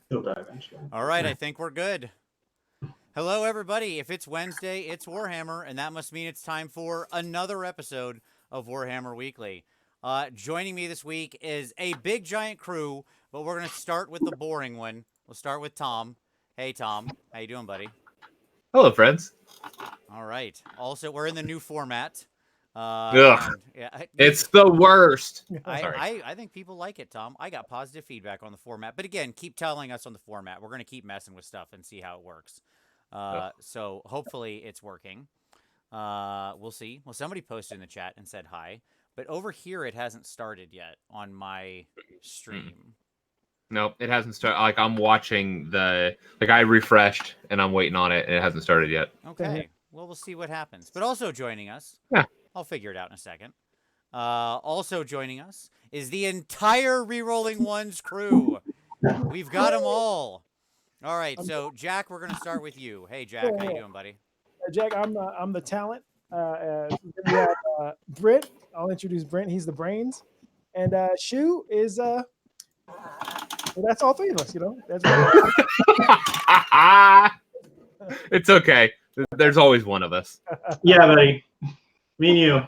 He'll die eventually. All right, I think we're good. Hello, everybody. If it's Wednesday, it's Warhammer, and that must mean it's time for another episode of Warhammer Weekly. Joining me this week is a big, giant crew, but we're going to start with the boring one. We'll start with Tom. Hey, Tom. How you doing, buddy? Hello, friends. All right. Also, we're in the new format. Ugh. Yeah, It's the worst. I think people like it, Tom. I got positive feedback on the format. But again, keep telling us on the format. We're going to keep messing with stuff and see how it works. So hopefully it's working. We'll see. Well, somebody posted in the chat and said hi. But over here, it hasn't started yet on my stream. Nope, it hasn't started. Like, I'm watching the... Like, I refreshed, and I'm waiting on it, and it hasn't started yet. Okay. Well, we'll see what happens. But also joining us... Yeah. I'll figure it out in a second. Also joining us is the entire Rerolling Ones crew. We've got them all. All right, so Jack, we're going to start with you. Hey, Jack, how you doing, buddy? Jack, I'm the talent. We have Brent. I'll introduce Brent. He's the brains, and Shu is well, that's all three of us. You know, that's It's okay. There's always one of us. Yeah, buddy. Me and you.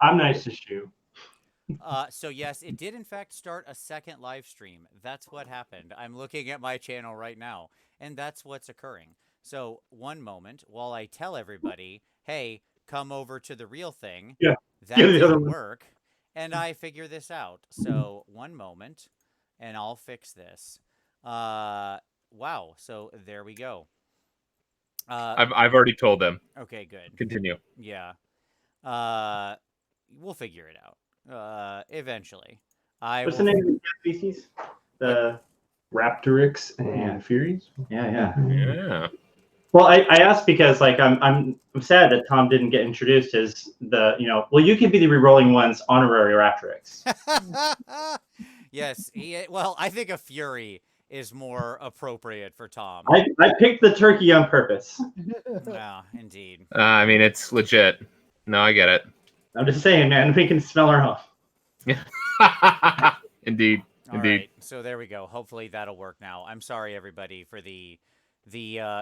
I'm nice to Shu. So yes, it did in fact start a second live stream. That's what happened. I'm looking at my channel right now, and that's what's occurring. So one moment while I tell everybody, hey, come over to the real thing. Yeah. That didn't work, and I figure this out. So one moment, and I'll fix this. Wow. So there we go. I've already told them. Okay, good. Continue. Yeah. We'll figure it out. Eventually. What's the name of the species? The Raptorix and Furies? Yeah. Well, I asked because like I'm sad that Tom didn't get introduced as the, well, you could be the Rerolling One's honorary Raptorix. Yes. Well, I think a Fury is more appropriate for Tom. I picked the turkey on purpose. Yeah, indeed. I mean, it's legit. No, I get it. I'm just saying, man, we can smell her off. Indeed. All right, so there we go. Hopefully that'll work now. I'm sorry, everybody, for the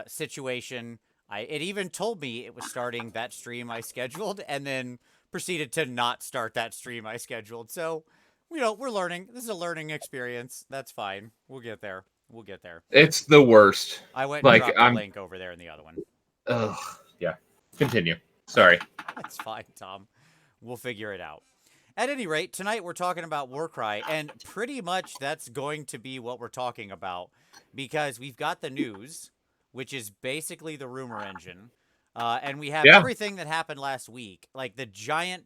situation. It even told me it was starting that stream I scheduled, and then proceeded to not start that stream I scheduled. So, we're learning. This is a learning experience. That's fine. We'll get there. We'll get there. It's the worst. I went and dropped the link over there in the other one. Ugh. Yeah. Continue. Sorry. That's fine, Tom. We'll figure it out. At any rate, tonight we're talking about Warcry, and pretty much that's going to be what we're talking about, because we've got the news, which is basically the rumor engine, and we have everything that happened last week, like the giant,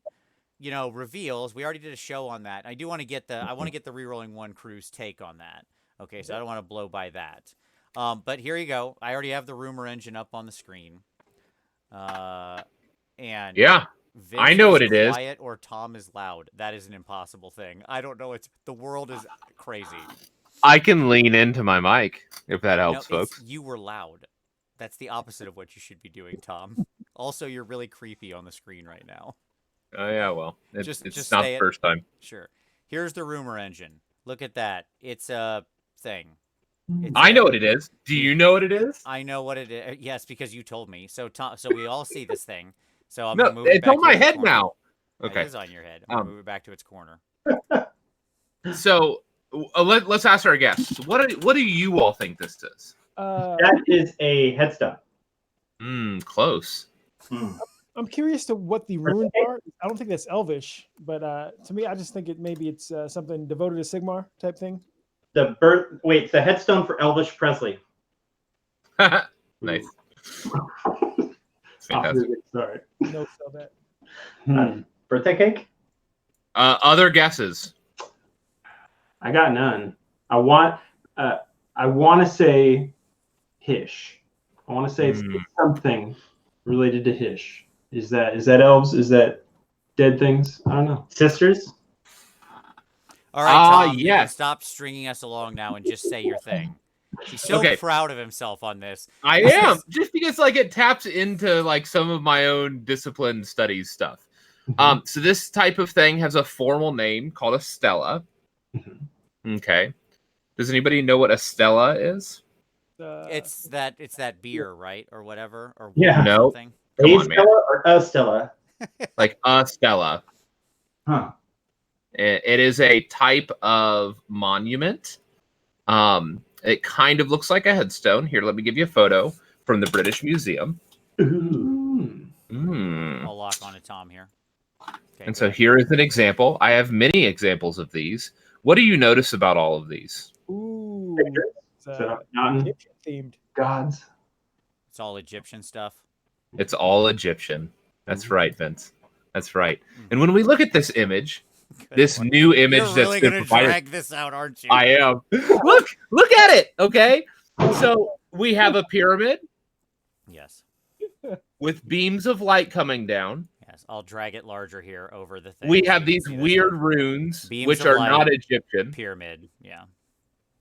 reveals. We already did a show on that. I want to get the Rerolling One crew's take on that. Okay, so I don't want to blow by that. But here you go. I already have the rumor engine up on the screen. And yeah, Vince I know what it is. Quiet or Tom is loud. That is an impossible thing. I don't know. The world is crazy. I can lean into my mic if that helps, folks. You were loud. That's the opposite of what you should be doing, Tom. Also, you're really creepy on the screen right now. Oh yeah, well, it's just not the first time. Sure. Here's the rumor engine. Look at that. It's a thing. I know what it is. Do you know what it is? I know what it is. Yes, because you told me. So we all see this thing. So I'm gonna move it it's back on my to its head corner. now. Okay. It is on your head. I'm gonna move it back to its corner. So let's ask our guests. What do you all think this is? That is a headstone. Close. I'm curious to what the runes are. I don't think that's Elvish, but to me, I just think it's something devoted to Sigmar type thing. It's the headstone for Elvish Presley. Nice. Sorry. No, sell that. Birthday cake? Other guesses? I got none. I want to say Hish. I want to say it's something related to Hish. Is that elves? Is that dead things? I don't know. Sisters? All right, Tom, you yes. can stop stringing us along now and just say your thing. He's so proud of himself on this. I am, just because it taps into some of my own discipline studies stuff. So this type of thing has a formal name called a stela. Okay. Does anybody know what a stela is? It's that beer, right, or whatever, or Yeah. No. something. Come A on, man. Stella or a Stella? Like a stela. Huh. It is a type of monument. It kind of looks like a headstone. Here, let me give you a photo from the British Museum. Ooh. I'll lock on to Tom here. Okay, And go so ahead. here is an example. I have many examples of these. What do you notice about all of these? Ooh, Pictures. it's, So, mountain Egyptian themed. gods. It's all Egyptian stuff. It's all Egyptian. That's right, Vince. That's right. Mhm. And when we look at this image, Good this Lord. new image You're that's really been gonna provided, drag this out, aren't you? I am. Look at it. Okay, so we have a pyramid Yes. with beams of light coming down. Yes. I'll drag it larger here over the thing. We so have you can these see this weird one. runes, Beams which of are light. not Egyptian. Pyramid. Yeah.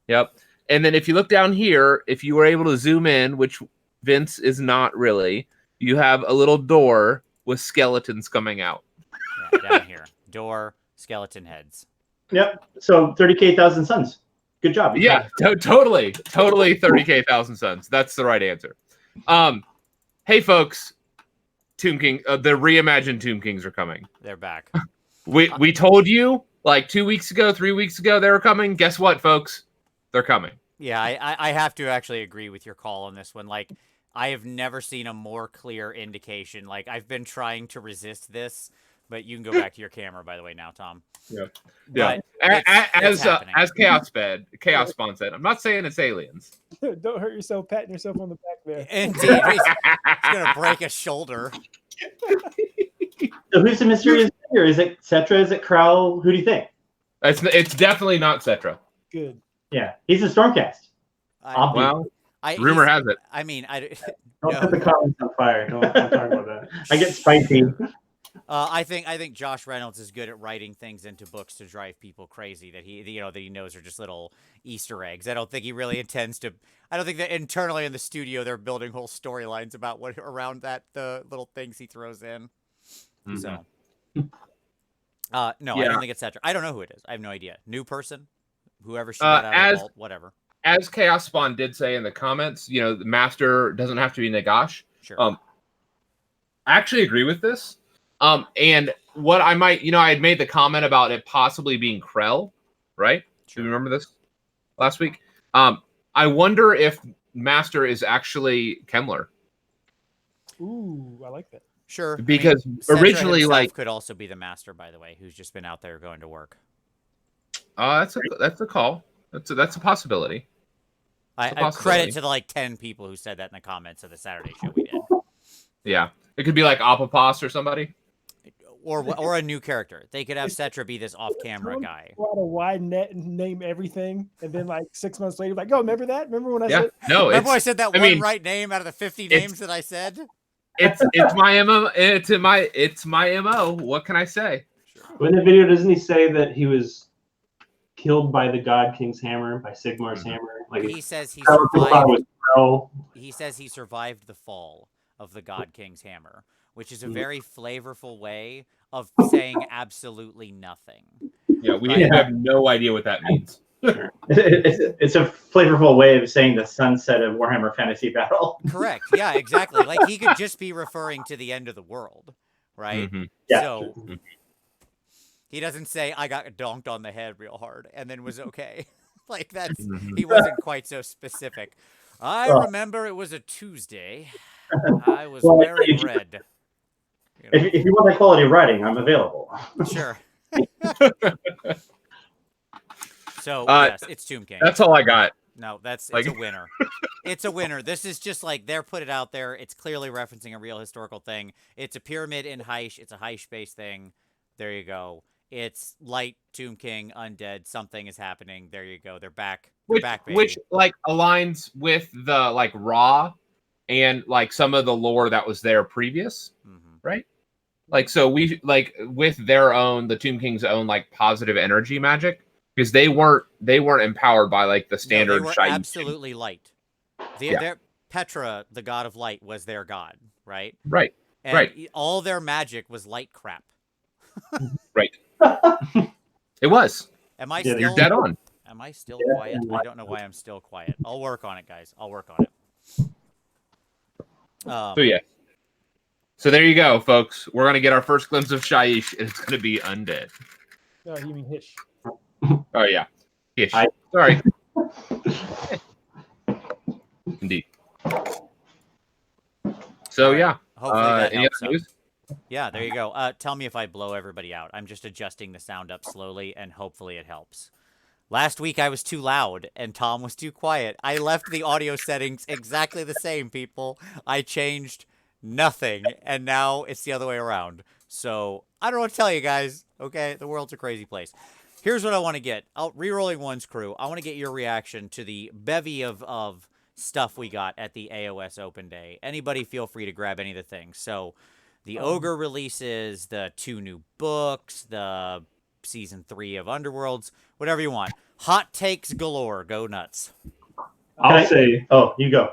Yep. And then if you look down here, if you were able to zoom in, which Vince is not really, you have a little door with skeletons coming out. Yeah. Down here. Door. Skeleton heads. Yep. So 30K thousand suns. Good job. you Yeah, totally 30K thousand suns. That's the right answer. Hey folks, Tomb King, the reimagined Tomb Kings are coming. They're back. We told you like 2 weeks ago, 3 weeks ago they were coming. Guess what, folks? They're coming. Yeah, I have to actually agree with your call on this one. Like, I have never seen a more clear indication. Like, I've been trying to resist this, but you can go back to your camera, by the way, now, Tom. Yeah. But As happening. Chaos Spawn said, I'm not saying it's aliens. Don't hurt yourself patting yourself on the back there. Indeed, he's gonna break a shoulder. So who's the mysterious figure? Is it Cetra? Is it Krell? Who do you think? It's definitely not Cetra. Good. Yeah, he's a Stormcast. Well, rumor has it. I mean, Don't no. put the comments on fire. Don't talk about that. I get spicy. I think Josh Reynolds is good at writing things into books to drive people crazy that he knows are just little Easter eggs. I don't think he really intends to. I don't think that internally in the studio they're building whole storylines about what around the little things he throws in. Mm-hmm. So, no, I don't think it's Cetra. I don't know who it is. I have no idea. New person, whoever she got out of the vault, whatever. As Chaos Spawn did say in the comments, the master doesn't have to be Nagash. Sure. I actually agree with this. And what I might, I had made the comment about it possibly being Krell, right? Sure. Do you remember this last week? I wonder if Master is actually Kemmler. Ooh, I like that. Sure. Because Cetra originally, himself could also be the master, by the way, who's just been out there going to work. That's a call. That's a possibility. I credit to the 10 people who said that in the comments of the Saturday show we did. Yeah, it could be like Apopos or somebody. Or a new character. They could have Cetra be this off-camera guy. Go out a wide net and name everything, and then 6 months later, oh, remember that? Remember when I said? No, remember I said that right name out of the 50 names that I said? It's my MO. It's my MO. What can I say? Well, in the video, doesn't he say that he was killed by the God King's hammer, by Sigmar's hammer? He says he survived. He says he survived the fall of the God King's hammer, which is a very flavorful way of saying absolutely nothing. Yeah, we have no idea what that means. It's a flavorful way of saying the sunset of Warhammer Fantasy Battle. Correct. Yeah, exactly. He could just be referring to the end of the world, right? Mm-hmm. Yeah. So he doesn't say I got donked on the head real hard and then was okay. He wasn't quite so specific. I remember it was a Tuesday. I was wearing red. If you want that quality of writing, I'm available. Sure. So yes, it's Tomb King. That's all I got. No, it's a winner. It's a winner. This is just they're put it out there. It's clearly referencing a real historical thing. It's a pyramid in Heish. It's a Heish-based thing. There you go. It's light, Tomb King, undead. Something is happening. There you go. They're back. They're back, baby. Which aligns with the Raw and some of the lore that was there previous, right? So we with their own, the Tomb King's own positive energy magic, because they weren't empowered by the standard. No, they were shiny absolutely light. Their Petra, the god of light, was their god, right? Right. And right. All their magic was light crap. Right. It was. Am I You're dead on. Am I still quiet? I don't know why I'm still quiet. I'll work on it, guys. I'll work on it. So yeah. So there you go, folks. We're gonna get our first glimpse of Shaiish, and it's gonna be undead. No, you mean Hish. Oh yeah, Hish. Sorry. Indeed. So right. Yeah. Hopefully that any helps other news? Yeah, there you go. Tell me if I blow everybody out. I'm just adjusting the sound up slowly, and hopefully it helps. Last week I was too loud, and Tom was too quiet. I left the audio settings exactly the same, people. I changed nothing, and now it's the other way around. So, I don't know what to tell you guys, okay? The world's a crazy place. Here's what I want to get. Rerolling One's crew, I want to get your reaction to the bevy of stuff we got at the AOS Open Day. Anybody feel free to grab any of the things. So, the Ogre releases, the 2 new books, the Season 3 of Underworlds, whatever you want. Hot takes galore. Go nuts. I'll say. Oh, you go.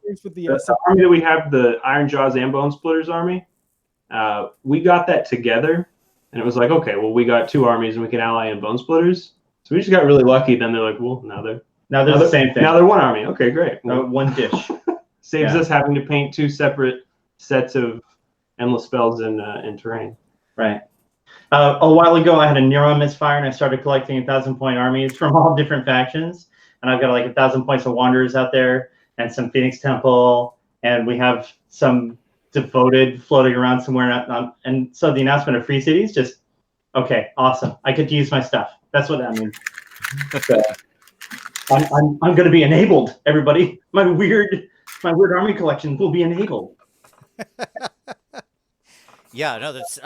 With the, The army that we have, the Iron Jaws and Bone Splitters army, we got that together, and it was like, okay, well, we got 2 armies, and we can ally in Bone Splitters. So we just got really lucky. Then they're like, well, now they're the same thing. Now they're 1 army. Okay, great. Well, one dish. saves us having to paint 2 separate sets of endless spells in terrain. Right. A while ago, I had a Nero misfire, and I started collecting 1,000-point armies from all different factions. And I've got like 1,000 points of Wanderers out there, and some Phoenix Temple, and we have some Devoted floating around somewhere. And so the announcement of Free Cities, just okay, awesome. I could use my stuff. That's what that means. So, I'm going to be enabled, everybody. My weird army collection will be enabled. Yeah, no, that's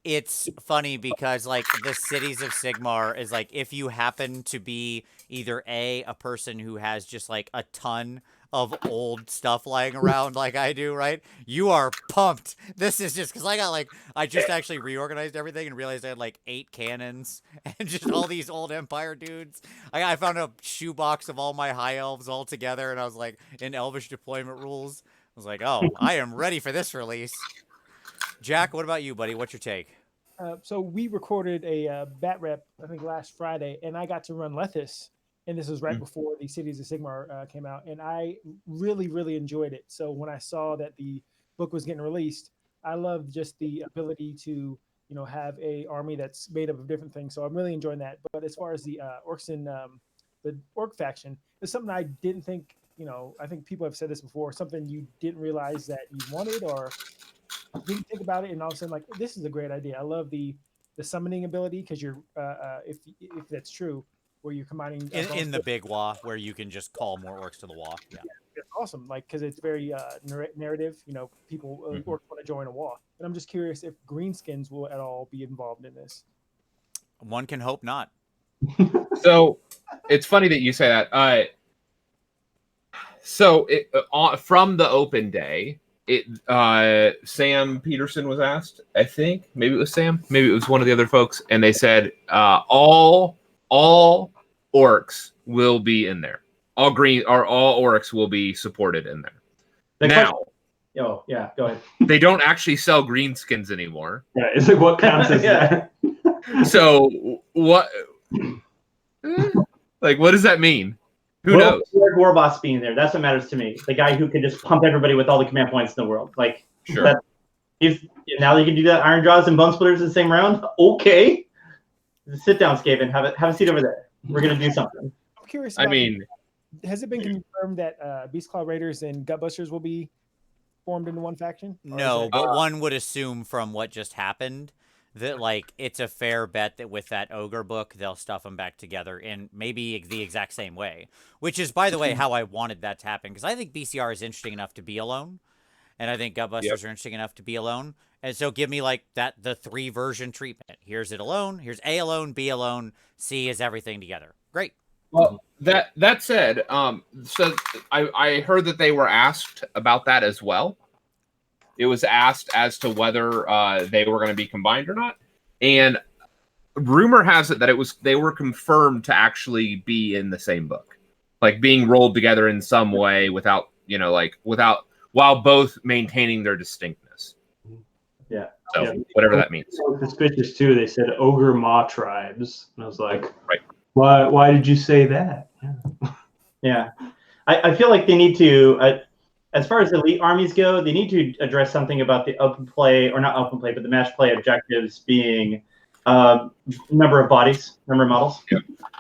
it's funny because like the Cities of Sigmar is like if you happen to be either a person who has just like a ton of old stuff lying around like I do, right? You are pumped. This is just because I just actually reorganized everything and realized I had like 8 cannons and just all these old Empire dudes. I found a shoebox of all my high elves all together, and I was like in Elvish deployment rules. I was like, oh, I am ready for this release. Jack, what about you, buddy? What's your take? So we recorded a bat rep, I think last Friday, and I got to run Lethis, and this was right before the Cities of Sigmar came out, and I really, really enjoyed it. So when I saw that the book was getting released, I loved just the ability to, have a army that's made up of different things. So I'm really enjoying that. But as far as the orcs and the orc faction, it's something I didn't think, I think people have said this before, something you didn't realize that you wanted or didn't think about it, and all of a sudden, like, this is a great idea. I love the summoning ability because you're, if that's true, where you're combining in the big Wa, where you can just call more orcs to the Wa. Yeah, it's awesome. Like because it's very narrative. People orcs want to join a Wa, and I'm just curious if greenskins will at all be involved in this. One can hope not. So it's funny that you say that. So from the open day. Sam Peterson was asked, I think maybe it was Sam, maybe it was one of the other folks, and they said all orcs will be in there. All orcs will be supported in there. Go ahead. They don't actually sell greenskins anymore. Yeah, it's like what counts as that? So what? Like, what does that mean? Who knows? Warboss being there, that's what matters to me. The guy who can just pump everybody with all the command points in the world. Like, sure. Now you can do that Iron Jaws and Bone Splitters in the same round. Okay, sit down, Skaven. Have a seat over there. We're gonna do something. I'm curious. Has it been confirmed that Beastclaw Raiders and Gutbusters will be formed into one faction? No, but one would assume from what just happened that like it's a fair bet that with that ogre book they'll stuff them back together in maybe the exact same way, which is by the way how I wanted that to happen, because I think BCR is interesting enough to be alone, and I think Gutbusters are interesting enough to be alone, and so give me like the 3 version treatment. Here's it alone, here's A alone, B alone, C is everything together. Great. Well, that said, so I heard that they were asked about that as well. It was asked as to whether they were going to be combined or not, and rumor has it that they were confirmed to actually be in the same book, like being rolled together in some way while both maintaining their distinctness. Yeah. So Yeah. whatever that means. Suspicious too. They said ogre maw tribes, and I was like, right. Why did you say that? Yeah. I feel like they need to, as far as elite armies go, they need to address something about the open play, or not open play, but the match play objectives being number of bodies, number of models.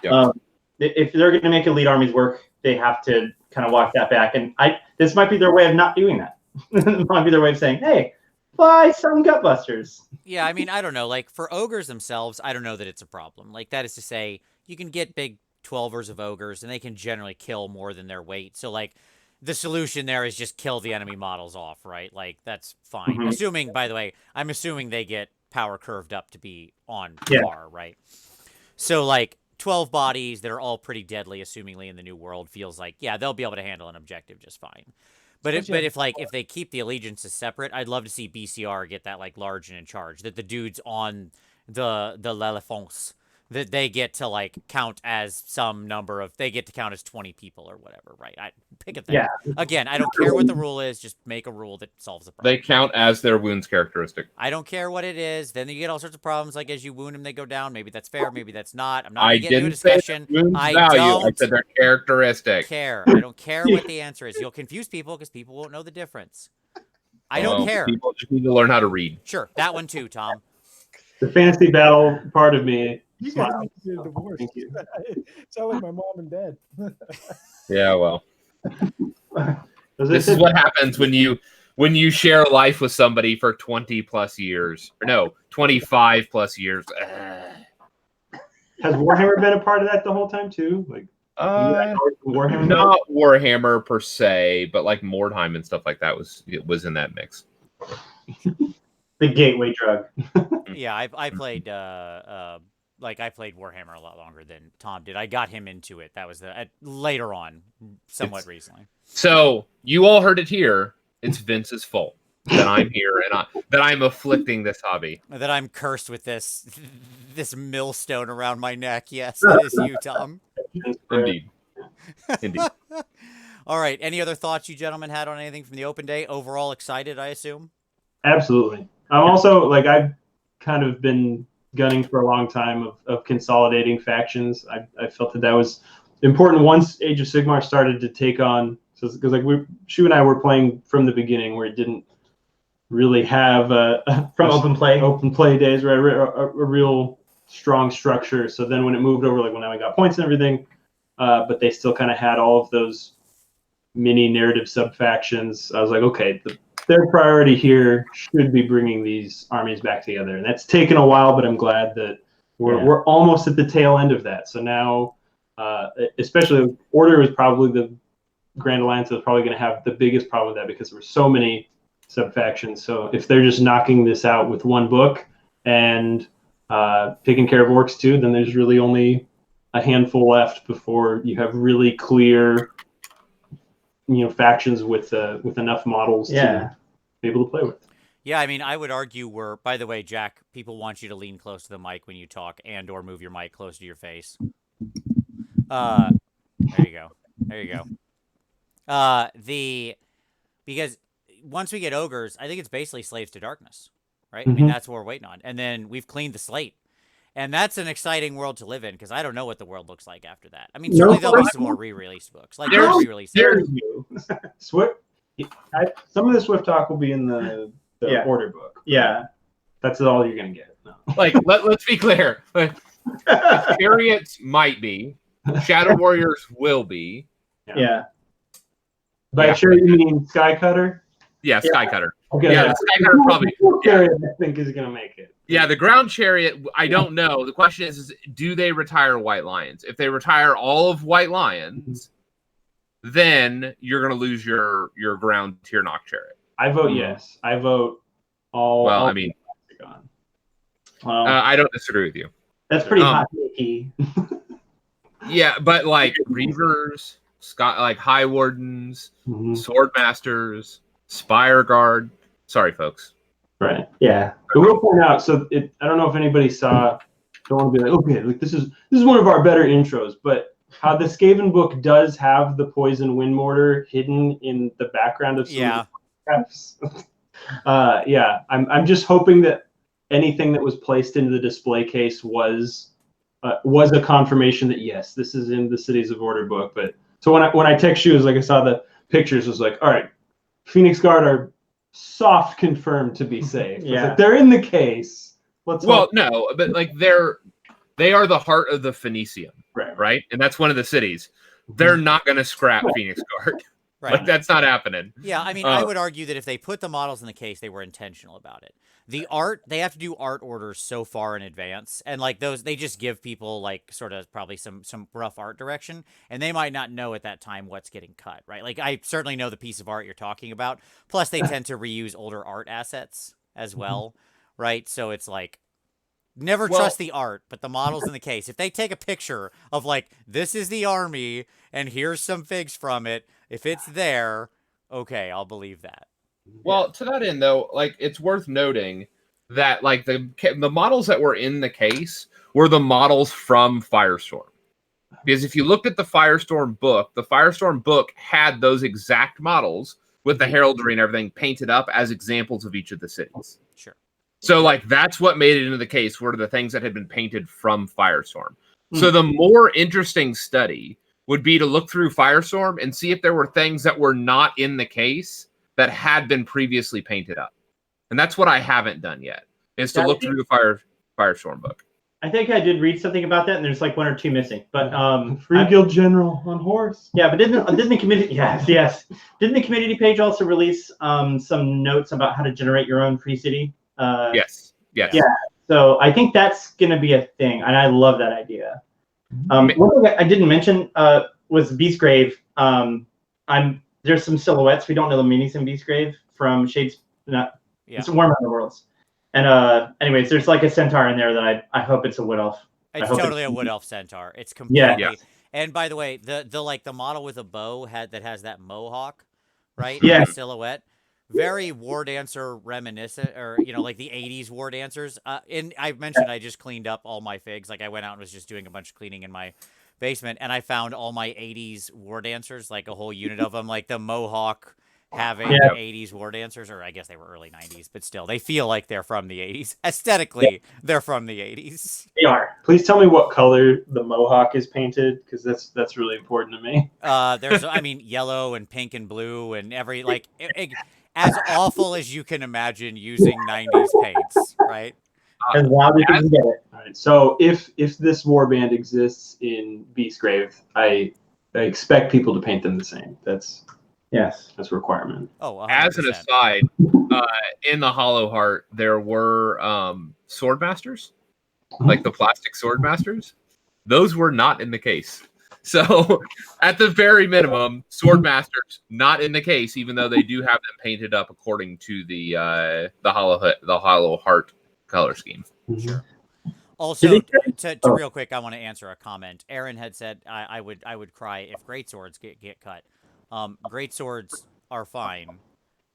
Yep. If they're going to make elite armies work, they have to kind of walk that back. And this might be their way of not doing that. It might be their way of saying, hey, buy some Gutbusters. Yeah, I mean, I don't know. Like, for ogres themselves, I don't know that it's a problem. Like, that is to say, you can get big 12ers of ogres, and they can generally kill more than their weight. So, like, the solution there is just kill the enemy models off, right? Like, that's fine. Mhm. Assuming, by the way, I'm assuming they get power curved up to be on par, right? So, like, 12 bodies that are all pretty deadly, assumingly, in the new world, feels like, yeah, they'll be able to handle an objective just fine. But if they keep the allegiances separate, I'd love to see BCR get that, like, large and in charge. That the dudes on the l'Elephants, that they get to, like, count as some number of, they get to count as 20 people or whatever, right? I pick a thing. Yeah. Again, I don't care what the rule is, just make a rule that solves the problem. They count as their wounds characteristic. I don't care what it is. Then you get all sorts of problems, like as you wound them, they go down. Maybe that's fair, maybe that's not. I'm not going to get into a discussion. I said their characteristic. Care. I don't care what the answer is. You'll confuse people because people won't know the difference. I don't care. People just need to learn how to read. Sure, that one too, Tom. The fantasy battle part of me. You guys Smile. need to get a divorce. Thank you. Sound like my mom and dad. Yeah, well. As I This said, is what happens when you share life with somebody for 20 plus years. Or no, 25 plus years. Has Warhammer been a part of that the whole time too? Like Warhammer? Not Warhammer per se, but like Mordheim and stuff like that was in that mix. The gateway drug. Yeah, I played I played Warhammer a lot longer than Tom did. I got him into it. That was later on, somewhat recently. So you all heard it here. It's Vince's fault that I'm here and that I'm afflicting this hobby. That I'm cursed with this millstone around my neck. Yes, that is you, Tom. Indeed. All right. Any other thoughts you gentlemen had on anything from the open day? Overall excited, I assume? Absolutely. I'm also, like, I've kind of been gunning for a long time of consolidating factions. I felt that was important once Age of Sigmar started to take on, because like Shu and I were playing from the beginning where it didn't really have from open play days, right? A real strong structure. So then when it moved over, like when I got points and everything, but they still kind of had all of those mini narrative sub factions. I was like, okay, their priority here should be bringing these armies back together, and that's taken a while. But I'm glad that we're almost at the tail end of that. So now, especially Order was probably the Grand Alliance was probably going to have the biggest problem with that because there were so many sub factions. So if they're just knocking this out with one book and taking care of orcs too, then there's really only a handful left before you have really clear, factions with enough models to be able to play with. Yeah, I mean, I would argue by the way, Jack, people want you to lean close to the mic when you talk and or move your mic close to your face. There you go. Because once we get ogres, I think it's basically slaves to darkness, right? I mean, that's what we're waiting on. And then we've cleaned the slate. And that's an exciting world to live in because I don't know what the world looks like after that. I mean, certainly there'll be some more re-released books. Like re-released. Swift. Some of the Swift talk will be in the Order book. Yeah, that's all you're gonna get. No. Like, let's be clear. Chariots might be. Shadow Warriors will be. Yeah. By sure you mean Sky Cutter? Yeah, Sky Cutter. Okay. Yeah, the Sky Cutter probably. Chariot, I think is gonna make it. Yeah, the Ground Chariot, I don't know. The question is do they retire White Lions? If they retire all of White Lions, then you're going to lose your Ground Tyrnok Chariot. I vote yes. I vote all. Well, all I mean, gone. I don't disagree with you. That's pretty hot takey. Yeah, but like Reavers, like High Wardens, Sword Masters, Spire Guard. Sorry, folks. Right. Yeah. I will point out. So I don't know if anybody saw. Don't want to be like, okay, like this is one of our better intros, but how the Skaven book does have the poison wind mortar hidden in the background of some of the Yeah, I'm just hoping that anything that was placed into the display case was a confirmation that yes, this is in the Cities of Order book. But so when I text you, it was like I saw the pictures, it was like, all right, Phoenix Guard are soft confirmed to be safe. Yeah, like, they're in the case. Let's hope. No, but like they are the heart of the Phoenicium, right? And that's one of the cities. They're not going to scrap Phoenix Guard. Right. Like, that's not happening. Yeah, I mean, I would argue that if they put the models in the case, they were intentional about it. The art, they have to do art orders so far in advance, and like those, they just give people like sort of probably some rough art direction, and they might not know at that time what's getting cut, right? Like, I certainly know the piece of art you're talking about. Plus, they tend to reuse older art assets as well, right? So it's like, never trust the art, but the models in the case. If they take a picture of like, this is the army, and here's some figs from it, if it's there, okay, I'll believe that. Well, to that end, though, like, it's worth noting that like the models that were in the case were the models from Firestorm. Because if you looked at the Firestorm book had those exact models with the heraldry and everything painted up as examples of each of the cities. Sure. So, like, that's what made it into the case, were the things that had been painted from Firestorm. So the more interesting study would be to look through Firestorm and see if there were things that were not in the case that had been previously painted up. And that's what I haven't done yet, is to look through the Firestorm book. I think I did read something about that, and there's like one or two missing. But Free Guild General on Horus. Yeah, but didn't the community? Yes. Didn't the community page also release some notes about how to generate your own free city? Yes. Yeah. So I think that's going to be a thing, and I love that idea. One thing I didn't mention was Beastgrave. There's some silhouettes we don't know the meanings in Beastgrave from Shades. It's Warhammer Worlds. And anyways, there's like a centaur in there that I hope it's a wood elf. It's totally a wood elf centaur. It's completely. Yeah. And by the way, the model with a bow that has that mohawk, right? Yeah. The silhouette. Very War Dancer reminiscent, or like the 80s War Dancers. And I mentioned I just cleaned up all my figs. Like, I went out and was just doing a bunch of cleaning in my basement, and I found all my 80s War Dancers, like a whole unit of them, like the mohawk having 80s War Dancers, or I guess they were early 90s, but still, they feel like they're from the 80s. Aesthetically, they're from the 80s. They are. Please tell me what color the mohawk is painted, because that's really important to me. There's, yellow and pink and blue and every, like, as awful as you can imagine using 90s paints, right? As loud as you can get it. All right. So if this warband exists in Beastgrave, I expect people to paint them the same. That's a requirement. Oh, 100%. As an aside, in the Hollow Heart, there were Swordmasters, like the plastic Swordmasters. Those were not in the case. So, at the very minimum, Swordmasters not in the case, even though they do have them painted up according to the Hollow Heart color scheme. Sure. Also, to real quick, I want to answer a comment. Aaron had said I would cry if greatswords get cut. Greatswords are fine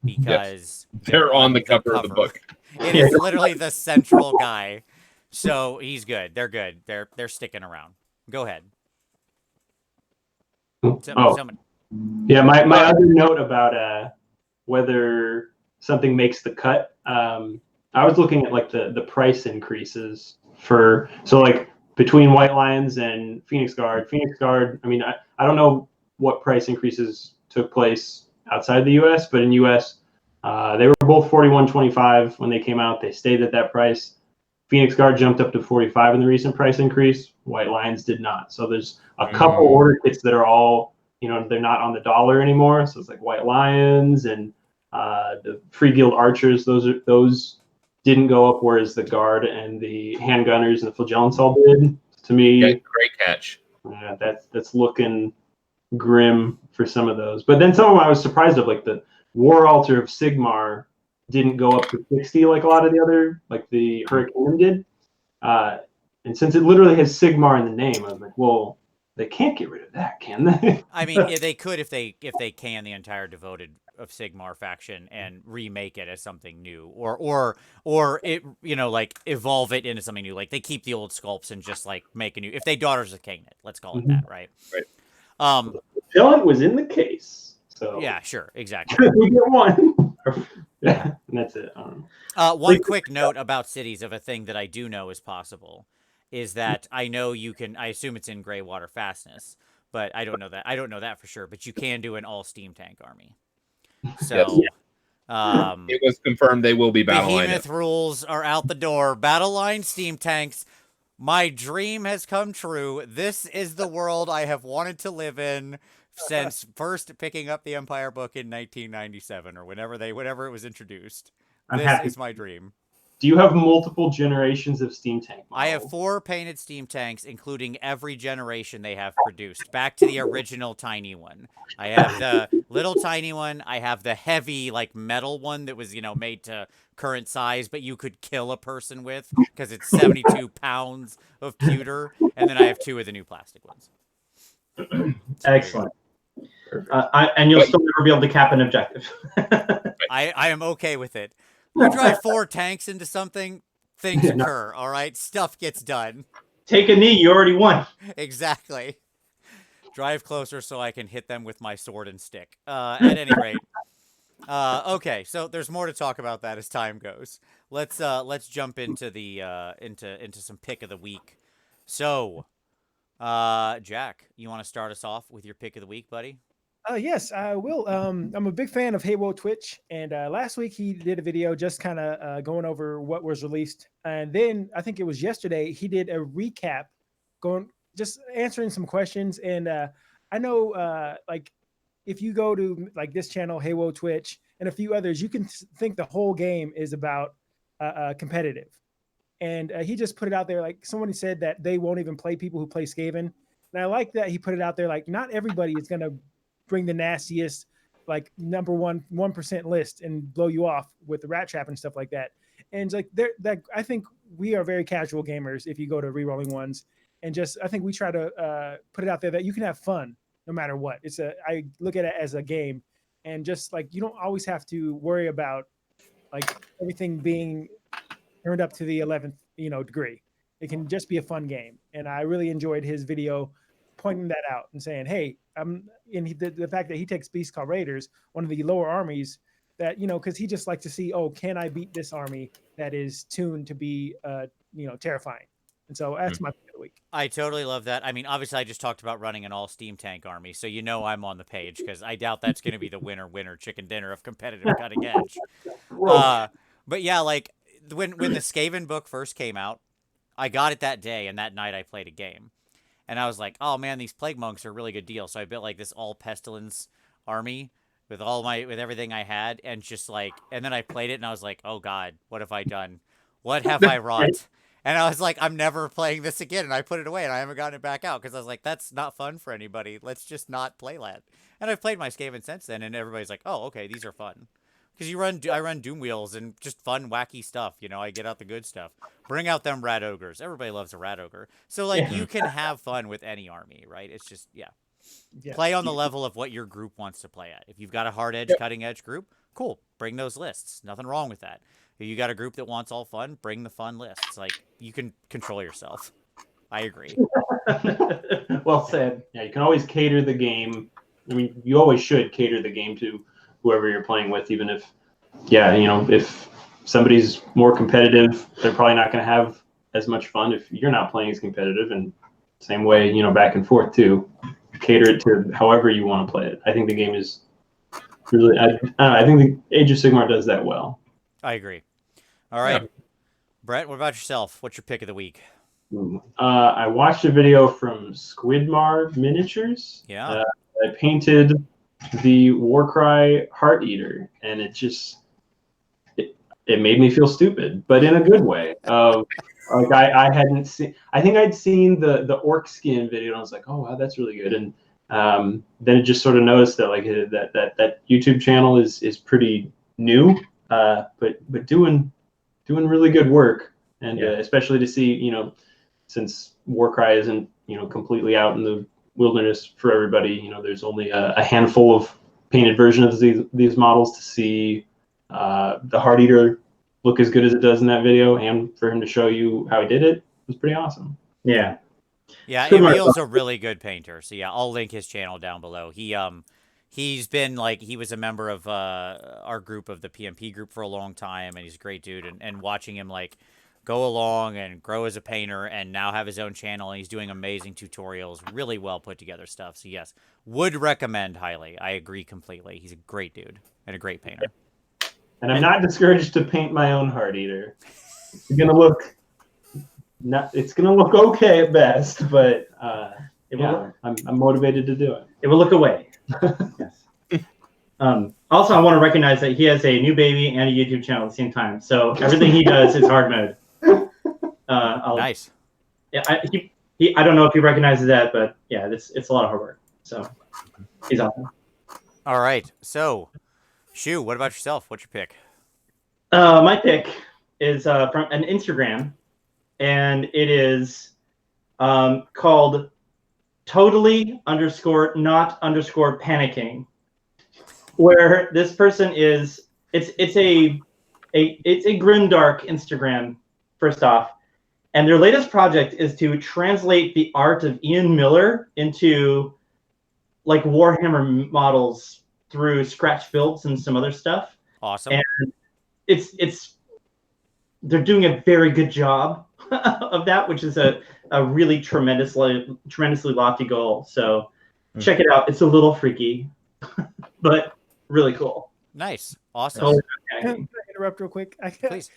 because they're on the cover of the book. It is literally the central guy, so he's good. They're good. They're sticking around. Go ahead. Yeah, my other note about whether something makes the cut. I was looking at like the price increases like between White Lions and Phoenix Guard. Phoenix Guard, I don't know what price increases took place outside the US, but in US, they were both $41.25 when they came out. They stayed at that price. Phoenix Guard jumped up to $45 in the recent price increase. White Lions did not. So there's a couple order kits that are all, they're not on the dollar anymore. So it's like White Lions and the Free Guild Archers. Those didn't go up, whereas the Guard and the Handgunners and the Flagellants all did. To me, great catch. That's looking grim for some of those. But then some of them I was surprised of, like the War Altar of Sigmar didn't go up to 60 like a lot of the other, like the Hurricane did. And since it literally has Sigmar in the name, I was like, well, they can't get rid of that, can they? They could if they can the entire Devoted of Sigmar faction and remake it as something new, or it like evolve it into something new. Like they keep the old sculpts and just like make a new. If they Daughters of Khanet, let's call it that, right? John was in the case, so yeah, sure, exactly. We get one. Yeah, and that's it. I don't know. One quick note about cities of a thing that I do know is possible is that I know you can. I assume it's in gray water fastness, but I don't know that. I don't know that for sure. But you can do an all steam tank army. So, It was confirmed they will be battle line. Behemoth rules are out the door. Battle line steam tanks. My dream has come true. This is the world I have wanted to live in since first picking up the Empire book in 1997 or whenever it was introduced. This is my dream. Do you have multiple generations of steam tank models? I have 4 painted steam tanks, including every generation they have produced, back to the original tiny one. I have the little tiny one. I have the heavy, like, metal one that was, made to current size, but you could kill a person with because it's 72 pounds of pewter. And then I have 2 of the new plastic ones. Excellent. And you'll still never be able to cap an objective. I am okay with it. You drive 4 tanks into something, things occur, all right? Stuff gets done. Take a knee, you already won. Exactly. Drive closer so I can hit them with my sword and stick. At any rate. Okay, so there's more to talk about that as time goes. Let's jump into the into some pick of the week. So, Jack, you want to start us off with your pick of the week, buddy? Yes, I will. I'm a big fan of Heywo Twitch, and last week he did a video just kind of going over what was released, and then I think it was yesterday he did a recap, just answering some questions. And I know, like, if you go to like this channel, Heywo Twitch, and a few others, you can think the whole game is about competitive, and he just put it out there. Like somebody said that they won't even play people who play Skaven, and I like that he put it out there. Like not everybody is gonna bring the nastiest, like number 1% list and blow you off with the rat trap and stuff like that. And like I think we are very casual gamers if you go to Rerolling Ones, and just I think we try to put it out there that you can have fun no matter what. I look at it as a game, and just like you don't always have to worry about like everything being turned up to the 11th degree. It can just be a fun game, and I really enjoyed his video pointing that out and saying, hey, the fact that he takes beasts called Raiders, one of the lower armies that, because he just likes to see, can I beat this army that is tuned to be, terrifying. And so that's my pick of the week. I totally love that. I mean, obviously I just talked about running an all steam tank army. So, I'm on the page because I doubt that's going to be the winner chicken dinner of competitive cutting edge. But yeah, like when the Skaven book first came out, I got it that day. And that night I played a game. And I was like, oh man, these plague monks are a really good deal. So I built like this all pestilence army with everything I had, and just like, and then I played it and I was like, oh God, what have I done? What have I wrought? And I was like, I'm never playing this again. And I put it away and I haven't gotten it back out because I was like, that's not fun for anybody. Let's just not play that. And I've played my Skaven since then, and everybody's like, oh, okay, these are fun. Because I run Doom Wheels and just fun, wacky stuff. I get out the good stuff. Bring out them rat ogres. Everybody loves a rat ogre. So, like, you can have fun with any army, right? It's just, play on the level of what your group wants to play at. If you've got a hard edge, cutting edge group, cool. Bring those lists. Nothing wrong with that. If you got a group that wants all fun, bring the fun lists. Like, you can control yourself. I agree. Well said. Yeah, you can always cater the game. I mean, you always should cater the game to whoever you're playing with, even if, if somebody's more competitive, they're probably not going to have as much fun if you're not playing as competitive. And same way, back and forth too. Cater it to however you want to play it. I think the game is really, I think the Age of Sigmar does that well. I agree. All right. Yeah. Brent, what about yourself? What's your pick of the week? I watched a video from Squidmar Miniatures. Yeah. I painted the Warcry Heart Eater, and it made me feel stupid, but in a good way. Like I hadn't seen. I think I'd seen the orc skin video, and I was like, oh wow, that's really good. And then it just sort of noticed that like that YouTube channel is pretty new, but doing really good work, and especially to see since Warcry isn't completely out in the wilderness for everybody. There's only a handful of painted versions of these models to see the Heart Eater look as good as it does in that video, and for him to show you how he did it was pretty awesome. Yeah. Yeah, Emil's a really good painter. So yeah, I'll link his channel down below. He he's been like, he was a member of our group, of the PMP group, for a long time, and he's a great dude. And watching him like go along and grow as a painter, and now have his own channel, and he's doing amazing tutorials, really well put together stuff. So yes, would recommend highly. I agree completely. He's a great dude and a great painter. And I'm not discouraged to paint my own heart either. It's gonna look okay at best, but I'm motivated to do it. It will look away. Yes. Also, I want to recognize that he has a new baby and a YouTube channel at the same time. So everything he does is hard mode. Nice. Yeah, I don't know if he recognizes that, but yeah, it's a lot of hard work. So he's awesome. All right. So, Shu, what about yourself? What's your pick? My pick is from an Instagram, and it is called totally_not_panicking, where this person is, it's a grimdark Instagram, first off, and their latest project is to translate the art of Ian Miller into like Warhammer models through scratch builds and some other stuff. Awesome. And they're doing a very good job of that, which is a really tremendously lofty goal. So check it out. It's a little freaky, but really cool. Nice. Awesome. Totally. Can I interrupt real quick? Please.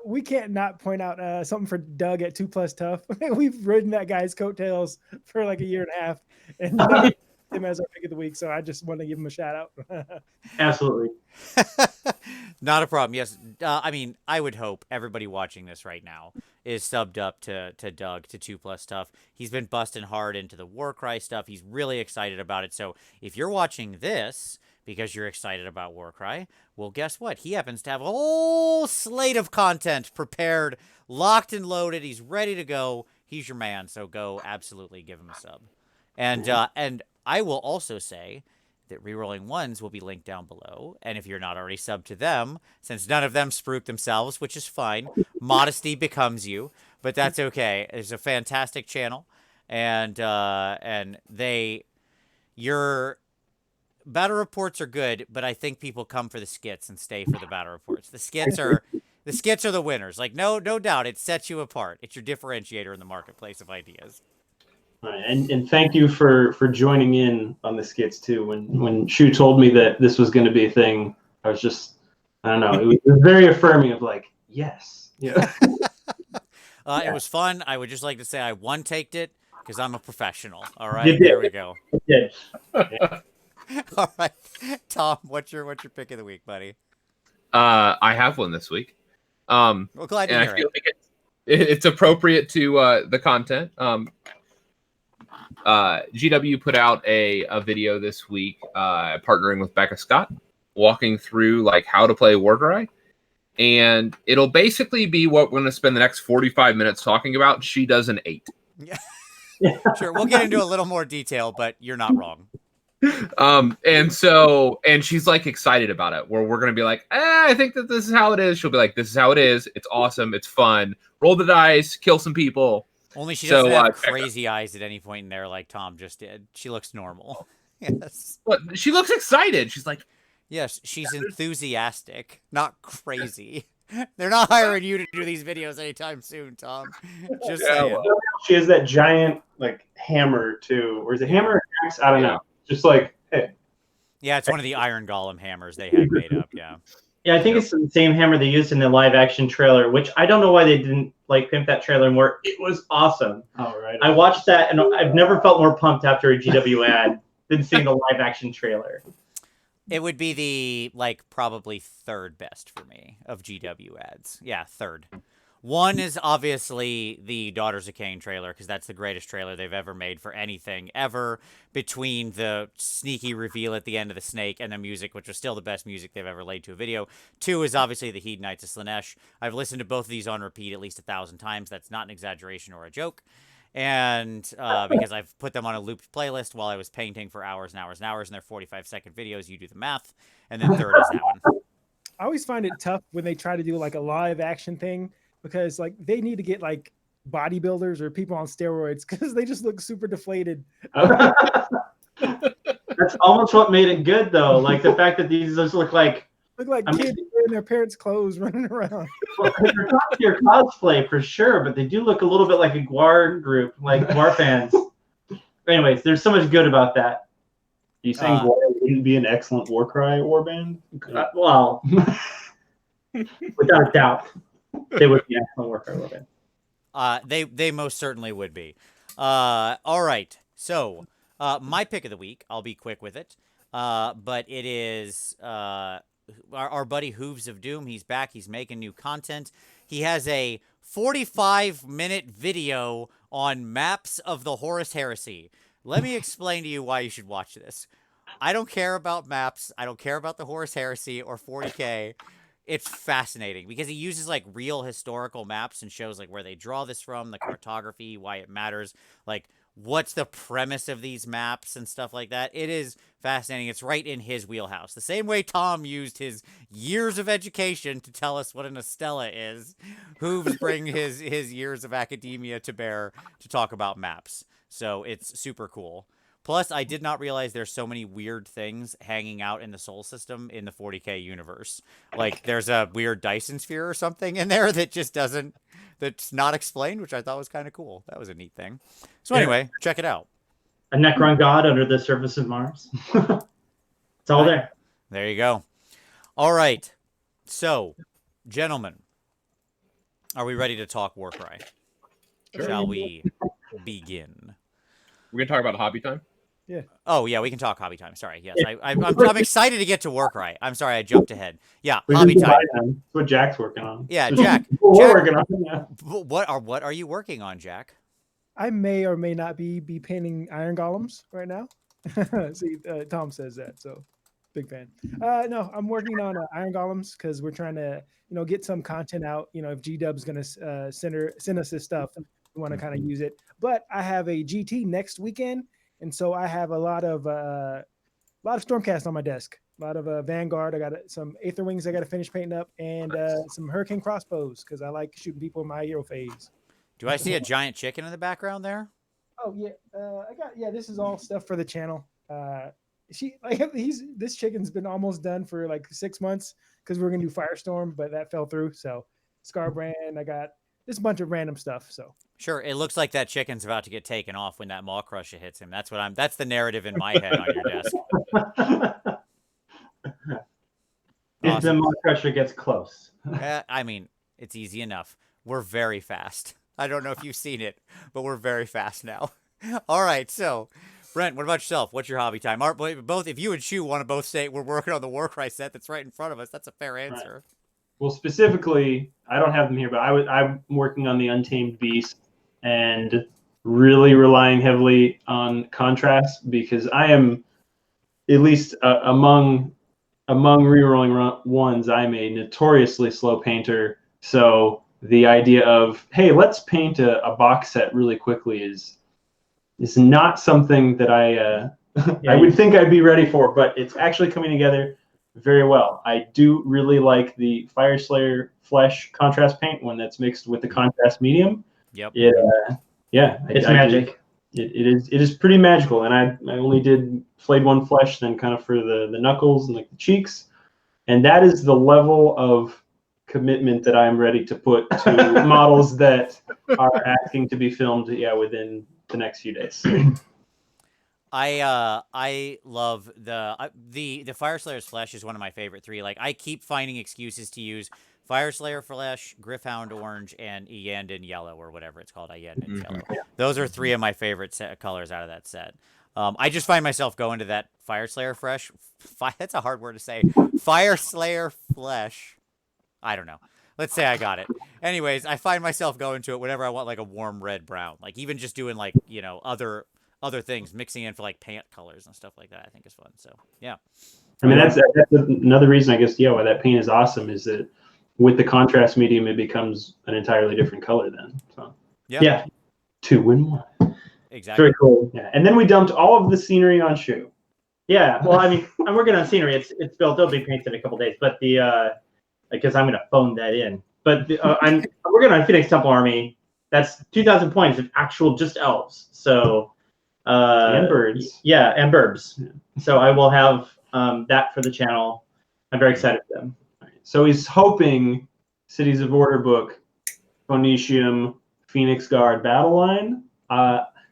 We can't not point out something for Doug at 2+ Tough. We've ridden that guy's coattails for like a year and a half, and him as our pick of the week. So I just want to give him a shout out. Absolutely. Not a problem. Yes. I mean, I would hope everybody watching this right now is subbed up to Doug, to 2+ Tough. He's been busting hard into the Warcry stuff. He's really excited about it. So if you're watching this because you're excited about Warcry, well, guess what? He happens to have a whole slate of content prepared, locked and loaded. He's ready to go. He's your man. So go absolutely give him a sub. And I will also say that Rerolling Ones will be linked down below. And if you're not already subbed to them, since none of them spruik themselves, which is fine, modesty becomes you, but that's okay. It's a fantastic channel. And your battle reports are good, but I think people come for the skits and stay for the battle reports. The skits are the winners. Like, no doubt, it sets you apart. It's your differentiator in the marketplace of ideas. All right, and thank you for joining in on the skits too. When Shu told me that this was going to be a thing, I was just, I don't know, it was very affirming of like, yes. Yeah. It was fun. I would just like to say I one-taked it because I'm a professional. All right, there we go. Yeah. All right, Tom, what's your pick of the week, buddy? I have one this week. Well, glad to hear I feel like it's appropriate to the content. GW put out a video this week, partnering with Becca Scott, walking through like how to play Warcry, and it'll basically be what we're going to spend the next 45 minutes talking about. She does an 8. Yeah. Sure, we'll get into a little more detail, but you're not wrong. And she's like excited about it, where we're going to be like, I think that this is how it is. She'll be like, this is how it is. It's awesome. It's fun. Roll the dice, kill some people. Only she doesn't have crazy eyes at any point in there like Tom just did. She looks normal. Yes. But she looks excited. She's like, yes, she's enthusiastic, not crazy. They're not hiring you to do these videos anytime soon, Tom. Just saying. Well, she has that giant like hammer too. Or is it hammer or axe? I don't know. Just like, hey. Yeah, it's one of the Iron Golem hammers they had made up, yeah. Yeah, I think it's the same hammer they used in the live action trailer, which I don't know why they didn't like pimp that trailer more. It was awesome. Oh, right. I watched that and I've never felt more pumped after a GW ad than seeing the live action trailer. It would be the like probably third best for me of GW ads. Yeah, third. One is obviously the Daughters of Cain trailer, because that's the greatest trailer they've ever made for anything ever, between the sneaky reveal at the end of the snake and the music, which was still the best music they've ever laid to a video. 2 is obviously the Heed Knights of Slanesh. I've listened to both of these on repeat at least 1,000 times. That's not an exaggeration or a joke. And because I've put them on a looped playlist while I was painting for hours and hours and hours, and they're 45-second videos. You do the math. And then third is that one. I always find it tough when they try to do like a live action thing, because like they need to get like bodybuilders or people on steroids, because they just look super deflated. Right. That's almost what made it good, though. Like the fact that these just look like kids in their parents' clothes running around. Well, they're top tier cosplay for sure, but they do look a little bit like a Gwar group, like Gwar fans. Anyways, there's so much good about that. Are you saying Gwar wouldn't be an excellent Warcry warband? Well, without a doubt, they would be an excellent Warcry warband. They most certainly would be. All right. So, my pick of the week, I'll be quick with it. But it is our buddy Hooves of Doom. He's back. He's making new content. He has a 45-minute video on maps of the Horus Heresy. Let me explain to you why you should watch this. I don't care about maps. I don't care about the Horus Heresy or 40K. It's fascinating because he uses like real historical maps and shows like where they draw this from, the cartography, why it matters, like what's the premise of these maps and stuff like that. It is fascinating. It's right in his wheelhouse. The same way Tom used his years of education to tell us what an Estella is, Hooves bring his years of academia to bear to talk about maps. So it's super cool. Plus, I did not realize there's so many weird things hanging out in the Sol system in the 40K universe. Like, there's a weird Dyson sphere or something in there that just doesn't, that's not explained, which I thought was kind of cool. That was a neat thing. So anyway, check it out. A Necron god under the surface of Mars. It's all there. There you go. All right. So, gentlemen, are we ready to talk Warcry? Sure. Shall we begin? We're going to talk about hobby time? Yeah. Oh, yeah, we can talk hobby time. Sorry. Yes, I'm excited to get to Warcry. I'm sorry, I jumped ahead. Yeah, hobby time. That's what Jack's working on. Yeah, Jack. We're working on it. Yeah. What are you working on, Jack? I may or may not be painting iron golems right now. See, Tom says that, so big fan. No, I'm working on iron golems because we're trying to, get some content out. If G-Dub's gonna send us this stuff, we want to kind of use it. But I have a GT next weekend, and so I have a lot of Stormcast on my desk. A lot of Vanguard. I got some Aether Wings I got to finish painting up, and some Hurricane crossbows because I like shooting people in my hero phase. Do I see a giant chicken in the background there? Oh yeah, this is all stuff for the channel. This chicken's been almost done for like 6 months because we were gonna do Firestorm, but that fell through. So Scarbrand, I got just a bunch of random stuff. So sure, it looks like that chicken's about to get taken off when that Maw Crusher hits him. That's the narrative in my head on your desk. If the Maw Crusher gets close. I mean, it's easy enough. We're very fast. I don't know if you've seen it, but we're very fast now. All right, so Brent, what about yourself? What's your hobby time? Both, if you and Shu want to both say we're working on the Warcry set that's right in front of us, that's a fair answer. Right. Well, specifically, I don't have them here, but I'm working on the Untamed Beast and really relying heavily on contrast because I am, at least among rerolling ones, I'm a notoriously slow painter. So the idea of, hey, let's paint a box set really quickly is not something that I would think I'd be ready for, but it's actually coming together very well. I do really like the Fireslayer Flesh contrast paint when that's mixed with the contrast medium. Yep. It's magic. It is pretty magical, and I only flayed one flesh then kind of for the knuckles and like the cheeks, and that is the level of commitment that I'm ready to put to models that are asking to be filmed within the next few days. I love the Fireslayer's Flesh is one of my favorite three. Like, I keep finding excuses to use Fireslayer Flesh, Gryph-hound Orange, and Iyanden Yellow, or whatever it's called. Iyanden Yellow. Those are three of my favorite set of colors out of that set. I just find myself going to that Fireslayer Flesh. That's a hard word to say. Fireslayer Flesh. I don't know. Let's say I got it. Anyways, I find myself going to it whenever I want like a warm red brown. Like even just doing like, other things, mixing in for like pant colors and stuff like that, I think is fun. So yeah. I mean, that's another reason, I guess, why that paint is awesome is that with the contrast medium, it becomes an entirely different color then. So yeah. 2 in 1. Exactly. Very cool. Yeah. And then we dumped all of the scenery on Shu. Yeah. Well, I mean, I'm working on scenery. It's built. It'll be painted in a couple days, but because I'm going to phone that in. But I'm working on Phoenix Temple Army. That's 2,000 points of actual just elves. So And birds. Yeah, and birds. So I will have that for the channel. I'm very excited for them. So he's hoping Cities of Order book, Phoenicium, Phoenix Guard battle line.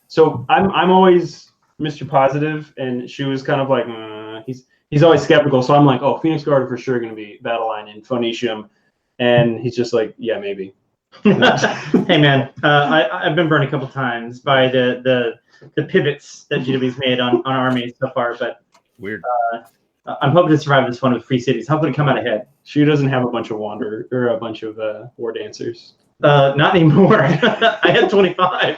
So I'm always Mr. Positive, and she was kind of like, he's always skeptical. So I'm like, oh, Phoenix Guard are for sure going to be battle line in Phoenicium, and he's just like, yeah, maybe. Hey man, I've been burned a couple times by the pivots that GW's made on armies so far, but Weird. I'm hoping to survive this one with free cities. Hoping to come out ahead. She doesn't have a bunch of a bunch of war dancers. Not anymore. I had 25.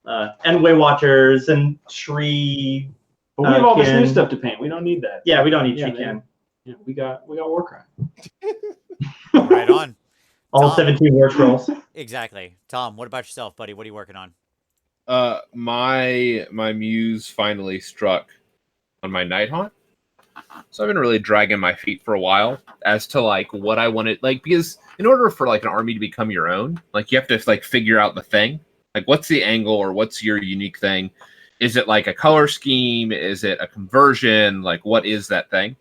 And Way Watchers and Tree. But we have all this new stuff to paint. We don't need that. Yeah, we don't need Tree Can. Yeah, we got Warcry. Right on. All Tom. 17 war scrolls. Exactly. Tom, what about yourself, buddy? What are you working on? My muse finally struck on my night haunt. So I've been really dragging my feet for a while as to like what I wanted, like, because in order for like an army to become your own, like you have to like figure out the thing, like what's the angle or what's your unique thing. Is it like a color scheme? Is it a conversion? Like what is that thing?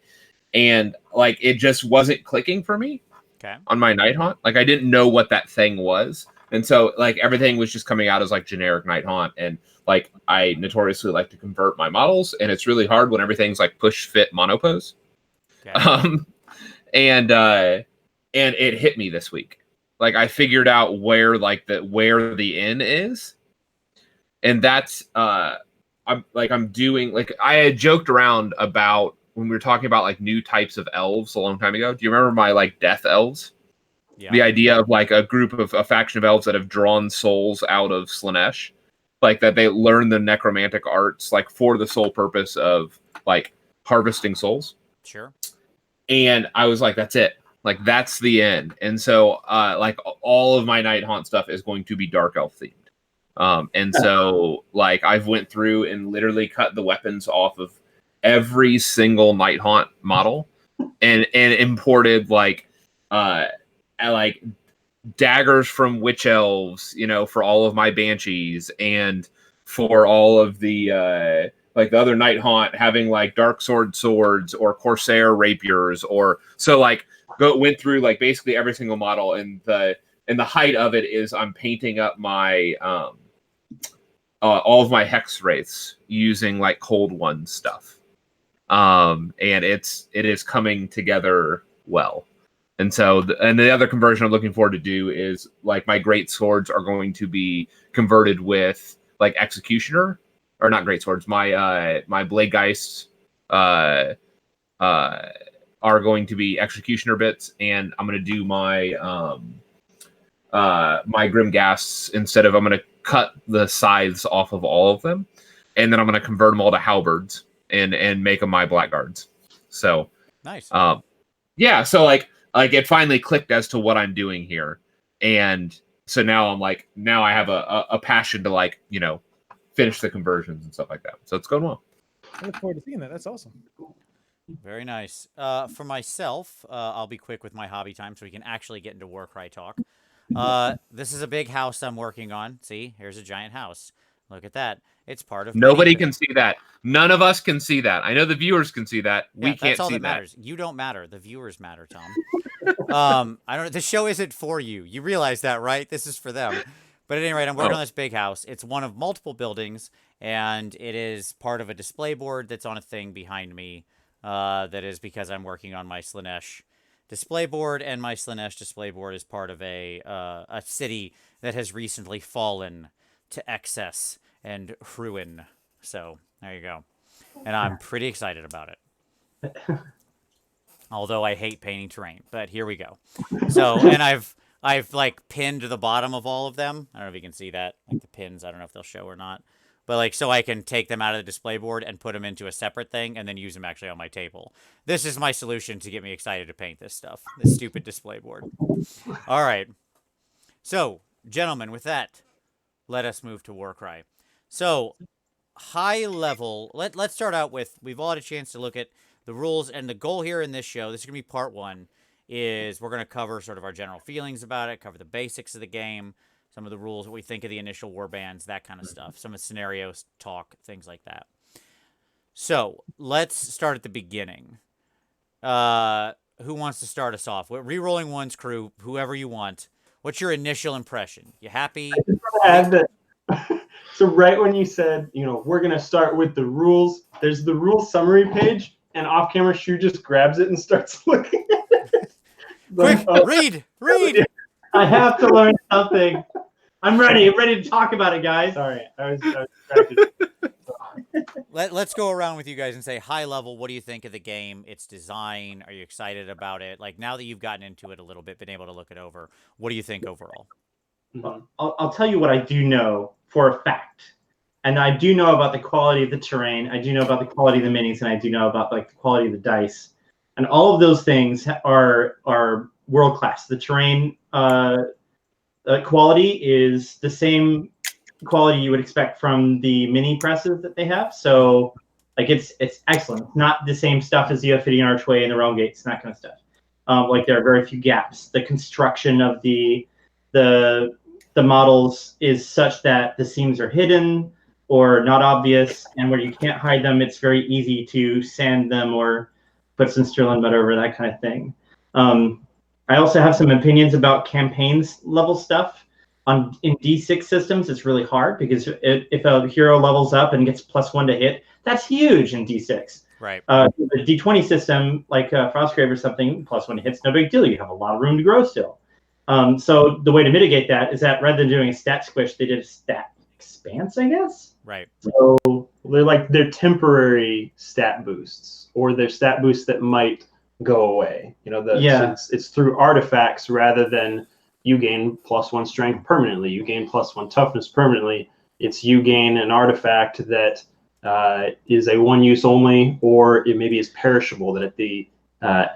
And like it just wasn't clicking for me. Okay. On my night haunt, like I didn't know what that thing was, and so like everything was just coming out as like generic night haunt, and like I notoriously like to convert my models, and it's really hard when everything's like push fit monopose. Okay. And it hit me this week. Like I figured out where the in is, and that's I'm doing like I had joked around about. When we were talking about like new types of elves a long time ago, do you remember my like death elves? Yeah. The idea of like a faction of elves that have drawn souls out of Slaanesh, like that they learn the necromantic arts like for the sole purpose of like harvesting souls. Sure. And I was like, that's it. Like that's the end. And so like all of my night haunt stuff is going to be dark elf themed. And so like I've went through and literally cut the weapons off of every single night haunt model and imported like daggers from witch elves, you know, for all of my banshees, and for all of the like the other night haunt having like dark swords or corsair rapiers, or so like went through like basically every single model, and the height of it is I'm painting up my all of my hex wraiths using like cold one stuff. And it is coming together well. And so, the other conversion I'm looking forward to do is like my great swords are going to be converted with like executioner, or not great swords. My blade geists are going to be executioner bits, and I'm going to do my my grim ghasts instead of I'm going to cut the scythes off of all of them, and then I'm going to convert them all to halberds. And make them my blackguards. So nice. Yeah. So like it finally clicked as to what I'm doing here, and so now I have a passion to like finish the conversions and stuff like that. So it's going well. I look forward to seeing that. That's awesome. Very nice. For myself, I'll be quick with my hobby time so we can actually get into Warcry talk. This is a big house I'm working on. See, here's a giant house. Look at that. It's part of nobody can see that. None of us can see that. I know the viewers can see that. We can't see that. That's all that matters. You don't matter. The viewers matter, Tom. I don't. The show isn't for you. You realize that, right? This is for them. But at any rate, I'm working on this big house. It's one of multiple buildings, and it is part of a display board that's on a thing behind me. That is because I'm working on my Slaanesh display board, and my Slaanesh display board is part of a city that has recently fallen to excess and ruin. So there you go. And I'm pretty excited about it. Although I hate painting terrain, but here we go. So, and I've like pinned the bottom of all of them. I don't know if you can see that, like the pins. I don't know if they'll show or not, but like, so I can take them out of the display board and put them into a separate thing and then use them actually on my table. This is my solution to get me excited to paint this stuff, this stupid display board. All right. So, gentlemen, with that, let us move to Warcry. So, high level, let's start out with, we've all had a chance to look at the rules, and the goal here in this show, this is going to be part one, is we're going to cover sort of our general feelings about it, cover the basics of the game, some of the rules, what we think of the initial war bands, that kind of stuff, some of the scenarios, talk, things like that. So let's start at the beginning. Who wants to start us off? Rerolling One's crew, whoever you want. What's your initial impression? You happy? So right when you said, we're going to start with the rules, there's the rules summary page, and off camera, Shu just grabs it and starts looking at it. Quick, read! I have to learn something. I'm ready to talk about it, guys. Sorry, I was distracted. Let's go around with you guys and say, high level, what do you think of the game, its design? Are you excited about it? Like, now that you've gotten into it a little bit, been able to look it over, what do you think overall? Well, I'll tell you what I do know for a fact. And I do know about the quality of the terrain. I do know about the quality of the minis, and I do know about the quality of the dice. And all of those things are world class. The terrain quality is the same quality you would expect from the mini presses that they have. So it's excellent. It's not the same stuff as the Ophidian Archway and the Realm Gates and that kind of stuff. There are very few gaps. The construction of the models is such that the seams are hidden or not obvious, and where you can't hide them, it's very easy to sand them or put some sterling mud over, that kind of thing. I also have some opinions about campaigns level stuff. In D6 systems, it's really hard because if a hero levels up and gets +1 to hit, that's huge in D6. Right. The D20 system, like Frostgrave or something, +1 to hit's no big deal. You have a lot of room to grow still. So the way to mitigate that is that rather than doing a stat squish, they did a stat expanse, I guess. Right. So they're temporary stat boosts, or they're stat boosts that might go away. It's through artifacts rather than you gain +1 strength permanently, you gain +1 toughness permanently. It's you gain an artifact that is a one use only, or it maybe is perishable, that at the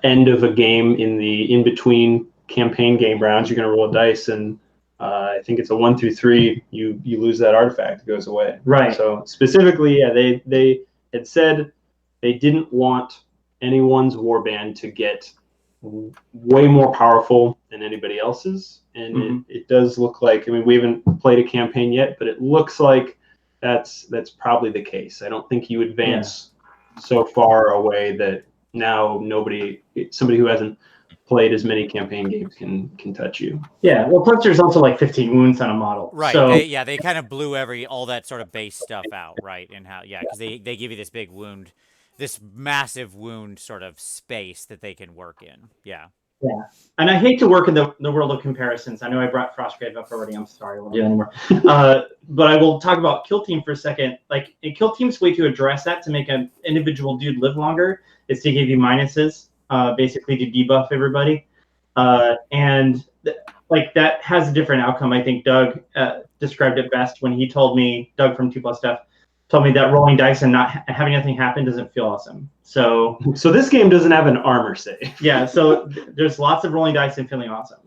end of a game in between campaign game rounds, you're going to roll a dice, and I think it's a 1 through 3, you lose that artifact, it goes away. Right. So specifically, they had said they didn't want anyone's warband to get way more powerful than anybody else's, and it does look like, we haven't played a campaign yet, but it looks like that's probably the case. I don't think you advance so far away that now somebody who hasn't played as many campaign games can touch you. Yeah, well, plus there's also 15 wounds on a model. Right. So They kind of blew all that sort of base stuff out, right? And because they give you this big wound, this massive wound sort of space that they can work in. Yeah. Yeah, and I hate to work in the world of comparisons. I know I brought Frostgrave up already. I'm sorry, I won't do that anymore. But I will talk about Kill Team for a second. A Kill Team's way to address that, to make an individual dude live longer, is to give you minuses, basically to debuff everybody. And that has a different outcome. I think Doug described it best when he told me, Doug from 2+ Stuff, told me that rolling dice and not having nothing happen doesn't feel awesome. So this game doesn't have an armor save. Yeah, so there's lots of rolling dice and feeling awesome.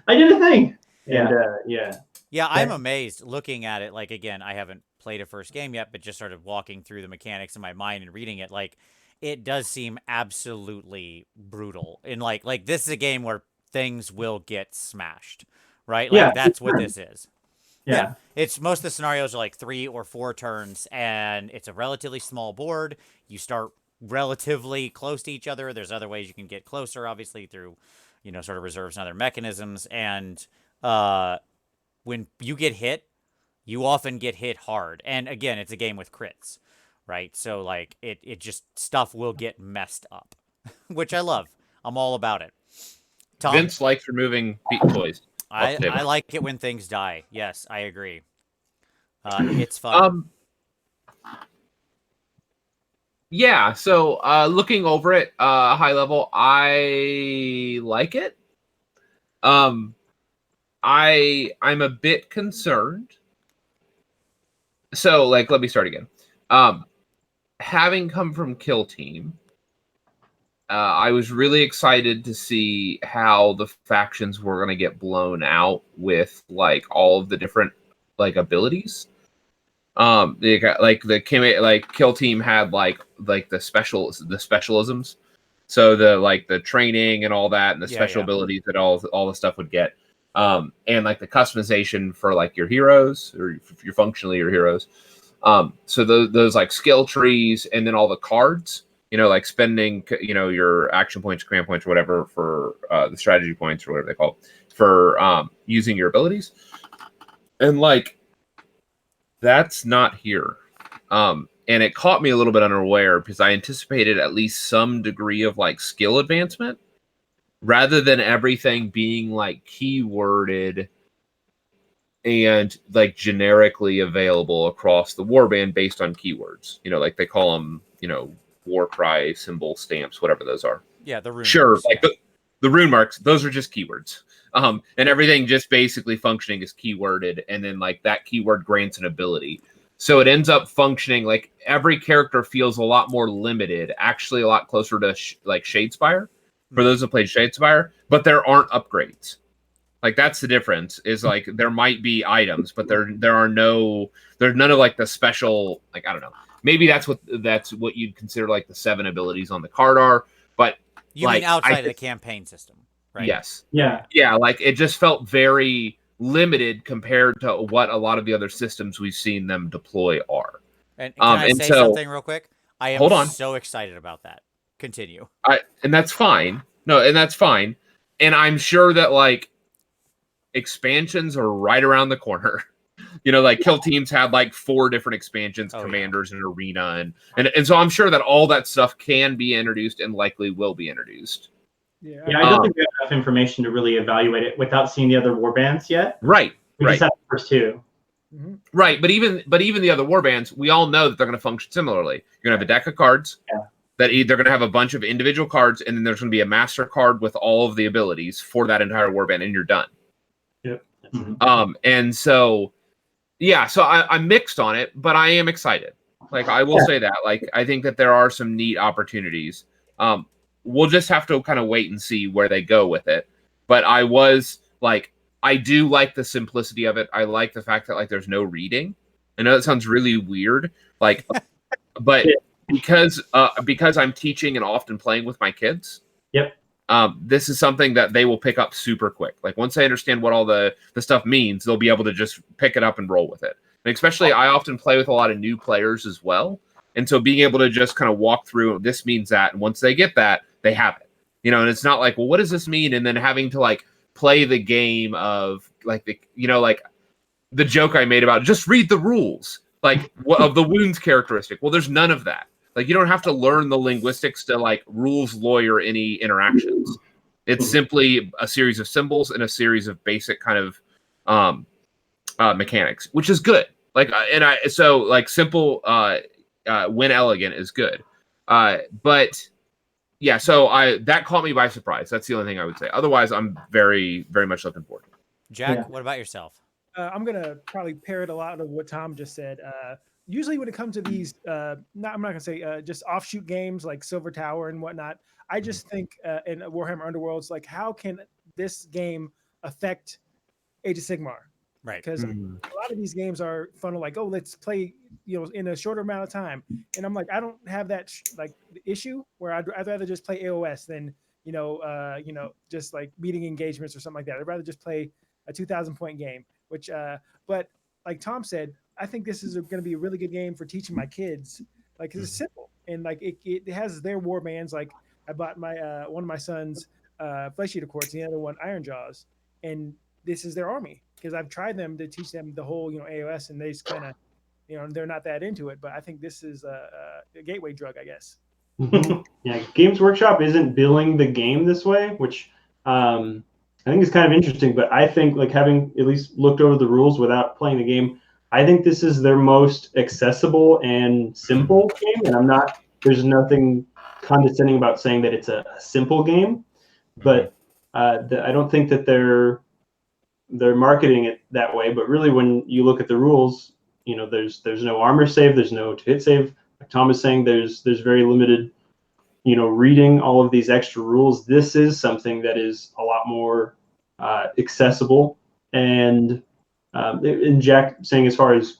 I did a thing. Yeah. Yeah, I'm amazed looking at it. Again, I haven't played a first game yet, but just started walking through the mechanics in my mind and reading it. It does seem absolutely brutal. And this is a game where things will get smashed, right? That's what this is. Yeah. It's most of the scenarios are 3 or 4 turns, and it's a relatively small board. You start relatively close to each other. There's other ways you can get closer, obviously, through, sort of reserves and other mechanisms. And when you get hit, you often get hit hard. And again, it's a game with crits, right? So it just, stuff will get messed up, which I love. I'm all about it. Tom? Vince likes removing beat toys. I like it when things die. Yes, I agree. It's fun. Yeah, so looking over it, high level, I like it. I'm a bit concerned. So let me start again. Having come from Kill Team, I was really excited to see how the factions were going to get blown out with all of the different abilities. Kill Team had the specialisms, so the training and all that, and the special abilities that all the stuff would get. and like the customization for like your heroes, or if you're functionally your heroes. So those like skill trees, and then all the cards, like spending, your action points, command points, or whatever for the strategy points or whatever they call it, for using your abilities. And like, that's not here. And it caught me a little bit unaware because I anticipated at least some degree of like skill advancement rather than everything being like keyworded and like generically available across the warband based on keywords. Like they call them, Warcry symbol stamps, whatever those are. Yeah, the rune sure, marks, like the rune marks, those are just keywords. And everything just basically functioning is keyworded, and then like that keyword grants an ability. So it ends up functioning like every character feels a lot more limited, actually a lot closer to like Shadespire for those who played Shadespire, but there aren't upgrades. Like that's the difference, is like there might be items, but there's none of like the special, like, I don't know. Maybe that's what you'd consider like the 7 abilities on the card are, but you mean outside of the campaign system, right? Yes. Yeah. Yeah, like it just felt very limited compared to what a lot of the other systems we've seen them deploy are. And can I say something real quick? I am so excited about that. Continue. And that's fine. No, and that's fine. And I'm sure that like expansions are right around the corner. Like Kill Teams had like 4 different expansions, Commanders and Arena, and so I'm sure that all that stuff can be introduced and likely will be introduced. Yeah, I don't think we have enough information to really evaluate it without seeing the other warbands yet. Right. We just have the first 2. Mm-hmm. Right, but even the other warbands, we all know that they're going to function similarly. You're going to have a deck of cards. Yeah. That they're going to have a bunch of individual cards, and then there's going to be a master card with all of the abilities for that entire warband, and you're done. Yep. And so, yeah, so I'm mixed on it, but I am excited. Like, I will say that. Like, I think that there are some neat opportunities. We'll just have to kind of wait and see where they go with it. But I was like, I do like the simplicity of it. I like the fact that like there's no reading. I know that sounds really weird, like, but because I'm teaching and often playing with my kids. Yep. This is something that they will pick up super quick. Like once they understand what all the stuff means, they'll be able to just pick it up and roll with it. And especially, I often play with a lot of new players as well. And so being able to just kind of walk through, this means that, and once they get that, they have it. And it's not like, well, what does this mean? And then having to like play the game of like like the joke I made about just read the rules, like of the wounds characteristic. Well, there's none of that. Like you don't have to learn the linguistics to like rules lawyer any interactions. It's simply a series of symbols and a series of basic kind of mechanics, which is good. Like so like simple when elegant is good. But yeah, so that caught me by surprise. That's the only thing I would say. Otherwise, I'm very, very much looking forward to it. Jack, what about yourself? I'm gonna probably parrot a lot of what Tom just said. Usually, when it comes to these, I'm not gonna say just offshoot games like Silver Tower and whatnot. I just think in Warhammer Underworlds, like how can this game affect Age of Sigmar? Right. Because a lot of these games are funnel like, oh, let's play, in a shorter amount of time. And I'm like, I don't have that issue where I'd rather just play AOS than, just like meeting engagements or something like that. I'd rather just play a 2,000 point game, which, but like Tom said, I think this is going to be a really good game for teaching my kids. Like, 'cause it's simple. And like, it has their war bands. Like I bought my, one of my sons, Flesh Eater Courts, the other one, Iron Jaws. And this is their army. Because I've tried them to teach them the whole, AOS, and they just kind of, they're not that into it. But I think this is a gateway drug, I guess. Yeah, Games Workshop isn't billing the game this way, which I think is kind of interesting. But I think, like, having at least looked over the rules without playing the game, I think this is their most accessible and simple game. And there's nothing condescending about saying that it's a simple game. But I don't think that they're marketing it that way, but really when you look at the rules, there's no armor save, there's no hit save. Like Tom is saying, there's very limited, reading all of these extra rules. This is something that is a lot more accessible. And Jack saying, as far as,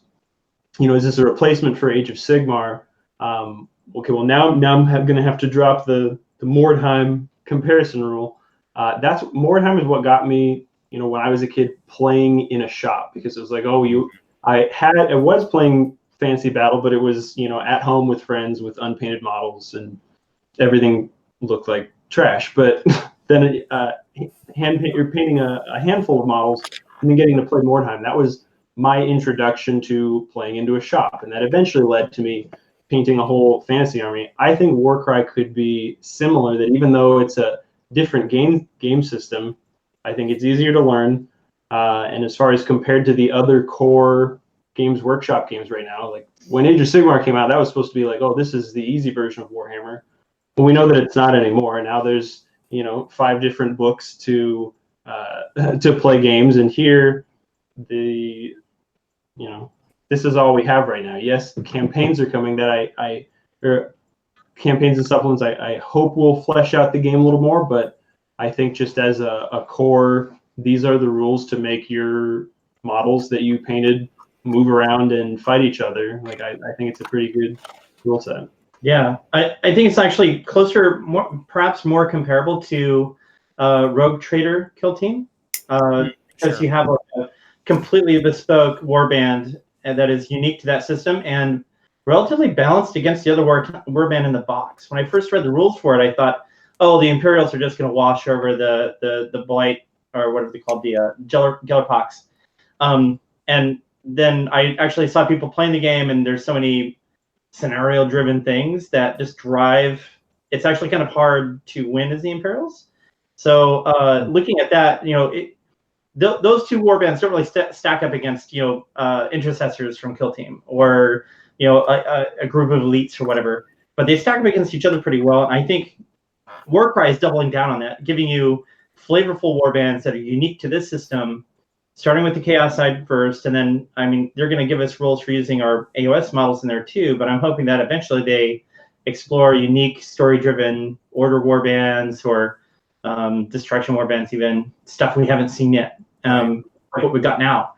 is this a replacement for Age of Sigmar? Okay, well now I'm going to have to drop the Mordheim comparison rule. Mordheim is what got me when I was a kid playing in a shop, because it was like, I was playing Fantasy Battle, but it was, at home with friends with unpainted models, and everything looked like trash. But then you're painting a handful of models and then getting to play more time. That was my introduction to playing into a shop, and that eventually led to me painting a whole fantasy army. I think Warcry could be similar, that even though it's a different game system, I think it's easier to learn. And as far as compared to the other core Games Workshop games right now, like when Age of Sigmar came out, that was supposed to be like, oh, this is the easy version of Warhammer. But we know that it's not anymore. Now there's 5 different books to play games, and here this is all we have right now. Yes, campaigns are coming that or campaigns and supplements I hope will flesh out the game a little more, but I think just as a core, these are the rules to make your models that you painted move around and fight each other. Like I think it's a pretty good rule set. Yeah, I think it's actually closer, perhaps more comparable to Rogue Trader Kill Team, because you have a completely bespoke warband that is unique to that system and relatively balanced against the other warband in the box. When I first read the rules for it, I thought, oh, the Imperials are just going to wash over the Blight, or what are they called, the Gellerpox. And then I actually saw people playing the game, and there's so many scenario-driven things that just drive. It's actually kind of hard to win as the Imperials. So looking at that, those two warbands don't really stack up against intercessors from Kill Team, or a group of elites or whatever. But they stack up against each other pretty well. And I think Warcry is doubling down on that, giving you flavorful warbands that are unique to this system, starting with the Chaos side first, and then, they're going to give us rules for using our AOS models in there too, but I'm hoping that eventually they explore unique story-driven order warbands or destruction warbands, even stuff we haven't seen yet, like what we've got now.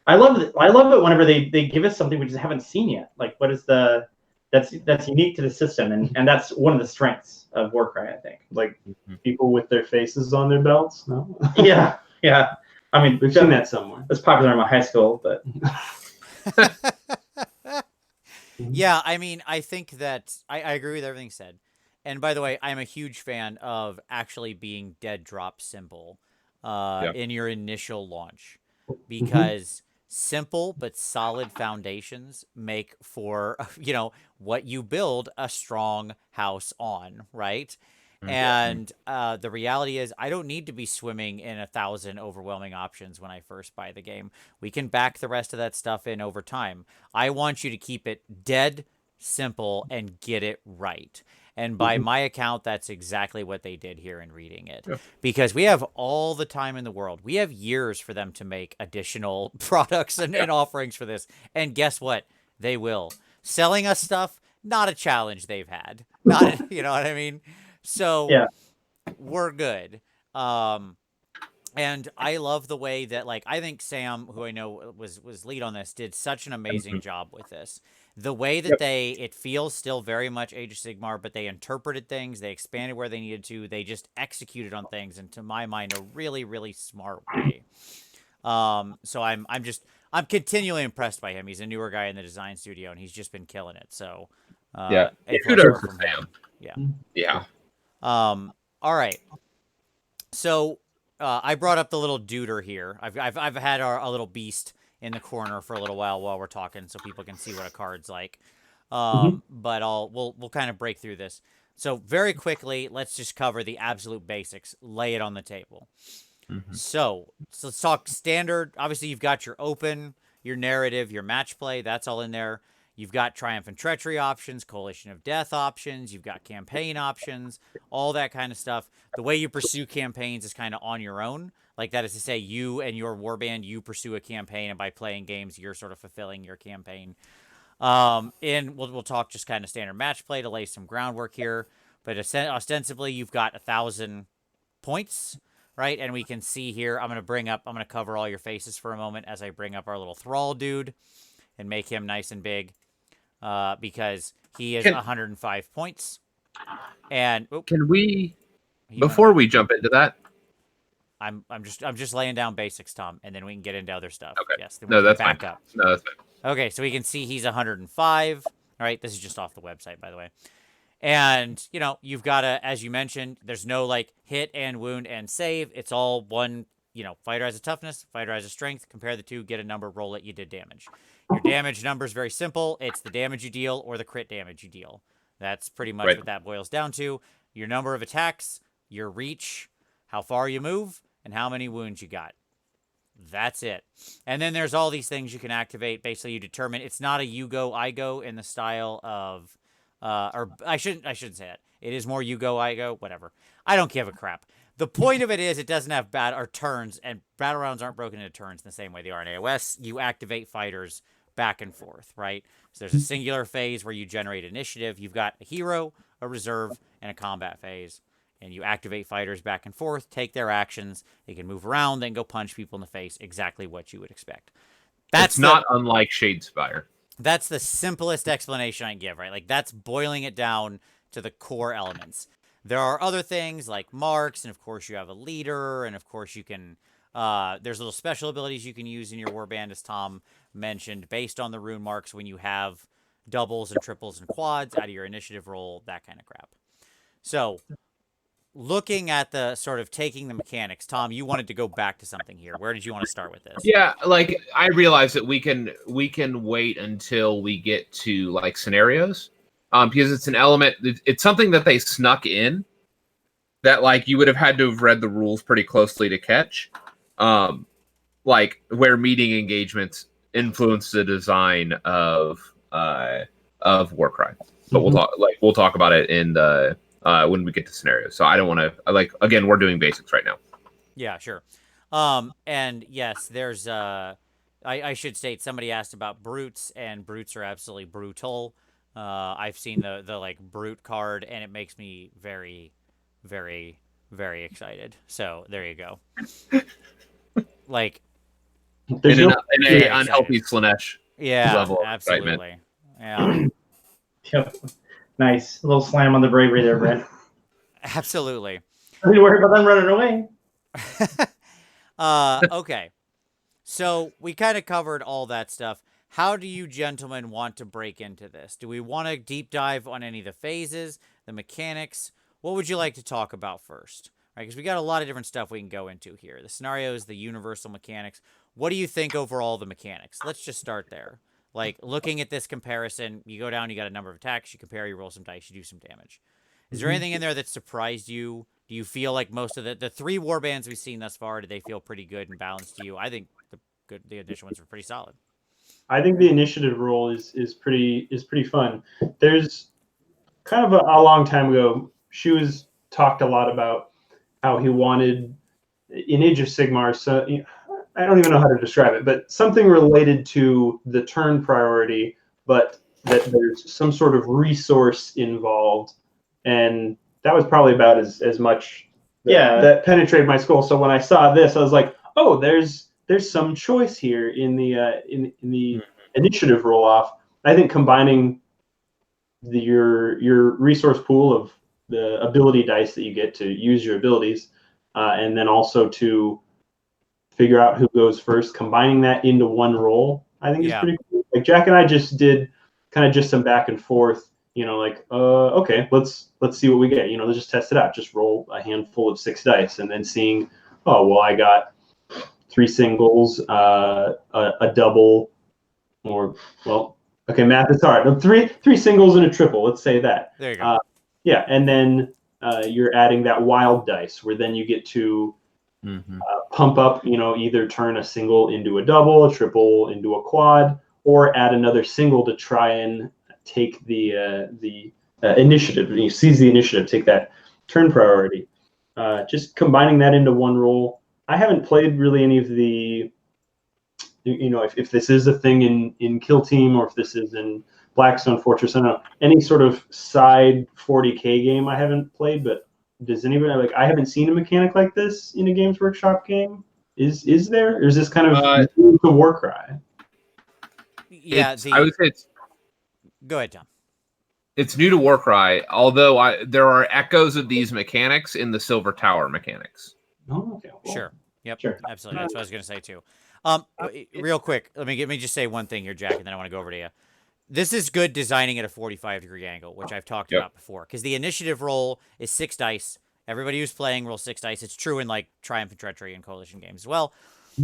I love it whenever they give us something we just haven't seen yet. Like, what is that's unique to the system, and that's one of the strengths of Warcry, I think. Like people with their faces on their belts? No? Yeah. We've seen that somewhere. It's popular in my high school, but yeah, I think that I agree with everything said. And by the way, I'm a huge fan of actually being dead drop simple in your initial launch, because simple but solid foundations make for what you build a strong house on, right? And the reality is, I don't need to be swimming in 1,000 overwhelming options when I first buy the game. We can back the rest of that stuff in over time. I want you to keep it dead simple and get it right. And by my account, that's exactly what they did here in reading it. Because we have all the time in the world. We have years for them to make additional products and offerings for this. And guess what? They will. Selling us stuff, not a challenge they've had. Not, you know what I mean? So we're good. And I love the way that, I think Sam, who I know was lead on this, did such an amazing job with this. The way that it feels still very much Age of Sigmar, but they interpreted things, they expanded where they needed to, they just executed on things, and to my mind, a really, really smart way. So I'm continually impressed by him. He's a newer guy in the design studio, and he's just been killing it. So kudos to Sam. Yeah. All right. So I brought up the little duder here. I've had our little beast in the corner for a little while we're talking, so people can see what a card's like. But we'll kind of break through this. So very quickly, let's just cover the absolute basics. Lay it on the table. So let's talk standard. Obviously, you've got your open, your narrative, your match play. That's all in there. You've got Triumph and Treachery options, Coalition of Death options. You've got campaign options, all that kind of stuff. The way you pursue campaigns is kind of on your own. Like, that is to say, you and your warband, you pursue a campaign, and by playing games, you're sort of fulfilling your campaign. And we'll talk just kind of standard match play to lay some groundwork here. But ostensibly, you've got 1,000 points, right? And we can see here, I'm going to cover all your faces for a moment as I bring up our little Thrall dude and make him nice and big. Because he is 105 points. And can we, before we jump into that, I'm just laying down basics, Tom, and then we can get into other stuff. Okay. Yes. Then No, we can that's back fine. up. No, that's fine. Okay, so we can see he's 105. All right, this is just off the website, by the way. And, you know, you've got to, as you mentioned, there's no like hit and wound and save. It's all one, you know, fighter has a toughness, fighter has a strength. Compare the two, get a number, roll it, you did damage. Your damage number is very simple. It's the damage you deal or the crit damage you deal. That's pretty much what that boils down to. Your number of attacks, your reach, how far you move, and how many wounds you got. That's it. And then there's all these things you can activate. Basically, you determine it's not a you go, I go in the style of, or I shouldn't say that. It is more you go, I go, whatever. I don't give a crap. The point of it is it doesn't have turns, and battle rounds aren't broken into turns in the same way they are in AOS. You activate fighters back and forth, right? So there's a singular phase where you generate initiative. You've got a hero, a reserve, and a combat phase. And you activate fighters back and forth, take their actions. They can move around, then go punch people in the face. Exactly what you would expect. That's not unlike Shadespire. That's the simplest explanation I can give, right? Like, that's boiling it down to the core elements. There are other things like marks, and of course you have a leader, and of course you can... there's little special abilities you can use in your warband, as Tom mentioned, based on the rune marks when you have doubles and triples and quads out of your initiative roll, that kind of crap. So... looking at the sort of taking the mechanics, Tom, you wanted to go back to something here. Where did you want to start with this? Yeah, like I realize that we can wait until we get to like scenarios, because it's an element. It's something that they snuck in that like you would have had to have read the rules pretty closely to catch, like where meeting engagements influence the design of Warcry. But we'll talk about it in the. When we get to scenarios. So I don't want to, again, we're doing basics right now. Yeah, sure. And yes, there's, I should state, somebody asked about brutes, and brutes are absolutely brutal. I've seen the like brute card, and it makes me very, very, very excited. So there you go. Like, in an unhealthy Slanesh level of absolutely. Yeah. Yep. Nice. A little slam on the bravery there, Brent. Absolutely. Don't you worry about them running away. Okay. So we kind of covered all that stuff. How do you gentlemen want to break into this? Do we want to deep dive on any of the phases, the mechanics? What would you like to talk about first? Right, because we got a lot of different stuff we can go into here. The scenarios, the universal mechanics. What do you think overall the mechanics? Let's just start there. Like, looking at this comparison, you go down, you got a number of attacks, you compare, you roll some dice, you do some damage. Is there anything in there that surprised you? Do you feel like most of the three warbands we've seen thus far, do they feel pretty good and balanced to you? I think the initial ones were pretty solid. I think the initiative roll is pretty fun. There's kind of a long time ago, Shoes talked a lot about how he wanted in Age of Sigmar, so I don't even know how to describe it, but something related to the turn priority, but that there's some sort of resource involved. And that was probably about as much that penetrated my skull. So when I saw this, I was like, oh, there's some choice here in the initiative roll off. I think combining your resource pool of the ability dice that you get to use your abilities, and then also to figure out who goes first, combining that into one roll, I think is pretty cool. Like Jack and I just did kind of just some back and forth, like, okay, let's see what we get. Let's just test it out. Just roll a handful of 6 dice and then seeing, oh, well, I got 3 singles, a double, or, well, okay, math is hard. No, three singles and a triple. Let's say that. There you go. Yeah, and then you're adding that wild dice where then you get to pump up, either turn a single into a double, a triple into a quad, or add another single to try and take the initiative. You seize the initiative, take that turn priority. Just combining that into one roll. I haven't played really any of the, if this is a thing in Kill Team or if this is in Blackstone Fortress. I don't know, any sort of side 40K game I haven't played, but does anybody I haven't seen a mechanic like this in a Games Workshop game. Is there? Or is this kind of the Warcry? Yeah, I would say it's. Go ahead, Tom. It's new to Warcry, although there are echoes of these mechanics in the Silver Tower mechanics. Oh, okay. Well, Sure. Yep. Sure. Absolutely. That's what I was going to say too. Real quick, let me just say one thing here, Jack, and then I want to go over to you. This is good designing at a 45-degree angle, which I've talked about before, because the initiative roll is 6 dice. Everybody who's playing rolls 6 dice. It's true in like Triumph and Treachery and Coalition games as well.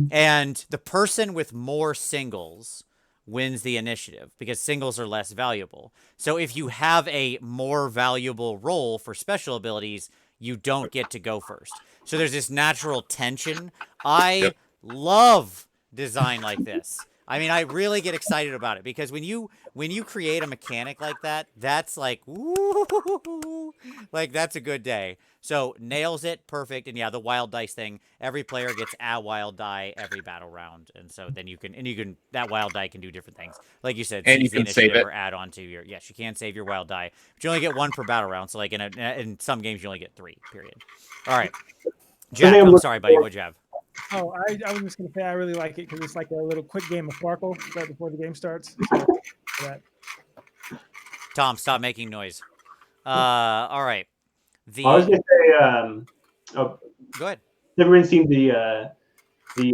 And the person with more singles wins the initiative because singles are less valuable. So if you have a more valuable roll for special abilities, you don't get to go first. So there's this natural tension. I love design like this. I mean, I really get excited about it because when you create a mechanic like that, that's like, woo, like that's a good day. So nails it, perfect. And yeah, the wild dice thing, every player gets a wild die every battle round. And so then you can, that wild die can do different things. Like you said, And you seize the can save initiative it. or add on to your, yes, you can save your wild die, but you only get 1 per battle round. So like in some games, you only get 3, period. All right. Jack, I'm sorry, buddy. What'd you have? Oh, I was just gonna say I really like it because it's like a little quick game of Sparkle right before the game starts. So, Tom, stop making noise. All right. I was gonna say, Go ahead. everyone's seen the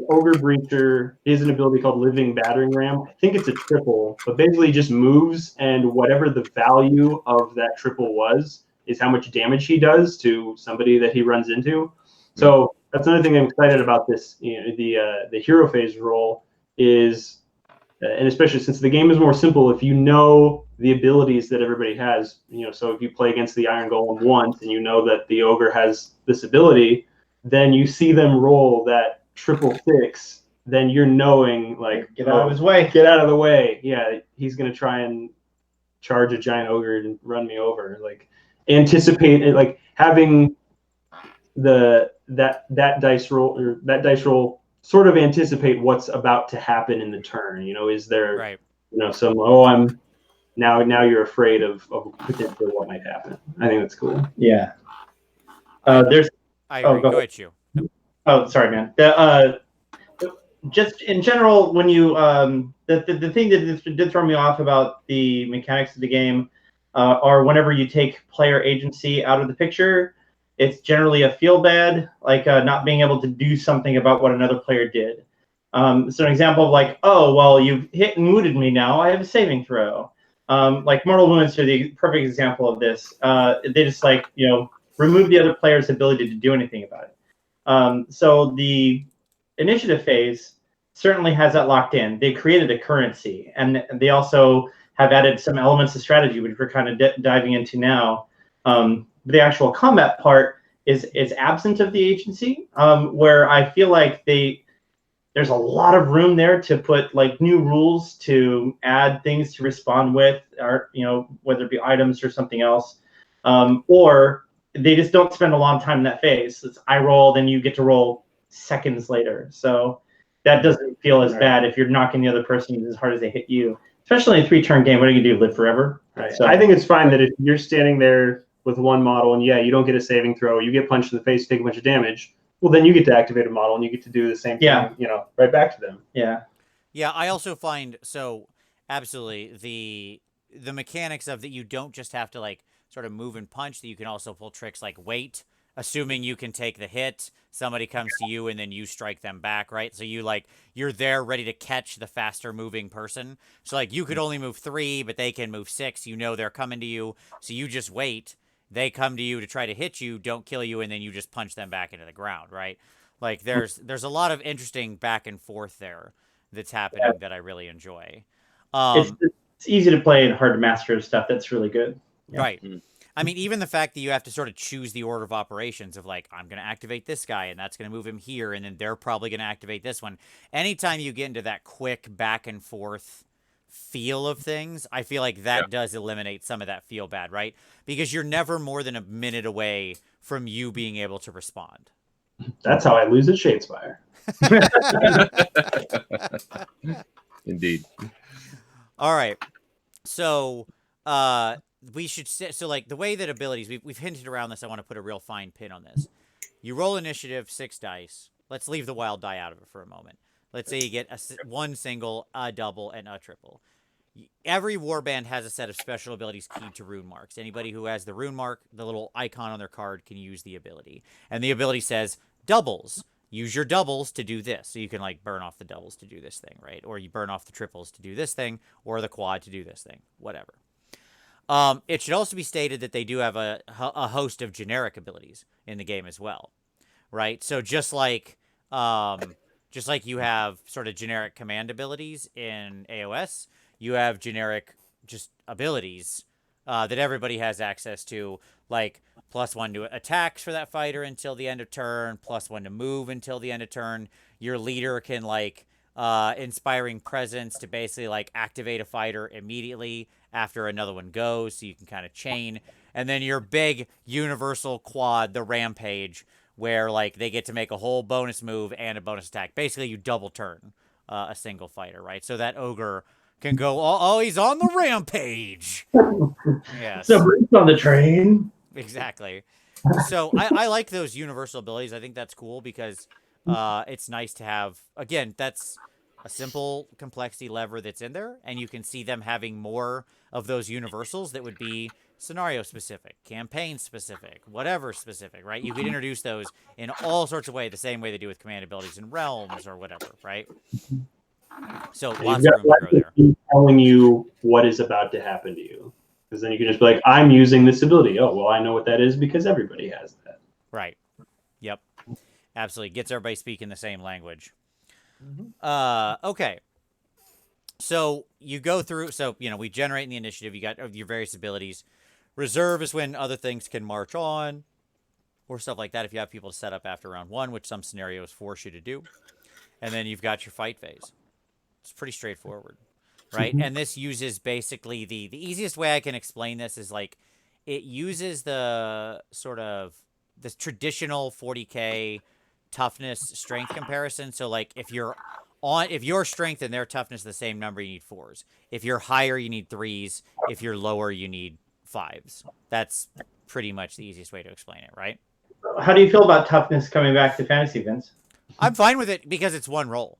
Ogre Breacher. He has an ability called Living Battering Ram. I think it's a triple, but basically he just moves, and whatever the value of that triple was is how much damage he does to somebody that he runs into. So that's another thing I'm excited about this. You know, the hero phase role is, and especially since the game is more simple, if you know the abilities that everybody has, you know, so if you play against the Iron Golem once and you know that the Ogre has this ability, then you see them roll that 666, then you're knowing like, Get out of his way. Get out of the way. Yeah, he's gonna try and charge a giant ogre and run me over. Like anticipate it, like having that dice roll sort of anticipate what's about to happen in the turn. You know, is there you know some I'm now you're afraid of potentially what might happen. I think that's cool. Yeah. There's I agree. Go ahead, you. Oh, sorry, man. Just in general, when you the thing that did throw me off about the mechanics of the game are whenever you take player agency out of the picture, it's generally a feel bad, like not being able to do something about what another player did. So an example of like, oh, well, you've hit and wounded me now. I have a saving throw. Like mortal wounds are the perfect example of this. They just like, you know, remove the other player's ability to do anything about it. So the initiative phase certainly has that locked in. They created a currency, and they also have added some elements of strategy, which we're kind of diving into now. The actual combat part is absent of the agency, where I feel like there's a lot of room there to put like new rules to add things to respond with, or you know, whether it be items or something else, or they just don't spend a long time in that phase. It's I roll, then you get to roll seconds later. So that doesn't feel as bad if you're knocking the other person as hard as they hit you. Especially in a 3-turn game, what are you gonna do? Live forever? Right. So I think it's fine that if you're standing there with one model and you don't get a saving throw, you get punched in the face, take a bunch of damage. Well, then you get to activate a model and you get to do the same thing, you know, right back to them. Yeah. Yeah, I also find absolutely the mechanics of that you don't just have to like sort of move and punch, that you can also pull tricks like wait, assuming you can take the hit, somebody comes to you and then you strike them back, right? So you're there ready to catch the faster moving person. So like you could only move 3, but they can move 6. You know they're coming to you, so you just wait. They come to you to try to hit you, don't kill you, and then you just punch them back into the ground, right? Like there's a lot of interesting back and forth there that's happening that I really enjoy. It's easy to play and hard to master stuff. That's really good. Yeah. Right. I mean, even the fact that you have to sort of choose the order of operations of like, I'm going to activate this guy and that's going to move him here. And then they're probably going to activate this one. Anytime you get into that quick back and forth feel of things, I feel like that does eliminate some of that feel bad, right? Because you're never more than a minute away from you being able to respond. That's how I lose at Shadespire. Indeed. All right. So, we should so like the way that abilities we've hinted around this. I want to put a real fine pin on this. You roll initiative 6 dice. Let's leave the wild die out of it for a moment. Let's say you get one single, a double, and a triple. Every warband has a set of special abilities keyed to rune marks. Anybody who has the rune mark, the little icon on their card, can use the ability. And the ability says doubles. Use your doubles to do this. So you can like burn off the doubles to do this thing, right? Or you burn off the triples to do this thing, or the quad to do this thing, whatever. It should also be stated that they do have a host of generic abilities in the game as well, right? So just like you have sort of generic command abilities in AOS, you have generic just abilities that everybody has access to, like +1 to attacks for that fighter until the end of turn, +1 to move until the end of turn. Your leader can like inspiring presence to basically like activate a fighter immediately after another one goes, so you can kind of chain. And then your big universal quad, the rampage, where like they get to make a whole bonus move and a bonus attack. Basically, you double turn a single fighter, right? So that ogre can go, oh, he's on the rampage. Yes. So Brent's on the train. Exactly. So I like those universal abilities. I think that's cool because it's nice to have, again, that's a simple complexity lever that's in there, and you can see them having more of those universals that would be scenario specific, campaign specific, whatever specific, right? You could introduce those in all sorts of ways, the same way they do with command abilities in realms or whatever, right? So lots of room to grow there. Telling you what is about to happen to you. Because then you can just be like, I'm using this ability. Oh, well, I know what that is because everybody has that. Right. Yep. Absolutely. Gets everybody speaking the same language. Okay. So you go through, so, you know, we generate in the initiative, you got your various abilities. Reserve is when other things can march on or stuff like that if you have people to set up after round 1, which some scenarios force you to do. And then you've got your fight phase. It's pretty straightforward, right? And this uses basically the easiest way I can explain this is like it uses the sort of this traditional 40k toughness strength comparison. So like if your strength and their toughness the same number, you need 4s. If you're higher, you need 3s. If you're lower, you need 5s. That's pretty much the easiest way to explain it, right? How do you feel about toughness coming back to fantasy, Vince? I'm fine with it because it's one roll.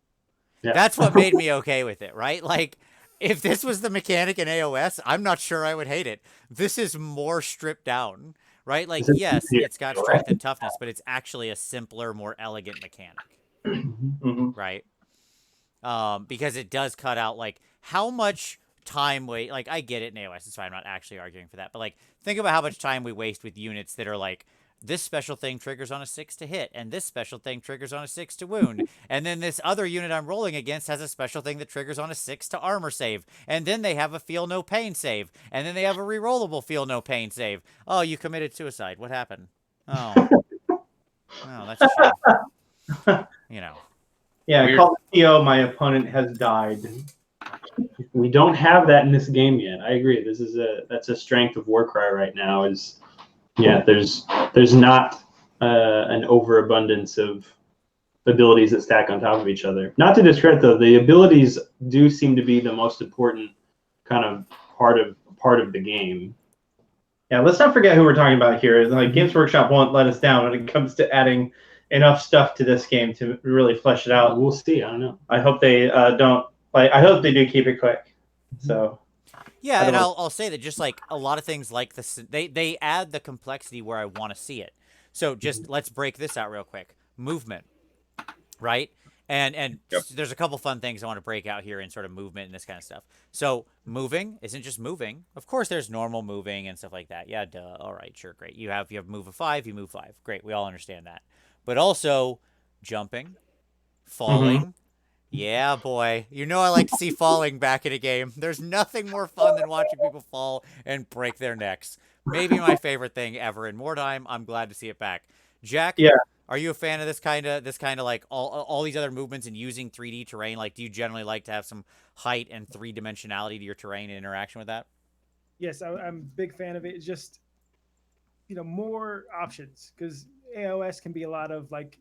Yeah. That's what made me okay with it, right? Like, if this was the mechanic in AOS, I'm not sure I would hate it. This is more stripped down, right? Like, yes, it's got strength and toughness, but it's actually a simpler, more elegant mechanic, right? Because it does cut out, like, how much time like, I get it in AOS, it's fine, I'm not actually arguing for that, but, like, think about how much time we waste with units that are, like, this special thing triggers on a 6 to hit, and this special thing triggers on a 6 to wound, and then this other unit I'm rolling against has a special thing that triggers on a 6 to armor save, and then they have a feel no pain save, and then they have a rerollable feel no pain save. Oh, you committed suicide. What happened? Oh, that's a shame. You know. Yeah, call the TO, my opponent has died. We don't have that in this game yet. I agree. That's a strength of Warcry right now. There's not an overabundance of abilities that stack on top of each other. Not to discredit though, the abilities do seem to be the most important kind of part of the game. Yeah, let's not forget who we're talking about here. Like Games Workshop won't let us down when it comes to adding enough stuff to this game to really flesh it out. We'll see. I don't know. I hope they don't. Like, I hope they do keep it quick. So. Yeah, and I'll say that just like a lot of things like this, they add the complexity where I want to see it. So just let's break this out real quick. Movement, right? And Yep. There's a couple fun things I want to break out here in sort of movement and this kind of stuff. So moving isn't just moving. Of course, there's normal moving and stuff like that. Yeah, duh. All right, sure, great. You have move of 5, you move 5. Great, we all understand that. But also jumping, falling. Yeah, boy. You know I like to see falling back in a game. There's nothing more fun than watching people fall and break their necks. Maybe my favorite thing ever in Wartime. I'm glad to see it back. Jack, yeah. Are you a fan of this kind of like all these other movements and using 3D terrain? Like, do you generally like to have some height and 3-dimensionality to your terrain and interaction with that? Yes, I'm a big fan of it. It's just, more options, because AOS can be a lot of like,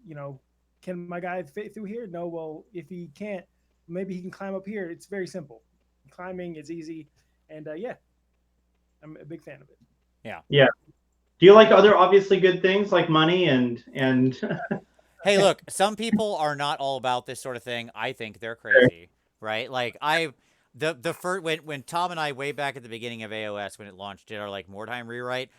can my guy fit through here? No. Well, if he can't, maybe he can climb up here. It's very simple. Climbing is easy. And I'm a big fan of it. Yeah. Yeah. Do you like other obviously good things like money and Hey, look, some people are not all about this sort of thing. I think they're crazy, right? Like the first when Tom and I way back at the beginning of AOS when it launched did our like Mordheim rewrite,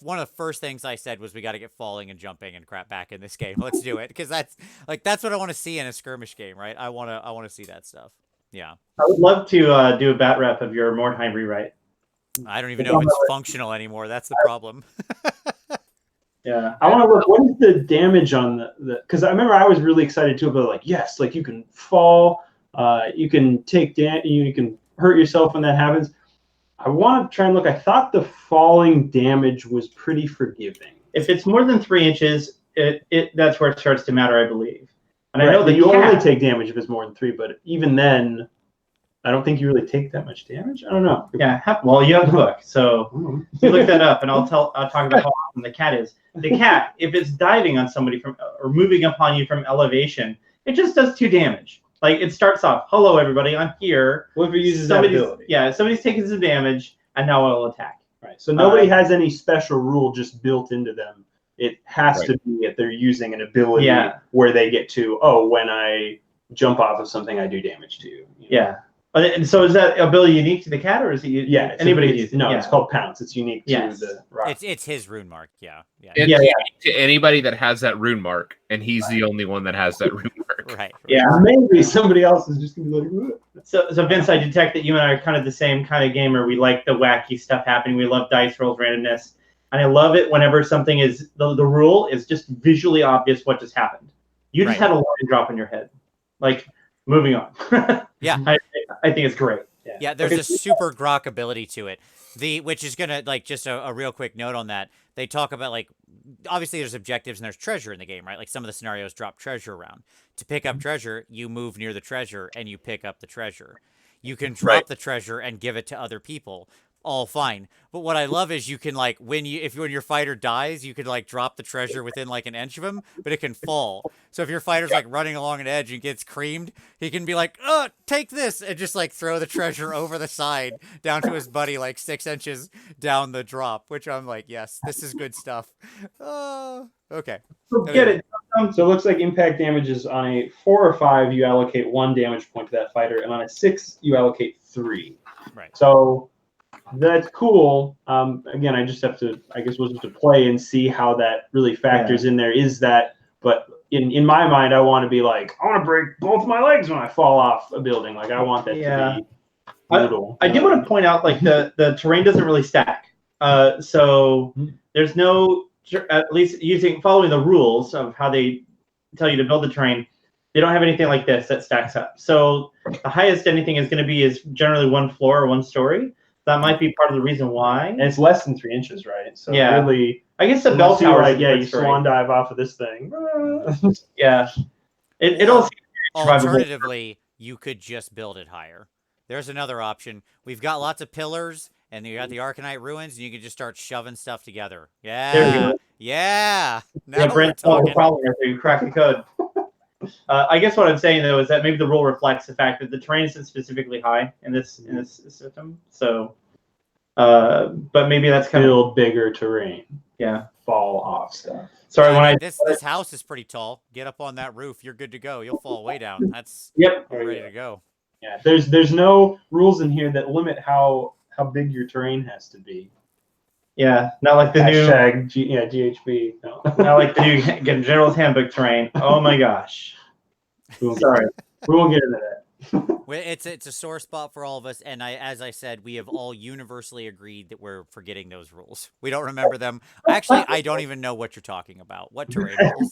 one of the first things I said was we got to get falling and jumping and crap back in this game. Let's do it because that's what I want to see in a skirmish game, right? I want to see that stuff. Yeah. I would love to do a bat rep of your Mordheim rewrite. I don't even know if it's functional anymore. That's the problem. Yeah. I want to look. What is the damage on the? Because I remember I was really excited too about like yes, like you can fall, you can take damage, you can hurt yourself when that happens. I want to try and look. I thought the falling damage was pretty forgiving. If it's more than 3 inches, that's where it starts to matter, I believe. And right, I know that you only take damage if it's more than 3, but even then, I don't think you really take that much damage. I don't know. Yeah. Well, you have the book, so you look that up, and I'll talk about how often the cat is. The cat, if it's diving on somebody or moving upon you from elevation, it just does 2 damage. Like it starts off, hello everybody, I'm here. What if it uses that ability? Yeah, somebody's taking some damage, and now it'll attack. Right. So nobody has any special rule just built into them. It has to be that they're using an ability where they get to, when I jump off of something, I do damage to you. Yeah. And so is that ability unique to the cat, or is it? Yeah, anybody can use it? No, it's called Pounce. It's unique to the rock. It's his rune mark. Yeah. It's unique to anybody that has that rune mark, and he's the only one that has that rune mark. Right. Yeah. Maybe somebody else is just gonna be like, ugh. So Vince, I detect that you and I are kind of the same kind of gamer. We like the wacky stuff happening. We love dice rolls, randomness, and I love it whenever something is the rule is just visually obvious what just happened. You just had a line drop in your head, like. Moving on. Yeah. I think it's great. Yeah, there's a super grok ability to it. Which is gonna like just a real quick note on that. They talk about like obviously there's objectives and there's treasure in the game, right? Like some of the scenarios drop treasure around. To pick up treasure, you move near the treasure and you pick up the treasure. You can drop the treasure and give it to other people. All fine. But what I love is you can like when your fighter dies, you can like drop the treasure within like an inch of him, but it can fall. So if your fighter's like running along an edge and gets creamed, he can be like, take this, and just like throw the treasure over the side down to his buddy like 6 inches down the drop, which I'm like, yes, this is good stuff. Okay. Get it. So it looks like impact damage is on a 4 or 5, you allocate 1 damage point to that fighter, and on a 6, you allocate 3. Right. So that's cool. Again, I just have to, I guess we'll just have to play and see how that really factors in there. Is that, but in my mind, I want to be like, I want to break both my legs when I fall off a building. Like I want that to be brutal. I do want to point out, like the terrain doesn't really stack. So there's no, at least following the rules of how they tell you to build the terrain, they don't have anything like this that stacks up. So the highest anything is going to be is generally 1 floor or 1 story. That might be part of the reason why. And it's less than 3 inches, right? So really, I guess the bell tower, like, you swan dive off of this thing. Yeah. It also. Alternatively, you could just build it higher. There's another option. We've got lots of pillars, and you got the Arcanite ruins, and you can just start shoving stuff together. Yeah. There you go. Yeah. Now Brent, the problem right there. You cracked the code. I guess what I'm saying though is that maybe the rule reflects the fact that the terrain isn't specifically high in this system. So, but maybe that's kind of bigger terrain. Yeah, fall off stuff. Sorry, this house is pretty tall. Get up on that roof, you're good to go. You'll fall way down. That's ready to go. Yeah, there's no rules in here that limit how big your terrain has to be. Yeah, not like the GHB. No. Not like the new General's Handbook terrain. Oh my gosh. Sorry, we won't get into that. It's a sore spot for all of us, and as I said, we have all universally agreed that we're forgetting those rules. We don't remember them. Actually, I don't even know what you're talking about. What terrain rules?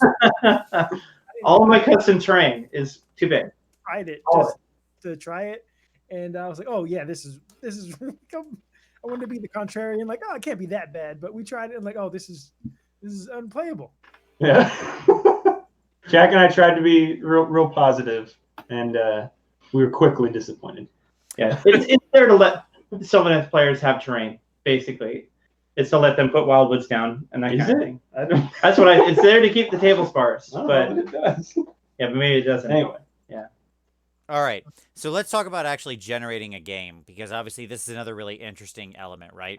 All of my custom terrain is too big. Tried it just to try it, and I was like, oh yeah, this is. I wanted to be the contrarian, like, it can't be that bad. But we tried it, and like, this is unplayable. Yeah. Jack and I tried to be real positive, and we were quickly disappointed. Yeah, it's there to let Sylvaneth players have terrain. Basically, it's to let them put wildwoods down and that kind of thing. That's what it's there to keep the table sparse. But it does. Yeah, but maybe it doesn't. Anyway. Yeah. All right, so let's talk about actually generating a game, because obviously this is another really interesting element, right?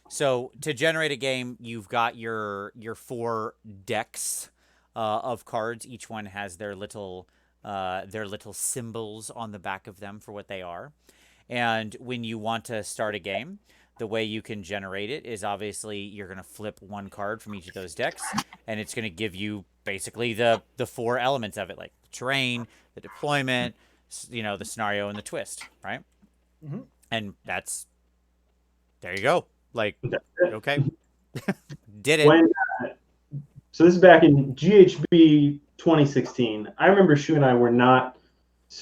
So to generate a game, you've got your 4 decks of cards. Each one has their little symbols on the back of them for what they are. And when you want to start a game, the way you can generate it is obviously you're going to flip one card from each of those decks, and it's going to give you basically the 4 elements of it, like the terrain, the deployment, the scenario, and the twist, right? Mm-hmm. And there you go. Like, okay. Did it. So this is back in GHB 2016. I remember Shu and I were not,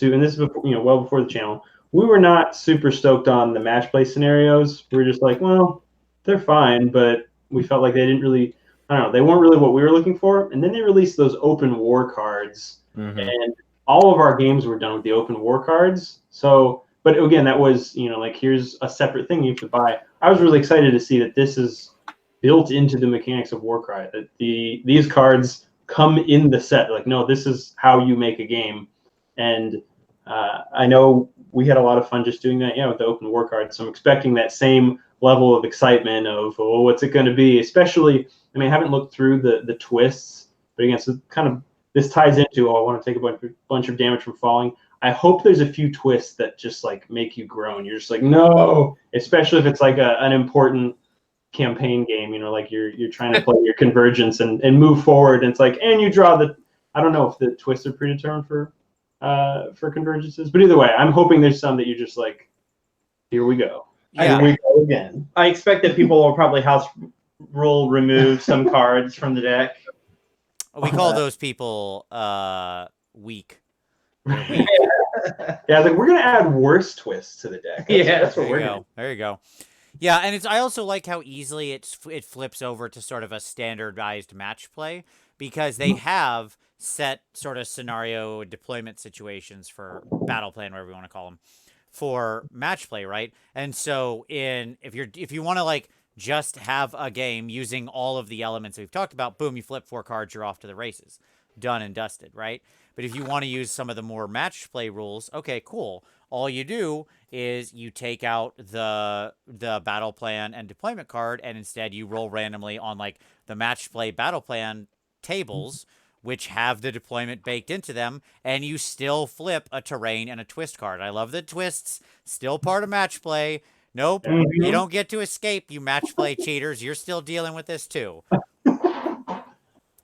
and this is before, well before the channel. We were not super stoked on the match play scenarios. We were just like, well, they're fine, but we felt like they didn't really, I don't know, they weren't really what we were looking for. And then they released those open war cards, and all of our games were done with the open war cards. So, but again, that was, like, here's a separate thing you have to buy. I was really excited to see that this is built into the mechanics of Warcry, that these cards come in the set. Like, no, this is how you make a game. And I know we had a lot of fun just doing that, with the open war cards. So I'm expecting that same level of excitement of, what's it going to be? Especially, I haven't looked through the twists, but again, so kind of this ties into, I want to take a bunch of damage from falling. I hope there's a few twists that just like make you groan. You're just like, no, especially if it's like an important campaign game, like you're trying to play your convergence and move forward, and it's like, and you draw I don't know if the twists are predetermined for convergences, but either way, I'm hoping there's some that you're just like, here we go. Yeah. Here we go again. I expect that people will probably house rule remove some cards from the deck. We call those people weak. They're weak. Yeah, like we're gonna add worse twists to the deck. That's what we're gonna. There you go. Yeah, and I also like how easily it flips over to sort of a standardized match play, because they have set sort of scenario deployment situations for battle plan, whatever you want to call them, for match play, right? And so if you want to like just have a game using all of the elements we've talked about, boom, you flip 4 cards, you're off to the races, done and dusted, right? But if you want to use some of the more match play rules, okay, cool. All you do is you take out the battle plan and deployment card, and instead you roll randomly on like the match play battle plan tables, which have the deployment baked into them, and you still flip a terrain and a twist card. I love the twists, still part of match play. Nope, you don't get to escape, you match play cheaters. You're still dealing with this too.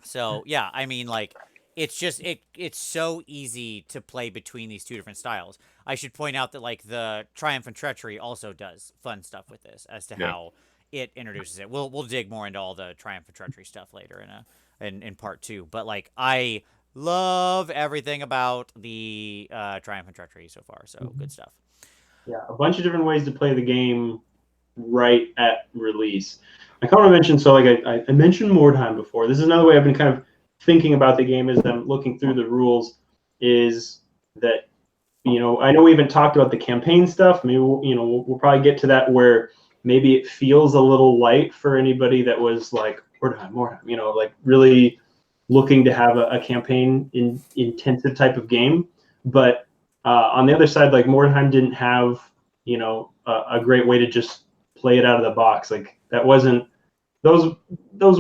So yeah, like, it's just it's so easy to play between these two different styles. I should point out that like the Triumph and Treachery also does fun stuff with this as to how it introduces it. We'll dig more into all the Triumph and Treachery stuff later in part 2. But like, I love everything about the Triumph and Treachery so far. So good stuff. Yeah, a bunch of different ways to play the game right at release. I kind of mentioned, so like I mentioned Mordheim before. This is another way I've been kind of thinking about the game as I'm looking through the rules, is that, I know we haven't talked about the campaign stuff. Maybe we'll probably get to that, where maybe it feels a little light for anybody that was like Mordheim, like really looking to have a campaign intensive type of game. But on the other side, like Mordheim didn't have, a great way to just play it out of the box. Like that wasn't, those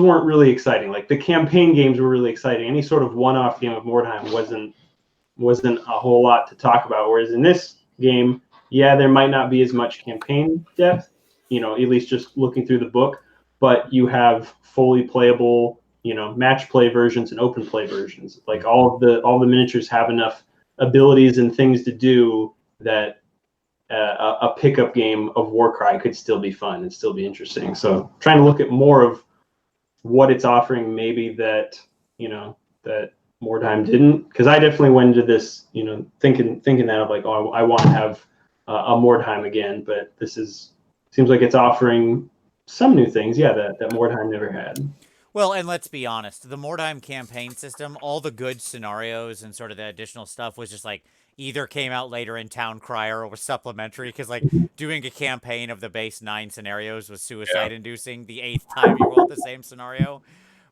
weren't really exciting. Like the campaign games were really exciting. Any sort of one-off game of Mordheim wasn't a whole lot to talk about. Whereas in this game, there might not be as much campaign depth, at least just looking through the book, but you have fully playable, match play versions and open play versions. Like all the miniatures have enough abilities and things to do that a pickup game of Warcry could still be fun and still be interesting. So trying to look at more of what it's offering, maybe that that Mordheim didn't, because I definitely went into this thinking that of like, I want to have a Mordheim again, but seems like it's offering some new things, that Mordheim never had. Well, and let's be honest, the Mordheim campaign system, all the good scenarios and sort of the additional stuff was just like either came out later in Town Crier or was supplementary, because like doing a campaign of the base 9 scenarios was suicide inducing the 8th time you rolled the same scenario.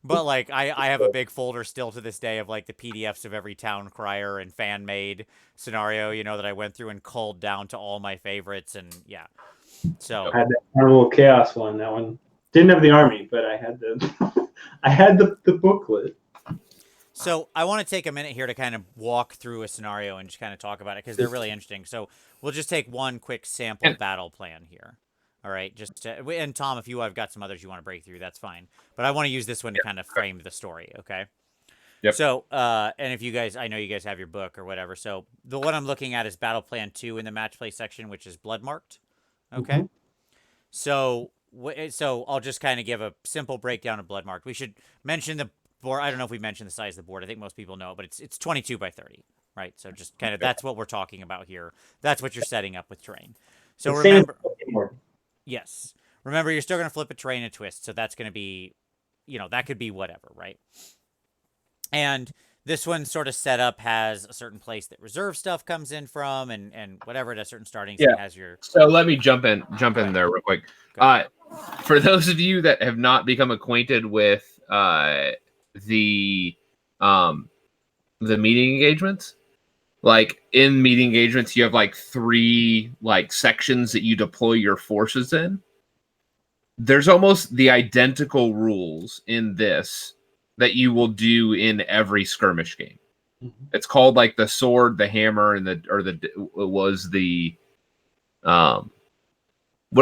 But like I have a big folder still to this day of like the PDFs of every Town Crier and fan made scenario, that I went through and culled down to all my favorites. And so I had that Carnival Chaos one. That one didn't have the army, but I had the booklet. So I want to take a minute here to kind of walk through a scenario and just kind of talk about it, because they're really interesting. So we'll just take one quick sample battle plan here. All right, and Tom, if I've got some others you want to break through, that's fine. But I want to use this one to kind of frame the story, okay? Yep. So, and if you guys, I know you guys have your book or whatever. So the one I'm looking at is Battle Plan 2 in the match play section, which is blood marked. Okay. So I'll just kind of give a simple breakdown of blood marked. We should mention the board. I don't know if we mentioned the size of the board. I think most people know, but it's 22 by 30, right? So just kind of that's what we're talking about here. That's what you're setting up with terrain. So remember, yes, remember you're still going to flip a terrain and twist. So that's going to be, that could be whatever, right? And this one sort of setup has a certain place that reserve stuff comes in from, and whatever at a certain starting point has your. So let me jump in there real quick. For those of you that have not become acquainted with the meeting engagements, like in meeting engagements, you have like 3 like sections that you deploy your forces in. There's almost the identical rules in this that you will do in every skirmish game. It's called like the sword, the hammer, and what are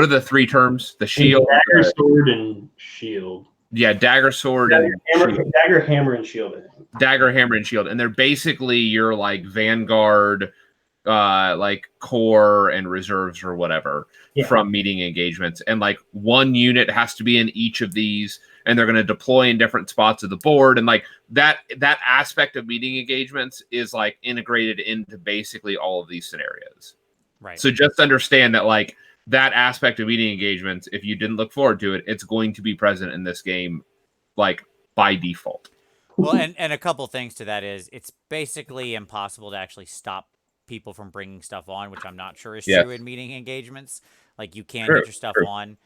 the 3 terms? The shield, dagger, sword, and shield. Yeah, dagger, sword, and dagger, hammer, and shield. Dagger, hammer, and shield, and they're basically your like vanguard, like core and reserves or whatever from meeting engagements, and like 1 unit has to be in each of these. And they're going to deploy in different spots of the board. And like that aspect of meeting engagements is like integrated into basically all of these scenarios. Right. So just understand that like that aspect of meeting engagements, if you didn't look forward to it, it's going to be present in this game, like by default. Well, and a couple things to that is it's basically impossible to actually stop people from bringing stuff on, which I'm not sure is true in meeting engagements. Like you can get your stuff on.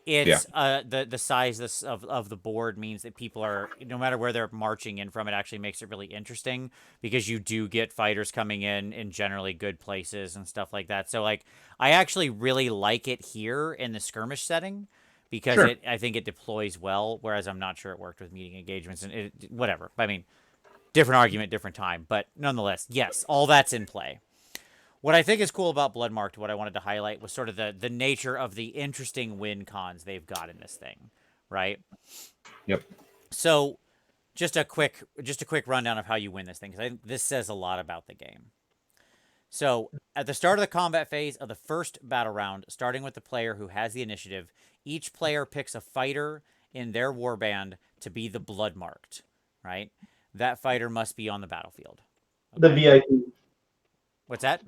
It's the size of the board means that people are, no matter where they're marching in from, it actually makes it really interesting because you do get fighters coming in generally good places and stuff like that. So like I actually really like it here in the skirmish setting because I think it deploys well, whereas I'm not sure it worked with meeting engagements and whatever. I mean, different argument, different time, but nonetheless, yes, all that's in play. What I think is cool about Bloodmarked, what I wanted to highlight was sort of the nature of the interesting win cons they've got in this thing, right? Yep. So, just a quick rundown of how you win this thing, because I think this says a lot about the game. So, at the start of the combat phase of the first battle round, starting with the player who has the initiative, each player picks a fighter in their warband to be the Bloodmarked, right? That fighter must be on the battlefield. Okay. The VIP. What's that?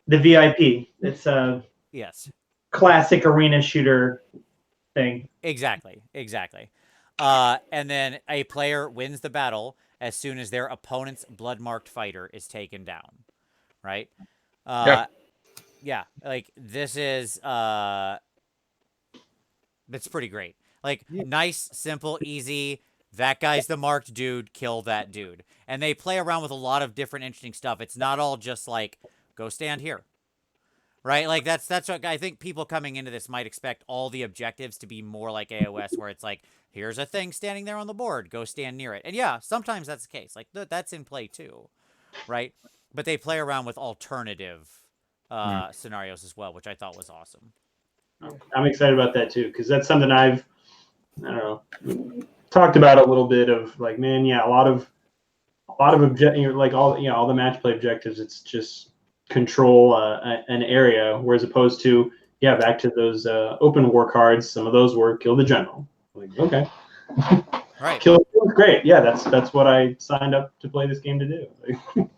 The VIP. It's a classic arena shooter thing. Exactly. And then a player wins the battle as soon as their opponent's blood-marked fighter is taken down. Right? Yeah. Like this is that's pretty great. Like nice, simple, easy. That guy's the marked dude, kill that dude. And they play around with a lot of different interesting stuff. It's not all just like go stand here. Right? Like that's what I think people coming into this might expect all the objectives to be more like AOS where it's like here's a thing standing there on the board, go stand near it. And yeah, sometimes that's the case. Like that's in play too. Right? But they play around with alternative scenarios as well, which I thought was awesome. I'm excited about that too, because that's something I don't know, talked about a little bit of like, man, a lot of objectives, like all the match play objectives. It's just control an area, whereas opposed to back to those open war cards. Some of those were kill the general. Like okay, right, kill is great. Yeah, that's what I signed up to play this game to do.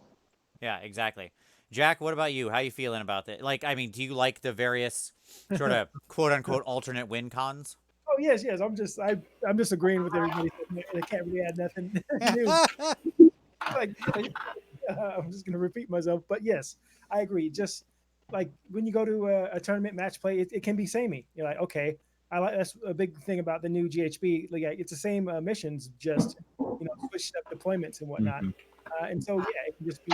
Yeah, exactly. Jack, what about you? How you feeling about that? Like, I mean, do you like the various sort of quote unquote alternate win cons? Oh yes. I'm just agreeing with everybody. I can't really add nothing new. I'm just gonna repeat myself, but yes, I agree. Just like when you go to a tournament match play, it can be samey. You're like, okay, that's a big thing about the new GHB. Like, it's the same missions, just switched up deployments and whatnot. And so it can just be.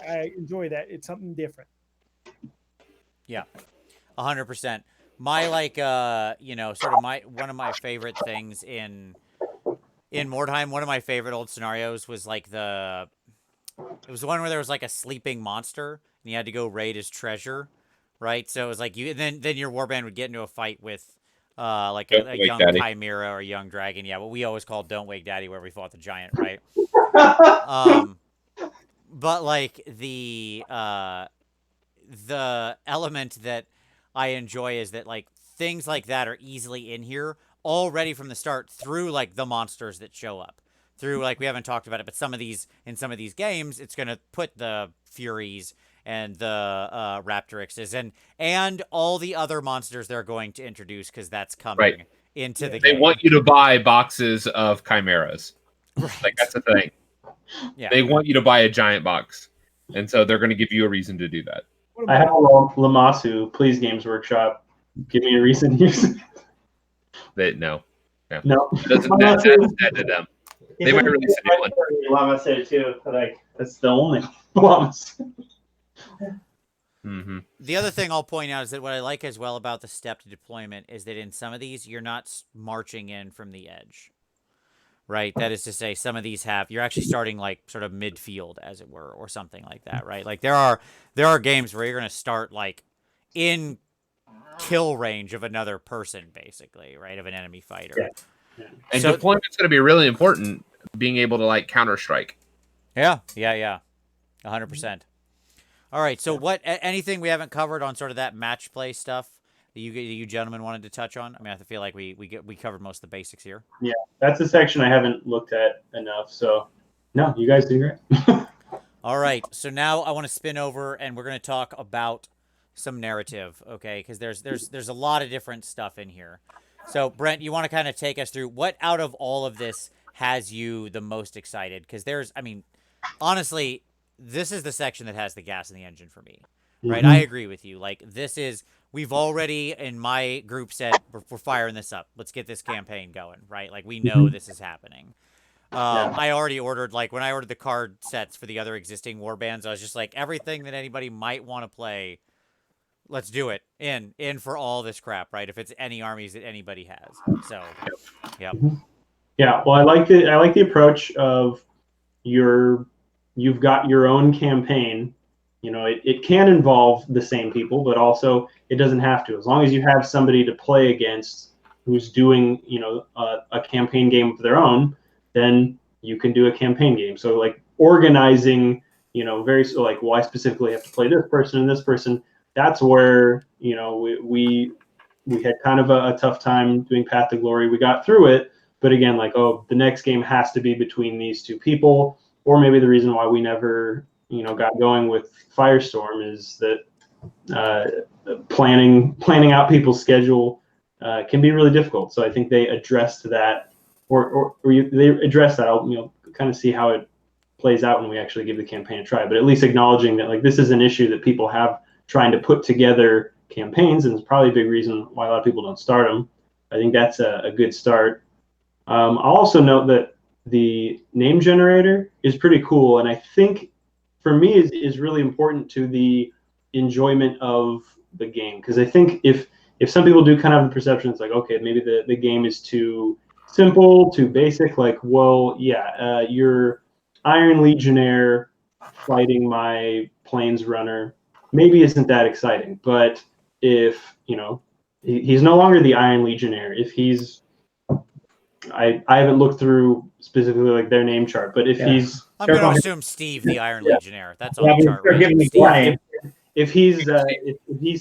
I enjoy that. It's something different. Yeah, 100%. My sort of one of my favorite things in Mordheim. One of my favorite old scenarios was like it was the one where there was like a sleeping monster. and you had to go raid his treasure, right? So it was like then your warband would get into a fight with like a young Daddy. chimera or a young dragon. Yeah, what we always called Don't Wake Daddy, where we fought the giant, right? But like the element that I enjoy is that like things like that are easily in here already from the start through like the monsters that show up. Through like we haven't talked about it, but some of these games, it's gonna put the Furies and the Raptorixes and all the other monsters they're going to introduce because that's coming into the game. They want you to buy boxes of chimeras. Right. Like that's the thing. Yeah. They want you to buy a giant box, and so they're going to give you a reason to do that. I have a Lamasu. Please, Games Workshop, give me a reason to use it. No. No. That's dead to them. They might release a new one. Lamasu too. Like That's the only Lamasu. Mm-hmm. The other thing I'll point out is that what I like as well about the stepped deployment is that in some of these, you're not marching in from the edge. Right? That is to say, some of these you're actually starting like sort of midfield, as it were, or something like that, right? Like there are games where you're going to start like in kill range of another person, basically, right? Of an enemy fighter. Yeah. And deployment's going to be really important, being able to like counter strike. Yeah. 100%. All right. So anything we haven't covered on sort of that match play stuff that you gentlemen wanted to touch on? I mean, I feel like we covered most of the basics here. Yeah, that's a section I haven't looked at enough. So, no, you guys did great. All right, so now I want to spin over and we're going to talk about some narrative, okay? Because there's a lot of different stuff in here. So, Brent, you want to kind of take us through what out of all of this has you the most excited? Because honestly, this is the section that has the gas in the engine for me, right? Mm-hmm. I agree with you. Like, we've already, in my group, said, we're firing this up. Let's get this campaign going, right? Like, we know this is happening. I already ordered, like, when I ordered the card sets for the other existing warbands, I was just like, everything that anybody might want to play, let's do it. In for all this crap, right? If it's any armies that anybody has. So, yep. Yeah, well, I like the approach of you've got your own campaign. You know, it can involve the same people, but also it doesn't have to. As long as you have somebody to play against who's doing, a campaign game of their own, then you can do a campaign game. So like organizing, I specifically have to play this person and this person. That's where, we had kind of a tough time doing Path to Glory. We got through it, but again, the next game has to be between these two people, or maybe the reason why we never got going with Firestorm is that planning out people's schedule can be really difficult. So I think they addressed that, they addressed that. I'll kind of see how it plays out when we actually give the campaign a try. But at least acknowledging that this is an issue that people have trying to put together campaigns, and it's probably a big reason why a lot of people don't start them. I think that's a good start. I'll also note that the name generator is pretty cool, and I think for me is really important to the enjoyment of the game, because I think if some people do kind of have the perception, it's like, okay, maybe the game is too simple, too basic, your Iron Legionnaire fighting my Plains Runner maybe isn't that exciting. But if he's no longer the Iron Legionnaire, if he's I haven't looked through specifically their name chart, but if he's I'm going to assume Steve, the Iron Legionnaire. That's on the chart, right? If he's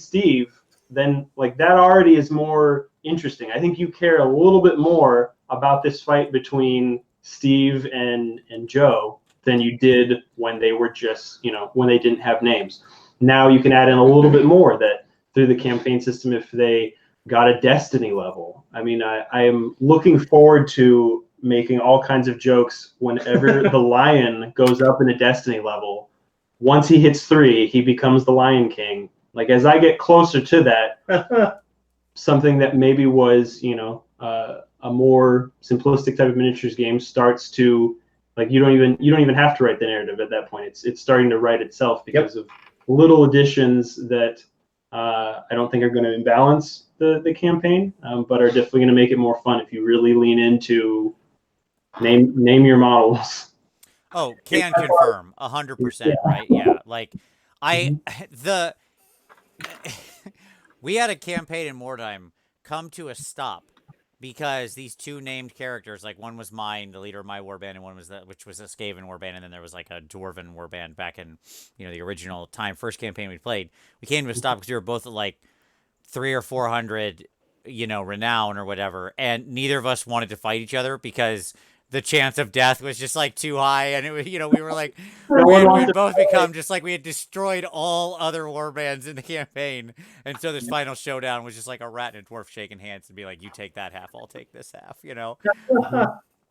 Steve, then that already is more interesting. I think you care a little bit more about this fight between Steve and Joe than you did when they were just, when they didn't have names. Now you can add in a little bit more that through the campaign system, if they got a Destiny level. I mean, I am looking forward to making all kinds of jokes whenever the Lion goes up in a Destiny level. Once he hits 3, he becomes the Lion King. As I get closer to that, something that maybe was, a more simplistic type of miniatures game starts to, you don't even have to write the narrative at that point. It's starting to write itself because of little additions that I don't think are going to imbalance the campaign, but are definitely going to make it more fun if you really lean into name your models. Oh, can confirm 100%, right? Yeah. We had a campaign in Mordheim come to a stop because these two named characters, like one was mine, the leader of my warband, and one was which was a Skaven warband, and then there was like a Dwarven warband back in the original first campaign we played. We came to a stop because we were both at like 300 or 400, renown or whatever, and neither of us wanted to fight each other because the chance of death was just like too high, and it was, we were like, we'd both become just like we had destroyed all other warbands in the campaign, and so this final showdown was just like a rat and a dwarf shaking hands and be like, you take that half, I'll take this half.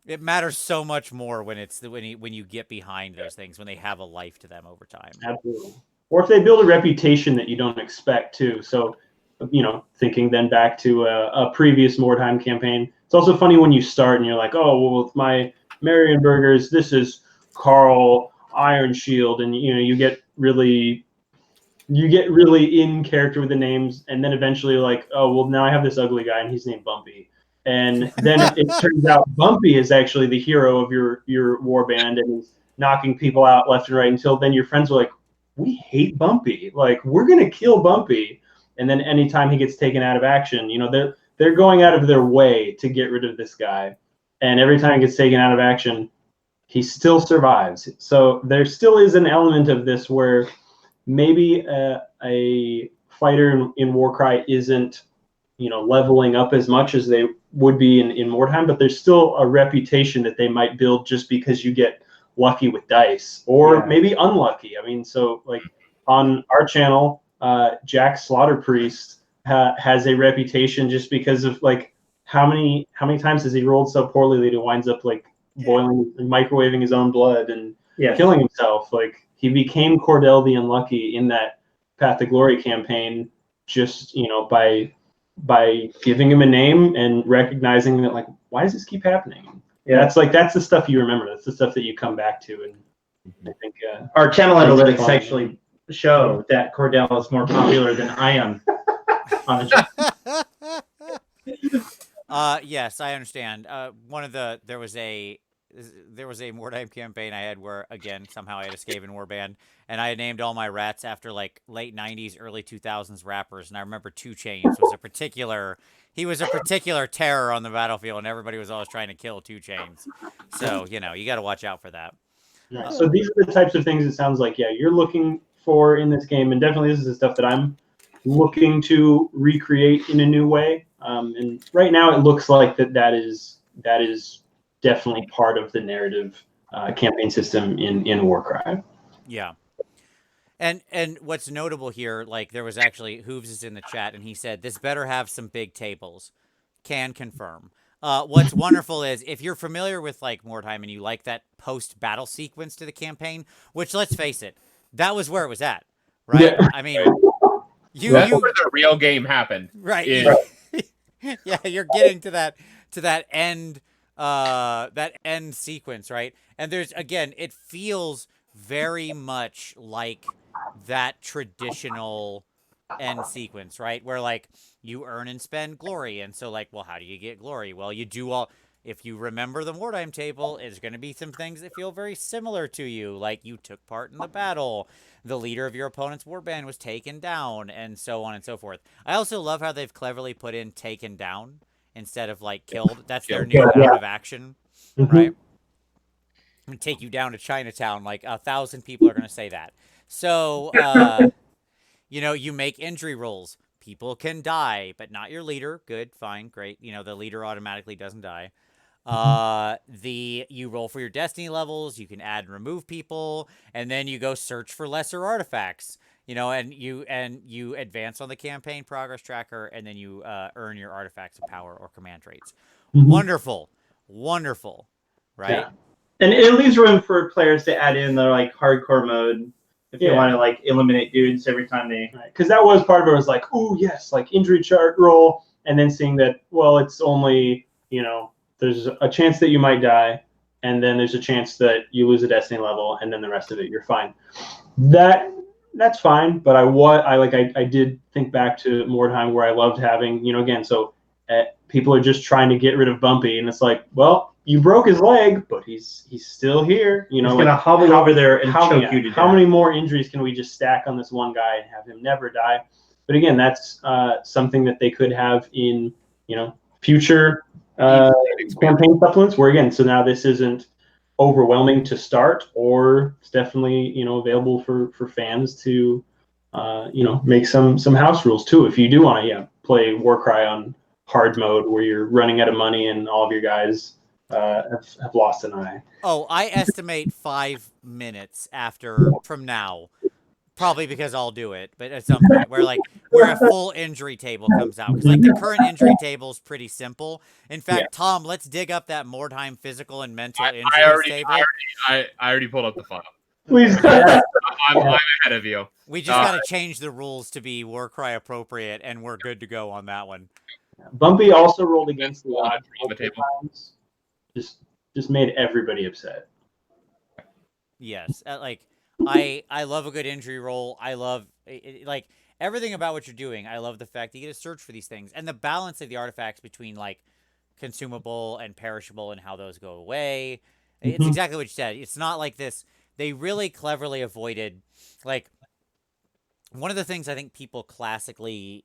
It matters so much more when it's when you get behind those things, when they have a life to them over time. Absolutely. Or if they build a reputation that you don't expect too. So, thinking then back to a previous Mordheim campaign, it's also funny when you start and you're like, oh, well, with my Marienburgers, this is Carl Iron Shield, and you get really in character with the names, and then eventually like, oh, well, now I have this ugly guy and he's named Bumpy, and then it turns out Bumpy is actually the hero of your warband and he's knocking people out left and right, until then your friends are like, we hate Bumpy, like we're gonna kill Bumpy. And then anytime he gets taken out of action, they're going out of their way to get rid of this guy. And every time he gets taken out of action, he still survives. So there still is an element of this where maybe a fighter in Warcry isn't, leveling up as much as they would be in Mordheim, but there's still a reputation that they might build just because you get lucky with dice, or maybe unlucky. I mean, so like on our channel, Jack Slaughter Priest has a reputation just because of like how many times has he rolled so poorly that he winds up like boiling, microwaving his own blood and killing himself. Like he became Cordell the Unlucky in that Path to Glory campaign, just by giving him a name and recognizing that, like, why does this keep happening? That's the stuff you remember. That's the stuff that you come back to, and I think our channel analytics actually show that Cordell is more popular than I am on the channel. Yes, I understand. There was a Mordheim campaign I had where, again, somehow I had a Skaven warband, and I had named all my rats after like late 90s, early 2000s rappers, and I remember 2 Chainz was a particular terror on the battlefield, and everybody was always trying to kill 2 Chainz. So, you got to watch out for that. Yeah, so these are the types of things it sounds like, you're looking for in this game, and definitely this is the stuff that I'm looking to recreate in a new way. And right now it looks like that is definitely part of the narrative campaign system in Warcry. Yeah. And what's notable here, like there was actually Hooves is in the chat, and he said this better have some big tables. Can confirm. What's wonderful is if you're familiar with like Mordheim and you like that post-battle sequence to the campaign, which, let's face it, that was where it was at, right? Yeah. I mean, that's where the real game happened, right? Yeah, you're getting to that end sequence, right? And it feels very much like that traditional end sequence, right? Where like you earn and spend glory, and so like, well, how do you get glory? Well, you do all. If you remember the Mordheim table, there's going to be some things that feel very similar to you, like you took part in the battle, the leader of your opponent's warband was taken down, and so on and so forth. I also love how they've cleverly put in taken down instead of like killed. That's their new out of action, right? And take you down to Chinatown, like 1,000 people are going to say that. So, you make injury rolls. People can die, but not your leader. Good, fine, great. The leader automatically doesn't die. You roll for your destiny levels, you can add and remove people, and then you go search for lesser artifacts, and you advance on the campaign progress tracker, and then you earn your artifacts of power or command traits. Wonderful, right? Yeah. And it leaves room for players to add in their like hardcore mode if you want to like eliminate dudes every time they. Because that was part of it. Was like, oh yes, like injury chart roll, and then seeing that, well, it's only there's a chance that you might die, and then there's a chance that you lose a destiny level, and then the rest of it you're fine. That's fine, but I did think back to Mordheim where I loved having, again, so people are just trying to get rid of Bumpy, and it's like, well, you broke his leg, but he's still here. You know, He's gonna hobble over there and how, choke you to how death. many more injuries can we just stack on this one guy and have him never die? But again, that's something that they could have in, you know, future campaign supplements. Where again, so now this isn't overwhelming to start, or it's definitely, you know, available for fans to, you know, make some house rules too. If you do want to, play Warcry on hard mode where you're running out of money and all of your guys have lost an eye. Oh, I estimate 5 minutes from now. Probably because I'll do it, but at some point where a full injury table comes out. Because like the current injury table is pretty simple. In fact, Tom, let's dig up that Mordheim physical and mental injuries table. I already pulled up the file. Please. I'm ahead of you. We just got to change the rules to be Warcry appropriate, and we're good to go on that one. Bumpy also rolled against the odds on the table. Just made everybody upset. Yes, I love a good injury roll. I love like everything about what you're doing. I love the fact that you get to search for these things and the balance of the artifacts between like consumable and perishable and how those go away. It's exactly what you said. It's not like this. They really cleverly avoided like one of the things I think people classically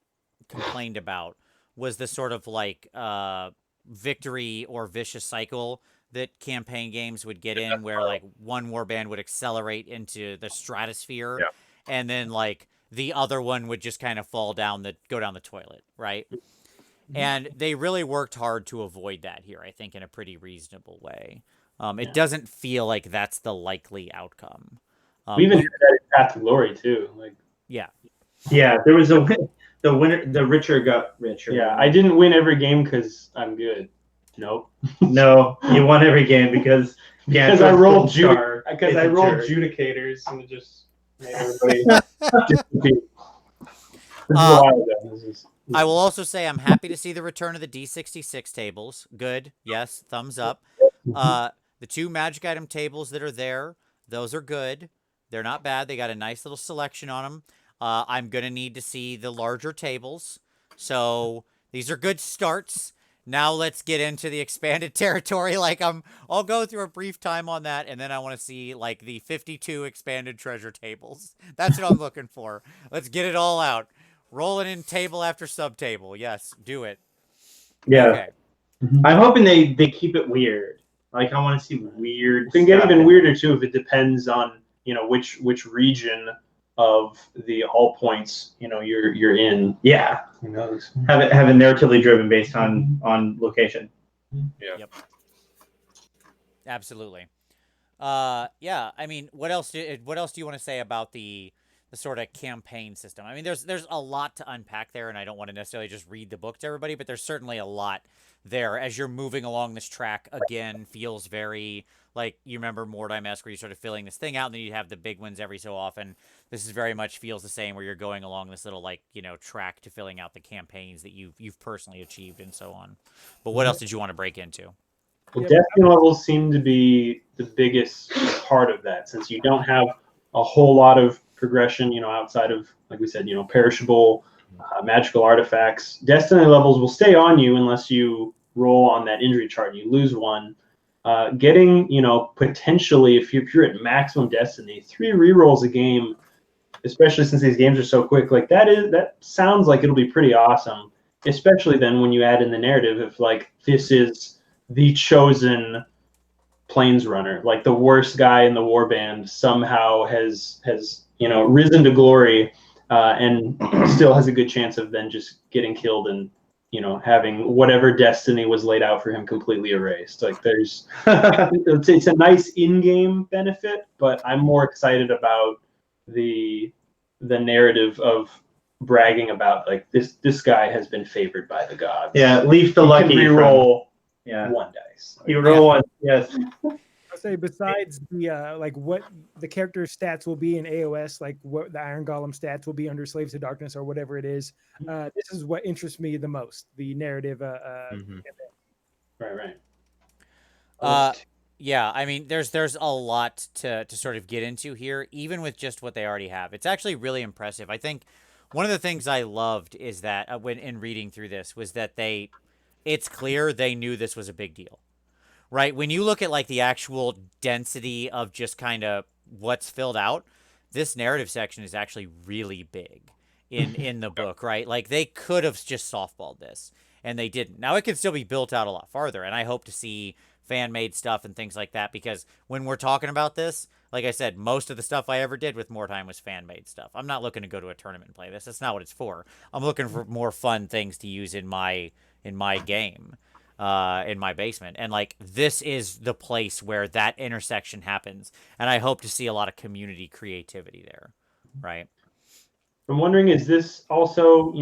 complained about was the sort of like victory or vicious cycle that campaign games would get in, where like one warband would accelerate into the stratosphere, and then like the other one would just kind of go down the toilet, right? And they really worked hard to avoid that here, I think, in a pretty reasonable way. It doesn't feel like that's the likely outcome. We even had that in Path to Glory too. Like, there was the winner. The richer got richer. Yeah, I didn't win every game because I'm good. Nope. No, you won every game because I rolled Judicators and it just made everybody disappear. I will also say I'm happy to see the return of the D66 tables. Good. Yes. Thumbs up. The 2 magic item tables that are there, those are good. They're not bad. They got a nice little selection on them. I'm going to need to see the larger tables. So these are good starts. Now let's get into the expanded territory. I'll go through a brief time on that, and then I want to see like the 52 expanded treasure tables. That's what I'm looking for. Let's get it all out. Rolling in table after sub-table. Yes, do it. Yeah. Okay. I'm hoping they keep it weird. Like, I want to see weird. It can get even weirder too if it depends on, you know, which region of the all points, you know, you're in. Yeah. Who knows? Have it narratively driven based on location. Yeah. Yep. Absolutely. Yeah. I mean, what else do you want to say about the sort of campaign system? I mean, there's a lot to unpack there, and I don't want to necessarily just read the book to everybody, but there's certainly a lot there as you're moving along this track. Again, feels very like you remember Mordheim-esque, where you're sort of filling this thing out, and then you have the big ones every so often. This is very much feels the same, where you're going along this little like, you know, track to filling out the campaigns that you've personally achieved and so on. But what else did you want to break into? Well, Destiny levels seem to be the biggest part of that, since you don't have a whole lot of progression, you know, outside of, like we said, you know, perishable magical artifacts. Destiny levels will stay on you unless you roll on that injury chart and you lose one. Getting, you know, potentially, if you're at maximum Destiny, 3 rerolls a game, especially since these games are so quick, like that sounds like it'll be pretty awesome. Especially then when you add in the narrative of like, this is the chosen planes runner, like the worst guy in the warband somehow has you know, risen to glory, and still has a good chance of then just getting killed and, you know, having whatever destiny was laid out for him completely erased. Like there's, it's a nice in-game benefit, but I'm more excited about the narrative of bragging about like this guy has been favored by the gods. Yeah, leave the lucky reroll Yeah. one dice. You roll one. Yes. I'll say besides the like what the character stats will be in AOS, like what the Iron Golem stats will be under Slaves of Darkness or whatever it is. This is what interests me the most, the narrative. Right. Yeah, I mean, there's a lot to sort of get into here, even with just what they already have. It's actually really impressive. I think one of the things I loved is that when in reading through this was that it's clear they knew this was a big deal, right? When you look at like the actual density of just kind of what's filled out, this narrative section is actually really big in the book, right? Like they could have just softballed this and they didn't. Now it can still be built out a lot farther, and I hope to see fan made stuff and things like that, because when we're talking about this, like I said, most of the stuff I ever did with More Time was fan made stuff. I'm not looking to go to a tournament and play this. That's not what it's for. I'm looking for more fun things to use in my game, in my basement. And like this is the place where that intersection happens, and I hope to see a lot of community creativity there, right? I'm wondering, is this also,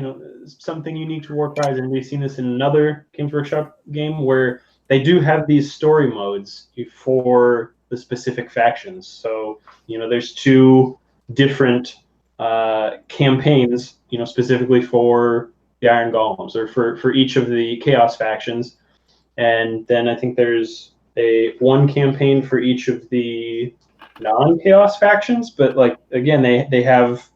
something unique to Warcry? And we've seen this in another Games Workshop game where they do have these story modes for the specific factions. So, there's 2 different campaigns, specifically for the Iron Golems, or for each of the Chaos factions. And then I think there's one campaign for each of the non-Chaos factions. But like, again, they have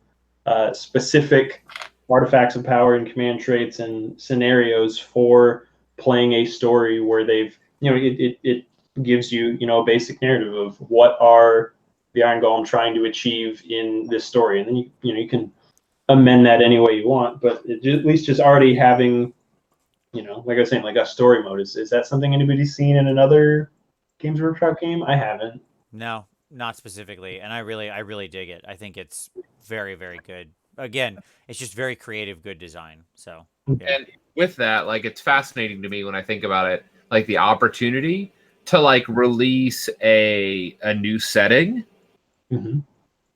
specific artifacts of power and command traits and scenarios for playing a story where they've, it gives you, a basic narrative of what are the Iron Golem trying to achieve in this story. And then you can amend that any way you want, but at least just already having, like I was saying, like a story mode. Is that something anybody's seen in another Games Workshop game? I haven't. No, not specifically, and I really dig it. I think it's very, very good. Again, it's just very creative, good design. So, yeah. And with that, like, it's fascinating to me when I think about it, like the opportunity to like release a new setting,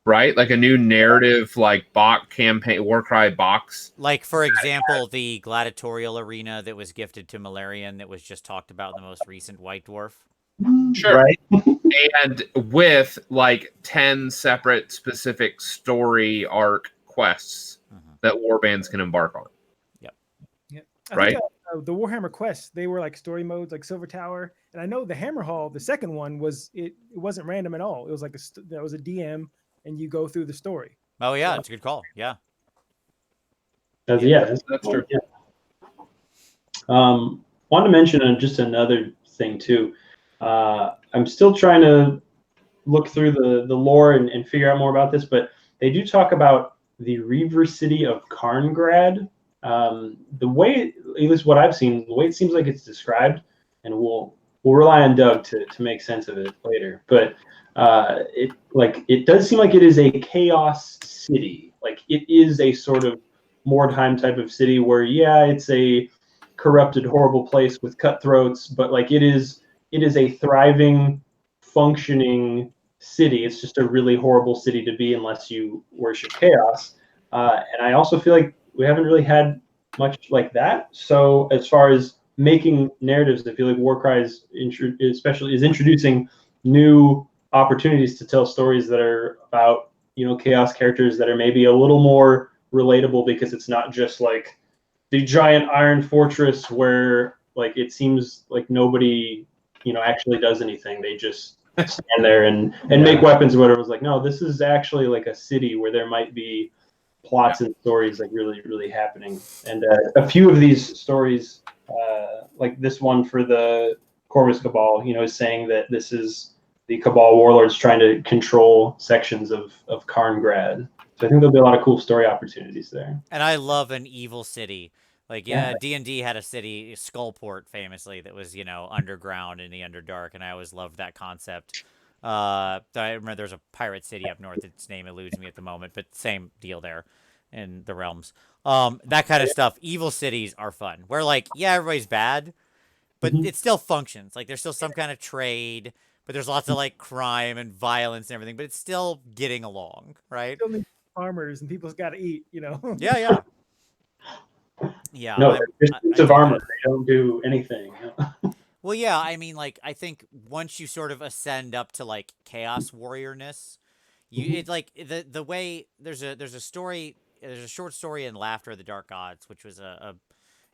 right? Like a new narrative, like box campaign, Warcry box. Like, for example, the gladiatorial arena that was gifted to Malarian that was just talked about in the most recent White Dwarf. Sure. Right. And with like 10 separate specific story arc quests that warbands can embark on. Yep. I right. think, the Warhammer quests, they were like story modes, like Silver Tower, and I know the Hammer Hall, the second one, was it wasn't random at all. It was like that was a DM, and you go through the story. Oh yeah, it's a good call. Yeah. That's true. Yeah. Want to mention just another thing too. I'm still trying to look through the lore and figure out more about this, but they do talk about the Reaver city of Karngrad. The way, at least what I've seen, the way it seems like it's described, and we'll rely on Doug to make sense of it later. But it does seem like it is a chaos city. Like it is a sort of Mordheim type of city where, yeah, it's a corrupted, horrible place with cutthroats, but like it is a thriving, functioning city. It's just a really horrible city to be unless you worship chaos. And I also feel like we haven't really had much like that. So as far as making narratives, I feel like Warcry is introducing new opportunities to tell stories that are about, chaos characters that are maybe a little more relatable, because it's not just like the giant iron fortress where like it seems like nobody actually does anything. They just stand there and make weapons or whatever. It's like, no, this is actually like a city where there might be plots and stories like really, really happening. And a few of these stories, like this one for the Corvus Cabal, is saying that this is the Cabal warlords trying to control sections of Karngrad. So I think there'll be a lot of cool story opportunities there. And I love an evil city. Like, D&D had a city, Skullport, famously, that was, underground in the Underdark, and I always loved that concept. I remember there's a pirate city up north. Its name eludes me at the moment, but same deal there in the realms. That kind of stuff. Evil cities are fun. Where, like, yeah, everybody's bad, but it still functions. Like, there's still some kind of trade, but there's lots of, like, crime and violence and everything, but it's still getting along, right? Still need farmers, and people's got to eat, Yeah. Yeah. No, just bits of armor. They don't do anything. Well, yeah, I mean, like, I think once you sort of ascend up to like chaos warriorness, it's like the way there's a story, there's a short story in Laughter of the Dark Gods, which was a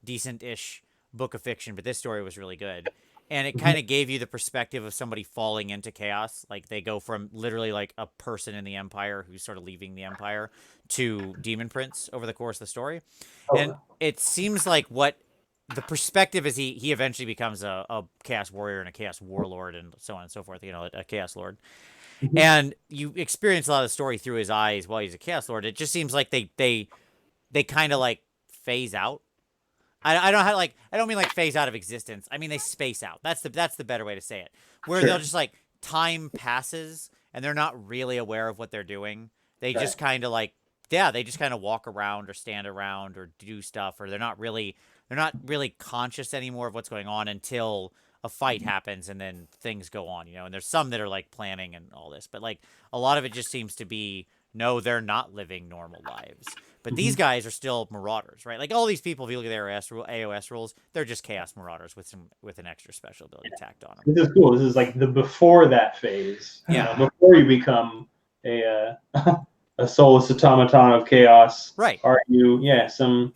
decent-ish book of fiction, but this story was really good. And it kind of gave you the perspective of somebody falling into chaos. Like, they go from literally like a person in the Empire who's sort of leaving the Empire to Demon Prince over the course of the story. And it seems like what the perspective is he eventually becomes a chaos warrior and a chaos warlord and so on and so forth. You know, a chaos lord. And you experience a lot of the story through his eyes while he's a chaos lord. It just seems like they kind of like phase out. I don't have like I don't mean like phase out of existence. I mean they space out. That's the better way to say it. Where they'll just like time passes and they're not really aware of what they're doing. They just kind of like they just kind of walk around or stand around or do stuff, or they're not really conscious anymore of what's going on until a fight happens and then things go on, you know. And there's some that are like planning and all this, but like a lot of it just seems to be no, they're not living normal lives. But these guys are still marauders, right? Like all these people, if you look at their AOS rules, they're just chaos marauders with an extra special ability tacked on them. This is cool. This is like the before that phase. Yeah. Before you become a soulless automaton of chaos. Right. Are you some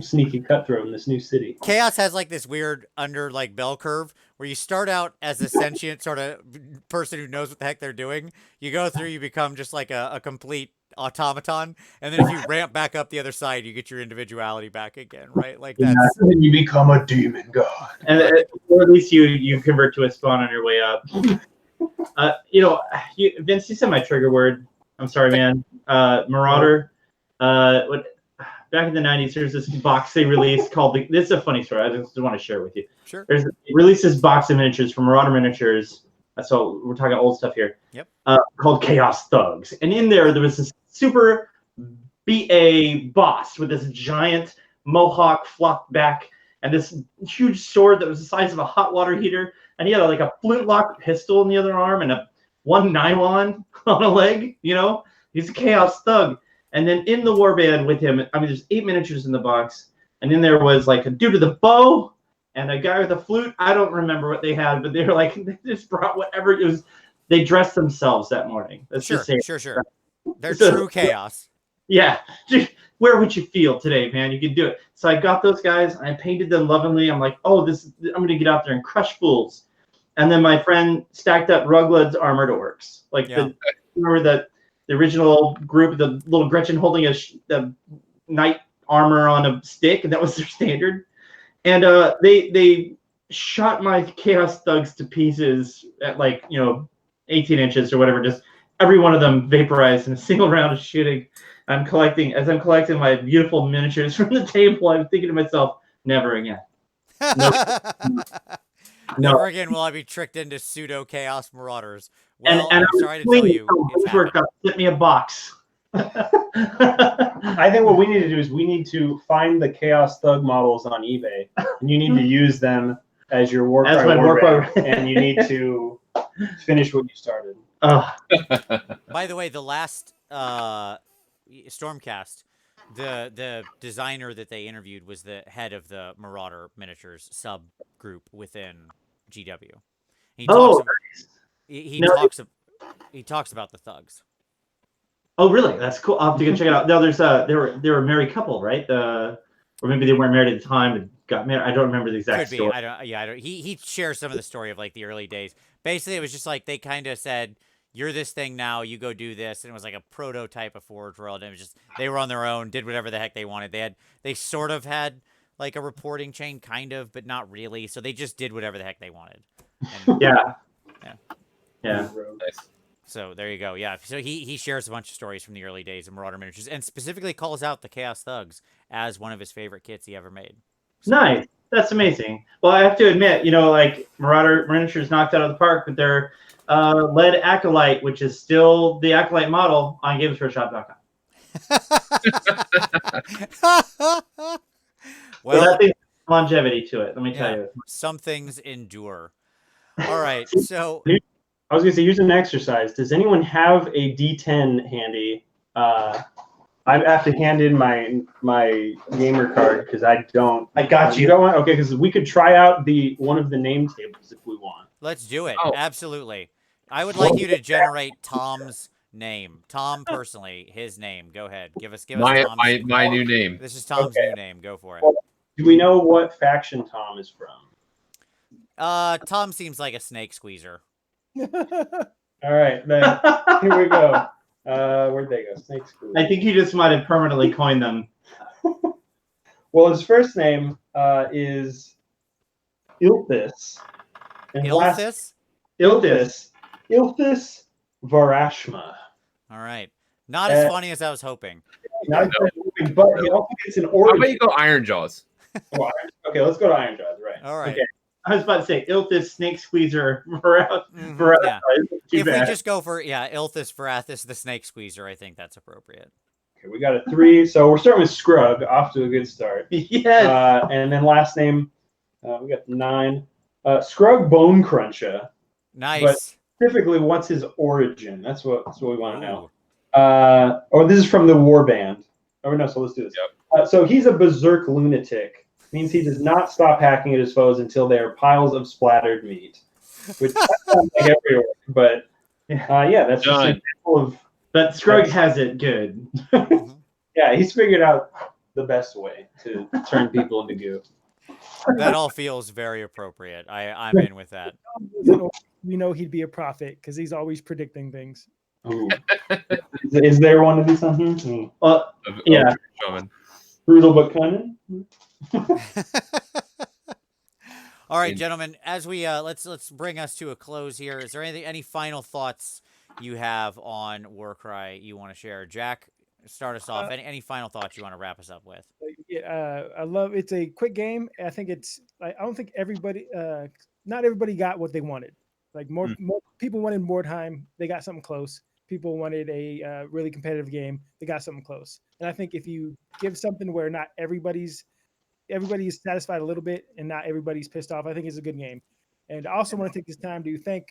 sneaky cutthroat in this new city? Chaos has like this weird under like bell curve where you start out as a sentient sort of person who knows what the heck they're doing. You go through, you become just like a complete automaton, and then if you ramp back up the other side, you get your individuality back again, right? Like that's and then you become a demon god, And or at least you convert to a spawn on your way up. Vince, you said my trigger word. I'm sorry, man. Marauder. Back in the 90s, there's this box they released called this is a funny story. I just want to share it with you. Sure. They released this box of miniatures from Marauder Miniatures. So we're talking old stuff here. Yep. Called Chaos Thugs. And in there was this super BA boss with this giant mohawk flopped back and this huge sword that was the size of a hot water heater. And he had like a flintlock pistol in the other arm and one nylon on a leg. You know, he's a Chaos Thug. And then in the warband with him, I mean, there's 8 miniatures in the box. And then there was like a dude with a bow and a guy with a flute. I don't remember what they had, but they were like, they just brought whatever it was. They dressed themselves that morning. Let's just say Sure. They're true chaos. Yeah. Where would you feel today, man? You could do it. So I got those guys and I painted them lovingly. I'm like, I'm going to get out there and crush fools. And then my friend stacked up Ruglad's Armored Orcs. Like remember the original group, the little Gretchen holding a knight armor on a stick, and that was their standard. And they shot my Chaos Thugs to pieces at 18 inches or whatever. Just every one of them vaporized in a single round of shooting. I'm collecting my beautiful miniatures from the table. I'm thinking to myself, never again. Never again will I be tricked into pseudo chaos marauders. Well, and I'm sorry to tell you, it's happened. Get me a box. I think what we need to do is we need to find the Chaos Thug models on eBay, and you need to use them as your Warcry warband, and you need to finish what you started. By the way, the last Stormcast, the designer that they interviewed was the head of the Marauder Miniatures subgroup within GW. He talks about the thugs. Oh, really? That's cool. I'll have to go check it out. No, they were a married couple, right? Or maybe they weren't married at the time and got married. I don't remember the exact story. I don't. He shares some of the story of like the early days. Basically, it was just like they kind of said, "You're this thing now. You go do this," and it was like a prototype of Forge World. And it was just they were on their own, did whatever the heck they wanted. They sort of had like a reporting chain, kind of, but not really. So they just did whatever the heck they wanted. And, Yeah. Nice. So there you go. Yeah. So he shares a bunch of stories from the early days of Marauder Miniatures and specifically calls out the Chaos Thugs as one of his favorite kits he ever made. So, nice. That's amazing. Well, I have to admit, like Marauder Miniatures knocked out of the park with their lead Acolyte, which is still the Acolyte model on GamesWorkshop.com. Well, that thing has longevity to it. Let me tell you. Some things endure. All right. So I was going to say, here's an exercise. Does anyone have a D10 handy? I have to hand in my gamer card because I don't. I got you. You got one? Okay, because we could try out one of the name tables if we want. Let's do it. Oh. Absolutely. I would like you to generate Tom's name. Tom personally, his name. Go ahead. Give us Tom's my new name. This is Tom's new name. Go for it. Do we know what faction Tom is from? Tom seems like a snake squeezer. All right, then here we go. Where'd they go? Snake squeezer. I think he just might have permanently coined them. Well, his first name is Ilthis. And Ilthis? Ilthis Varashma. All right. Not as funny as I was hoping. Not but he also gets an origin. How about you go Iron Jaws? Oh, okay, let's go to Iron Jaws, right. All right. Okay. I was about to say Ilthis Snake Squeezer Yeah. If we just go for, Ilthis Varathis, the Snake Squeezer, I think that's appropriate. Okay, we got a 3. So we're starting with Scrug, off to a good start. Yes. And then last name, we got 9. Scrug Bone Cruncher. Nice. But specifically, what's his origin? That's what we want to know. Or this is from the Warband. Oh no, so let's do this. Yep. So he's a berserk lunatic. Means he does not stop hacking at his foes until they are piles of splattered meat. Which sounds like everywhere, but that's just an example of. But Scruggs has it good. Yeah, he's figured out the best way to turn people into goo. That all feels very appropriate. I'm in with that. We know he'd be a prophet because he's always predicting things. Ooh. Is there one of these on here? Yeah. Brutal but cunning. All right, gentlemen. As we let's bring us to a close here. Is there any final thoughts you have on Warcry you want to share? Jack, start us off. Any final thoughts you want to wrap us up with? I love it's a quick game. I think I don't think not everybody got what they wanted. Like more people wanted more time. They got something close. People wanted a really competitive game. They got something close. And I think if you give something where not everybody's satisfied a little bit and not everybody's pissed off, I think it's a good game. And I also want to take this time to thank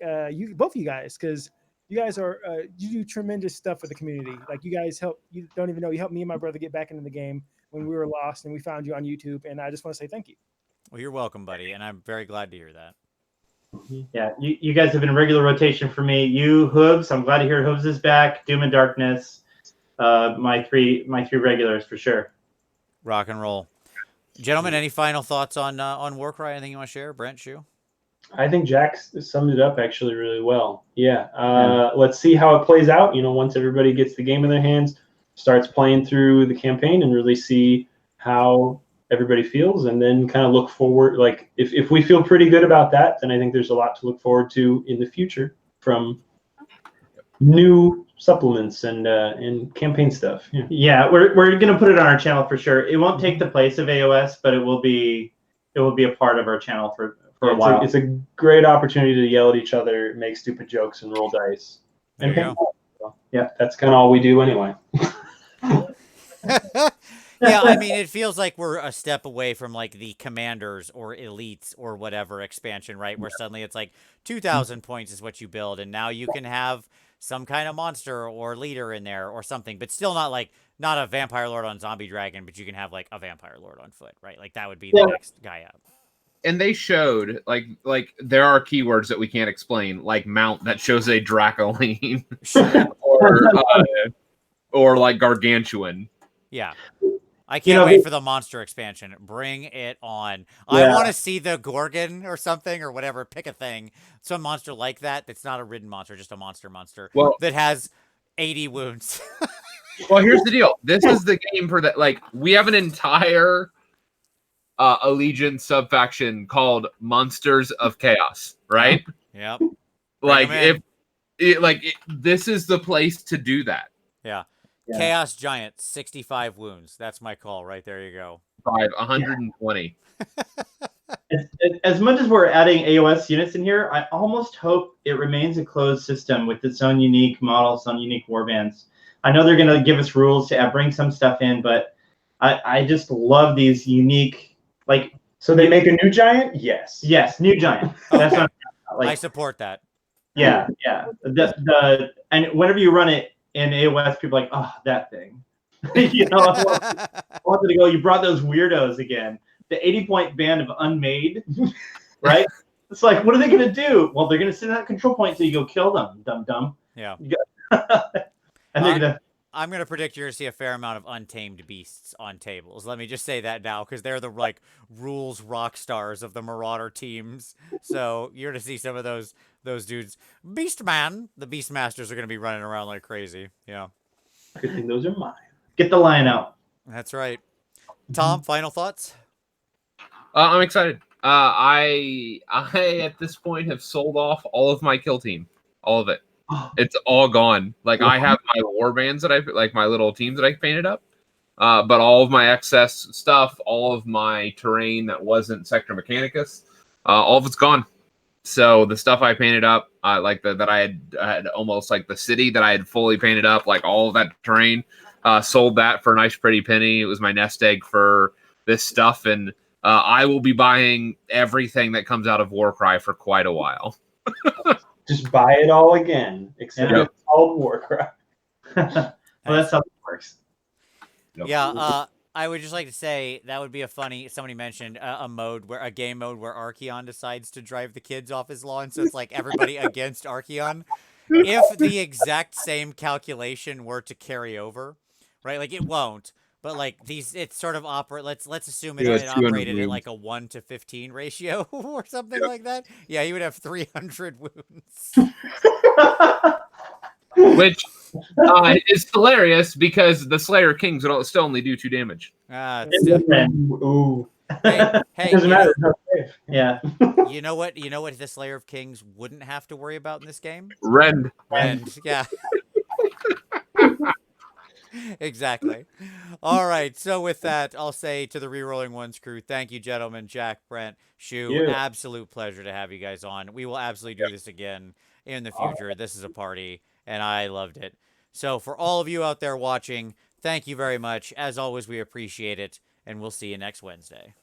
both of you guys, because you guys are you do tremendous stuff for the community. Like you guys you don't even know, you helped me and my brother get back into the game when we were lost, and we found you on YouTube. And I just want to say thank you. Well, you're welcome, buddy, and I'm very glad to hear that. Yeah, you guys have been a regular rotation for me. You, Hooves, I'm glad to hear Hooves is back. Doom and Darkness, my three regulars for sure. Rock and roll, gentlemen. Any final thoughts on Warcry? Anything you want to share, Brent? Shu? I think Jack summed it up actually really well. Yeah. Let's see how it plays out. Once everybody gets the game in their hands, starts playing through the campaign, and really see how everybody feels, and then kind of look forward. Like if we feel pretty good about that, then I think there's a lot to look forward to in the future from new supplements and campaign stuff. Yeah, we're gonna put it on our channel for sure. It won't take the place of AOS, but it will be a part of our channel for a while. It's a great opportunity to yell at each other, make stupid jokes, and roll dice. There you go. So, yeah, that's kind of all we do anyway. Yeah, I mean, it feels like we're a step away from like the Commanders or Elites or whatever expansion, right? Where suddenly it's like 2,000 points is what you build, and now you can have some kind of monster or leader in there or something, but still not a vampire lord on zombie dragon, but you can have like a vampire lord on foot, right? Like that would be the next guy up. And they showed like there are keywords that we can't explain, like mount that shows a Dracoline, or like gargantuan. Yeah. I can't wait for the monster expansion. Bring it on. I want to see the Gorgon or something or whatever. Pick a thing. Some monster like that that's not a ridden monster, just a monster that has 80 wounds. Well, here's the deal. This is the game for that. Like, we have an entire Allegiance sub-faction called Monsters of Chaos, right? Yep. Like, this is the place to do that. Yeah. Chaos Giant, 65 wounds. That's my call right there. You go. 120. As much as we're adding AOS units in here, I almost hope it remains a closed system with its own unique models, own unique warbands. I know they're going to give us rules to bring some stuff in, but I just love these unique, like. So they make a new giant? Yes, new giant. That's what I support that. Yeah. And whenever you run it in AOS, people are like, oh, that thing. I wanted to go, you brought those weirdos again. The 80-point band of Unmade, right? It's like, what are they going to do? Well, they're going to sit in that control point until you go kill them, dumb. Yeah. And they're I'm going to predict you're going to see a fair amount of untamed beasts on tables. Let me just say that now, because they're the rules rock stars of the Marauder teams. So you're going to see some of those dudes. Beastman, the Beastmasters are going to be running around like crazy. Yeah. Good thing those are mine. Get the lion out. That's right. Tom, final thoughts? I'm excited. I at this point have sold off all of my kill team, all of it. It's all gone. Like I have my war bands that my little teams that I painted up, but all of my excess stuff, all of my terrain that wasn't Sector Mechanicus, all of it's gone. So the stuff I painted up, that I had almost like the city that I had fully painted up, like all of that terrain, sold that for a nice pretty penny. It was my nest egg for this stuff, and I will be buying everything that comes out of Warcry for quite a while. Just buy it all again, except Yep. it's called Warcry. Well, that's how it works. Yep. Yeah, I would just like to say that would be a funny. Somebody mentioned a game mode where Archeon decides to drive the kids off his lawn, so it's like everybody against Archeon. If the exact same calculation were to carry over, right? Like it won't, but like it's sort of operate. Let's assume it, He has it 200 operated at wounds. like a 1-to-15 ratio or something like that. Yeah, he would have 300 wounds. Which is hilarious because the Slayer Kings would still only do 2 damage. Ooh. Hey, Doesn't matter. It's not safe. Yeah. you know what? You know what the Slayer of Kings wouldn't have to worry about in this game? Rend. And yeah. Exactly. All right. So with that, I'll say to the Rerolling Ones crew, thank you, gentlemen, Jack, Brent, Shu. Yeah. Absolute pleasure to have you guys on. We will absolutely do this again in the future. This is a party, and I loved it. So for all of you out there watching, thank you very much. As always, we appreciate it, and we'll see you next Wednesday.